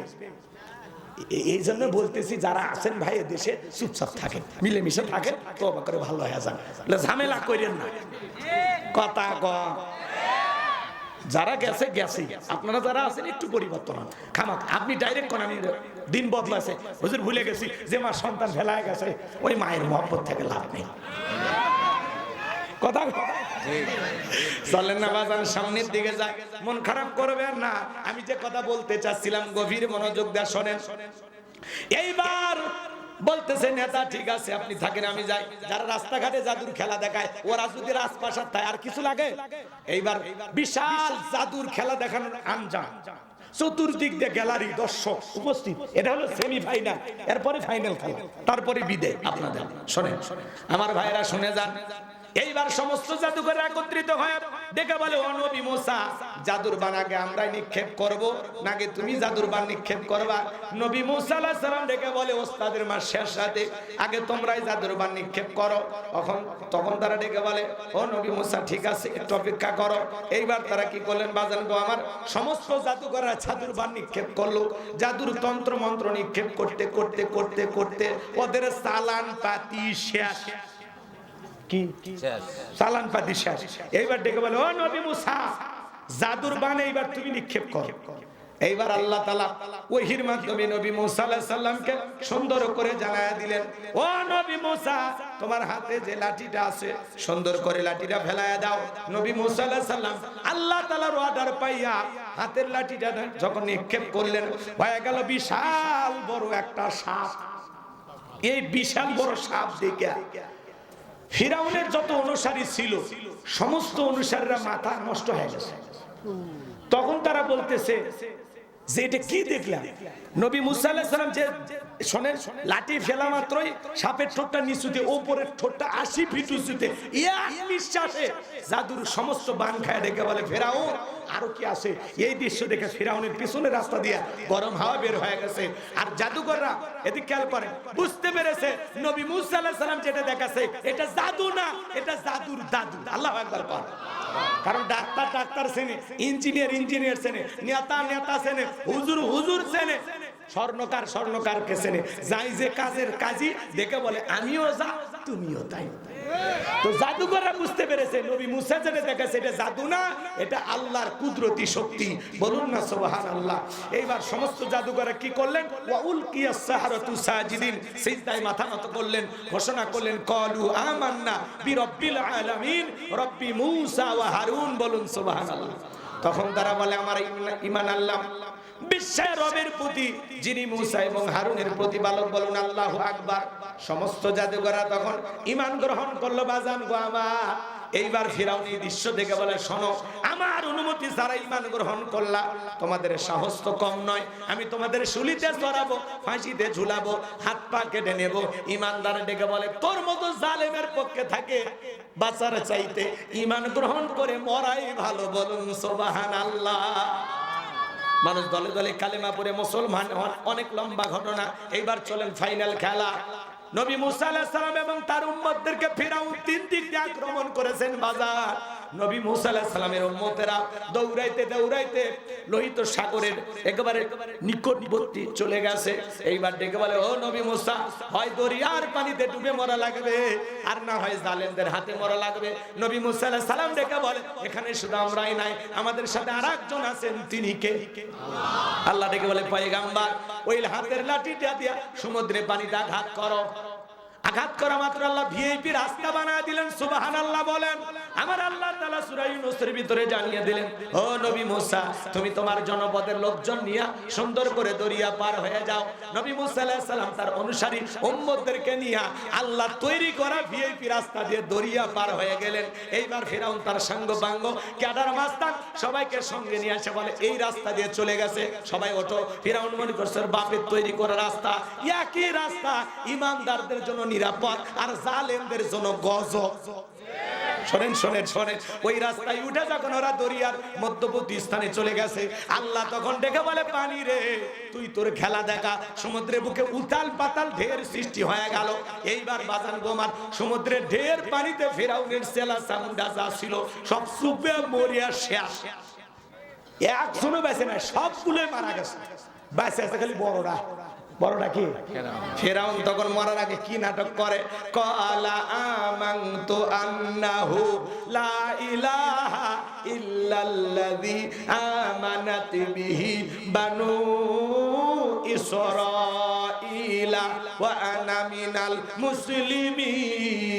এই জন্য বলতেছি, যারা আছেন ভাই দেশে চুপচাপ থাকেন, মিলেমিশে থাকেন, তওবা করে ভালো হয়ে যান, ঝামেলা করেন না। কথা কম, যারা গেছে গেছে, আপনারা যারা আছেন একটু পরিবর্তন হন। খামাক আপনি ডাইরেক্ট কোন আমি দিন বদলাছে, হুজুর ভুলে গেছি যে মা সন্তান ফেলায় গেছে, ওই মায়ের মহব্বত থেকে লাভ নেই। কথা চলেন না বাজান, সামনের দিকে যায়, মন খারাপ করবেন না। আমি যে কথা বলতে চাচ্ছিলাম গভীর মনোযোগ দিয়ে শোনেন। এইবার বলতেছে নেতা, ঠিক আছে আপনি থাকেন, আমি যাই। যারা রাস্তাঘাটে জাদুর খেলা দেখায়, ওরা যদি রাজপ্রাসাদ থাকে আর কিছু লাগে? এইবার বিশাল জাদুর খেলা দেখানোর আঞ্জাম চতুর্দিক দিয়ে গ্যালারি, দর্শক উপস্থিত। এটা হলো সেমিফাইনাল, এরপরে ফাইনাল খেলা, তারপরে বিদায়। আপনাদের শোনেন, আমার ভাইরা শুনে যান। এইবার সমস্ত জাদুঘর একত্রিত হয়ে ডেকে বলে, ও নবী মুসা, জাদুর বান আগে আমরাই নিক্ষেপ করব নাকি তুমি জাদুর বান নিক্ষেপ করবা? নবী মুসা আলাইহিস সালাম ডেকে বলে, ওস্তাদের মার শেষ রাতে আগে তোমরাই জাদুর বান নিক্ষেপ করো। তখন তারা ডেকে বলে, ও নবী মুসা, ঠিক আছে, একটু অপেক্ষা করো। এইবার তারা কি করলেন বাজান গো আমার, সমস্ত জাদুঘররা জাদুর বান নিক্ষেপ করলো। জাদুর তন্ত্র মন্ত্র নিক্ষেপ করতে করতে করতে করতে ওদের চালান পাতি শেষ। চালান পাতি শেষ। এইবার ডেকে বলে, ও নবী মুসা, জাদুর বান এইবার তুমি নিক্ষেপ করো। এইবার আল্লাহ তাআলা ওহীর মাধ্যমে নবী মুসা আলাইহিস সালামকে সুন্দর করে জানায়া দিলেন, ও নবী মুসা, তোমার হাতে যে লাঠিটা আছে সুন্দর করে লাঠিটা ফেলায়া দাও। নবী মুসা আলাইহিস সালাম আল্লাহ তাআলার অর্ডার পাইয়া হাতের লাঠিটা যখন নিক্ষেপ করলেন, হয়ে গেল বিশাল বড় একটা সাপ। এই বিশাল বড় সাপ দেখে ফিরাউনের যত অনুসারী ছিল সমস্ত অনুসারীরা মাথা নষ্ট হয়ে গেছে। তখন তারা বলতেছে যে এটা কি দেখলাম? নবী মুসা আলাইহিস সালাম যে শোনেন, লাঠি ফেলা মাত্রই সাপের ঠোঁটটা নিচুতে, উপরের ঠোঁটটা 80 ফিট উঁচুতে, এক নিঃশ্বাসে জাদুর সমস্ত বান খায়। ডেকে বলে, ফেরাউন আরো কি আছে? এই দৃশ্য দেখে ফিরাউনের পিছনের রাস্তা দিয়ে গরম হাওয়া বের হয়ে গেছে। আর জাদুকররা এদিকে খেয়াল করে বুঝতে পেরেছে নবী মুসা আলাইহিস সালাম যেটা দেখাছে এটা জাদু না, এটা জাদুর দাদু। আল্লাহু আকবার বল। কারণ ডাক্তার চেনে, ইঞ্জিনিয়ার চেনে, নেতা চেনে, হুজুর চেনে, স্বর্ণকারকে চেনে। যাই যে কাজের কাজী দেখে বলে, আমিও যা তুমিও তাই। তো জাদুকররা বুঝতে পেরেছে নবী মুসা যেটা দেখাছে এটা জাদু না, এটা আল্লাহর কুদরতি শক্তি। বলুন না সুবহানাল্লাহ। এইবার সমস্ত জাদুকররা কি করলেন? ওয়া উলকিয়াস সাহারাতু সাজিদিন, সিজদায় মাথা নত করলেন, ঘোষণা করলেন, ক্বালু আমান্না বিরাব্বিল আলামিন রব্বি মুসা ওয়া হারুন। বলুন সুবহানাল্লাহ। তখন তারা বলে, আমার ঈমান আনলাম বিশ্বের রবের প্রতি, যিনি মুসা এবং হারুনের প্রতিপালক। বলুন আল্লাহু আকবার। সমস্ত জাদুকররা তখন ঈমান গ্রহণ করলো। বাজান গো আমার, এইবার ফিরাউন এই দৃশ্য দেখে বলে, শোনো, আমার অনুমতি ছাড়া ঈমান গ্রহণ করলা, তোমাদের সাহস তো কম নয়। আমি তোমাদের শুলিতে চড়াবো, ফাঁসিতে ঝুলাবো, হাত পা কেটে নেব। ঈমানদার ডেকে বলে, তোর মতো জালেমের পক্ষে থাকে বাঁচার চাইতে ঈমান গ্রহণ করে মরাই ভালো। বলুন সুবহানাল্লাহ। মানুষ দলে দলে কালেমা পড়ে মুসলমান হন, অনেক লম্বা ঘটনা। এইবার চলেন ফাইনাল খেলা। নবী মুসা আলাইহিস সালাম এবং তার উম্মতদেরকে ফিরাউন তিন দিক দিয়ে আক্রমণ করেছেন। বাজার নবী মুসা আলাইহিস সালামের উম্মতেরা দৌড়াইতে দৌড়াইতে লোহিত সাগরের একেবারে নিকটবর্তী চলে গেছে। এইবার ডেকে বলে, ও নবী মুসা, হয় দরিয়ার পানিতে ডুবে মরা লাগবে, আর না হয় জালেমদের হাতে মরা লাগবে। নবী মুসা আলাইহিস সালাম ডেকে বলে, এখানে শুধু আমরাই নাই, আমাদের সাথে আরেকজন আছেন। তিনি কে? আল্লাহ ডেকে বলে, পয়গাম্বর, ওই হাতের লাঠিটা দিয়া সমুদ্রে পানিতে আঘাত করো। আঘাত করা মাত্র আল্লাহ ভিআইপি রাস্তা বানায় দিলেন। সুবহানাল্লাহ বলেন। আমার আল্লাহ তাআলা সূরা ইউনূসের ভিতরে জানিয়ে দিলেন, ও নবী মুসা, তুমি তোমার জনপদের লোকজন নিয়ে সুন্দর করে দরিয়া পার হয়ে যাও। নবী মুসা আলাইহিস সালাম তার অনুসারী উম্মতদেরকে নিয়ে আল্লাহ তৈরি করা ভিআইপি রাস্তা দিয়ে দরিয়া পার হয়ে গেলেন। এইবার ফিরাউন তার সঙ্গ বাঙ্গ ক্যাডার মাস্তান সবাইকে সঙ্গে নিয়ে এসে বলে, এই রাস্তা দিয়ে চলে গেছে, সবাই ওঠো। ফিরাউন মনে করছে বাপের তৈরি করা রাস্তা, একই রাস্তা ঈমানদারদের জন্য নিরাপদ আর জালেমদের জন্য গজব। শোনেন শোনেন শোনেন, ওই রাস্তায় উঠে যখন ওরা দরিয়ার মধ্যবর্তী স্থানে চলে গেছে, আল্লাহ তখন ডেকে বলে, পানি রে, তুই তোর খেলা দেখা। সমুদ্রের বুকে উতাল পাতাল ঢের সৃষ্টি হয়ে গেল। এইবার বাজান গোমার সমুদ্রের ঢের পানিতে ফিরাউনের চেলা চামুন্ডা যা ছিল সব চুপে মরিয়া শেষ। একজনও বেঁচে নাই, সবগুলোই মারা গেছে। বেঁচে আছে খালি বড়টা কি? ফিরাউন তখন মরার আগে কি নাটক করে? ক্বালা আমানতু আন্নাহু লা ইলাহা ইল্লাল্লাযী আমানাত বিহি বানু ইসরাঈলা ওয়া আনা মিনাল মুসলিমিন।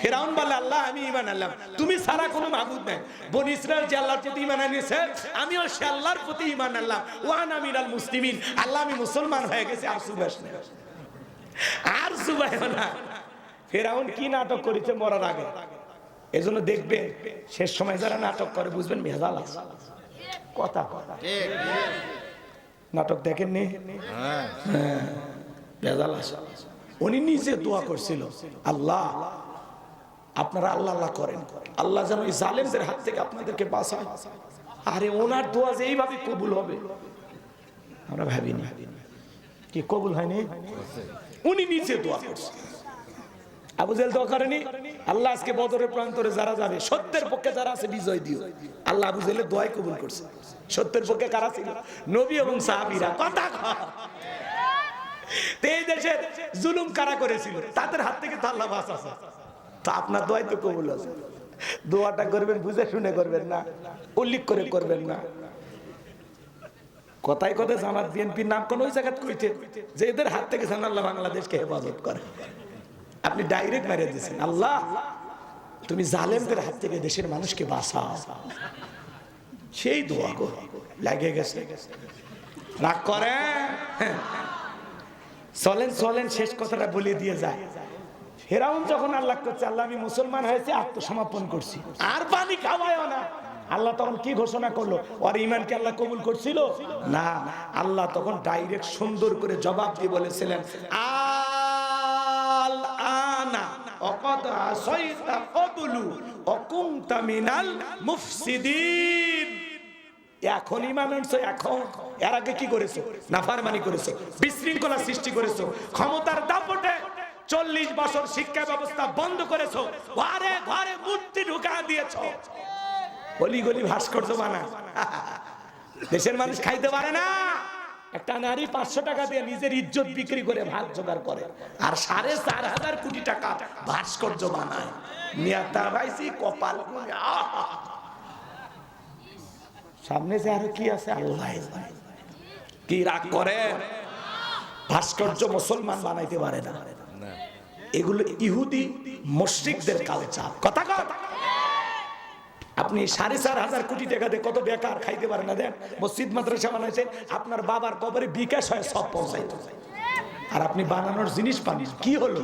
ফিরাউন বলে, আল্লাহ আমি ঈমান আনলাম, তুমি ছাড়া কোনো মাবুদ নাই। বনি ইসরাঈল যে আল্লাহর প্রতি ঈমান আনিয়েছে, আমিও সে আল্লাহর প্রতি ঈমান আনলাম। ওয়া আনা মিনাল মুসলিমিন, আল্লাহ আমি মুসলমান হয়ে গেছি। আর সুবাস না, আর সুবায় না। ফিরাউন কি নাটক করেছে মরার আগে, এজন্য দেখবে শেষ সময় যারা নাটক করে বুঝবেন ভেজাল আছে। কথা নাটক দেখেননি? ভেজাল আছে। উনি নিজে দোয়া করছিল, আল্লাহ আপনারা আল্লাহ আল্লাহ করেন, আল্লাহ যেন এই জালেমদের হাত থেকে আপনাদেরকে বাঁচায়। আরে ওনার দোয়া যে এইভাবে কবুল হবে আমরা ভাবিনি। কি কবুল হয়নি? উনি নিজে দোয়া করছে। আবু জেহেল দোয়া করেনি, আল্লাহ আজকে বদরের প্রান্তরে যারা যাবে সত্যের পক্ষে যারা আছে বিজয় দিও। আল্লাহ আবু জেহেলের দোয়াই কবুল করছে। সত্যের পক্ষে কারা ছিল? নবী এবং সাহাবীরা। কথা কয় এই দেশের জুলুম কারা করেছিল তাদের হাত থেকে তো আল্লাহ বাঁচাছে। তো আপনার দোয়াই তো কবুল আছে। দোয়াটা করবেন বুঝে শুনে করবেন না, উল্লেখ করে করবেন না। কথায় কথায় জামাত বিএনপির নাম কোন ওই জায়গা কইতে যে এদের হাত থেকে যেন আল্লাহ বাংলাদেশকে হেফাজত করে। আপনি ডাইরেক্ট মেরে দিয়েছেন, আল্লাহ তুমি জালেমদের হাত থেকে দেশের মানুষকে বাঁচাও। সেই দোয়া গো লাগে গেছে। রাগ করে চলেন চলেন, শেষ কথাটা বলে দিয়ে যায়। ফেরাউন যখন আল্লাহ করছে, আল্লাহ আমি মুসলমান হয়েছে, আত্মসমর্পণ করছি, আর পানি খাওয়ায় না। আল্লাহ তখন কি ঘোষণা করলো? ওর ঈমানকে আল্লাহ কবুল করছিল না। আল্লাহ তখন ডাইরেক্ট সুন্দর করে জবাব দিয়ে বলেছিলেন, আল আনা ওয়াকাদ আসাইতা ক্বাবলু ওয়া কুনতা মিনাল মুফসিদিন। এখন ঈমান আনছো, এখন এর আগে কি করেছো? নাফরমানি করেছো, বিশৃঙ্খলা সৃষ্টি করেছো, ক্ষমতার দাপটে 40 বছর শিক্ষা ব্যবস্থা বন্ধ করেছো, ঘরে ঘরে মূর্তি ঢুকা দিয়েছো, গলি গলি ভাস্কর্য বানা। দেশের মানুষ খাইতে পারে না। একটা নারী 500 টাকা দিয়ে নিজের ইজ্জত বিক্রি করে ভাত জোগাড় করে, আর 4,500 কোটি টাকা ভাস্কর্য বানায়। মিয়াতা ভাইসি কপাল সামনে যে আরো কি আছে আল্লাহ কি রাগ করে। ভাস্কর্য মুসলমান বানাইতে পারে না, এগুলো ইহুদি মুশরিকদের কালচার। কথা কথা আপনি 4,500 কোটি টাকা দিয়ে কত বেকার খাইতে পারেন না। দেন মসজিদ মাদ্রাসা বানাইছেন, আপনার বাবার কবরে বিকাশ হয় সব পৌঁছাইতো, আর আপনি বানানোর জিনিস পান। কি হলো?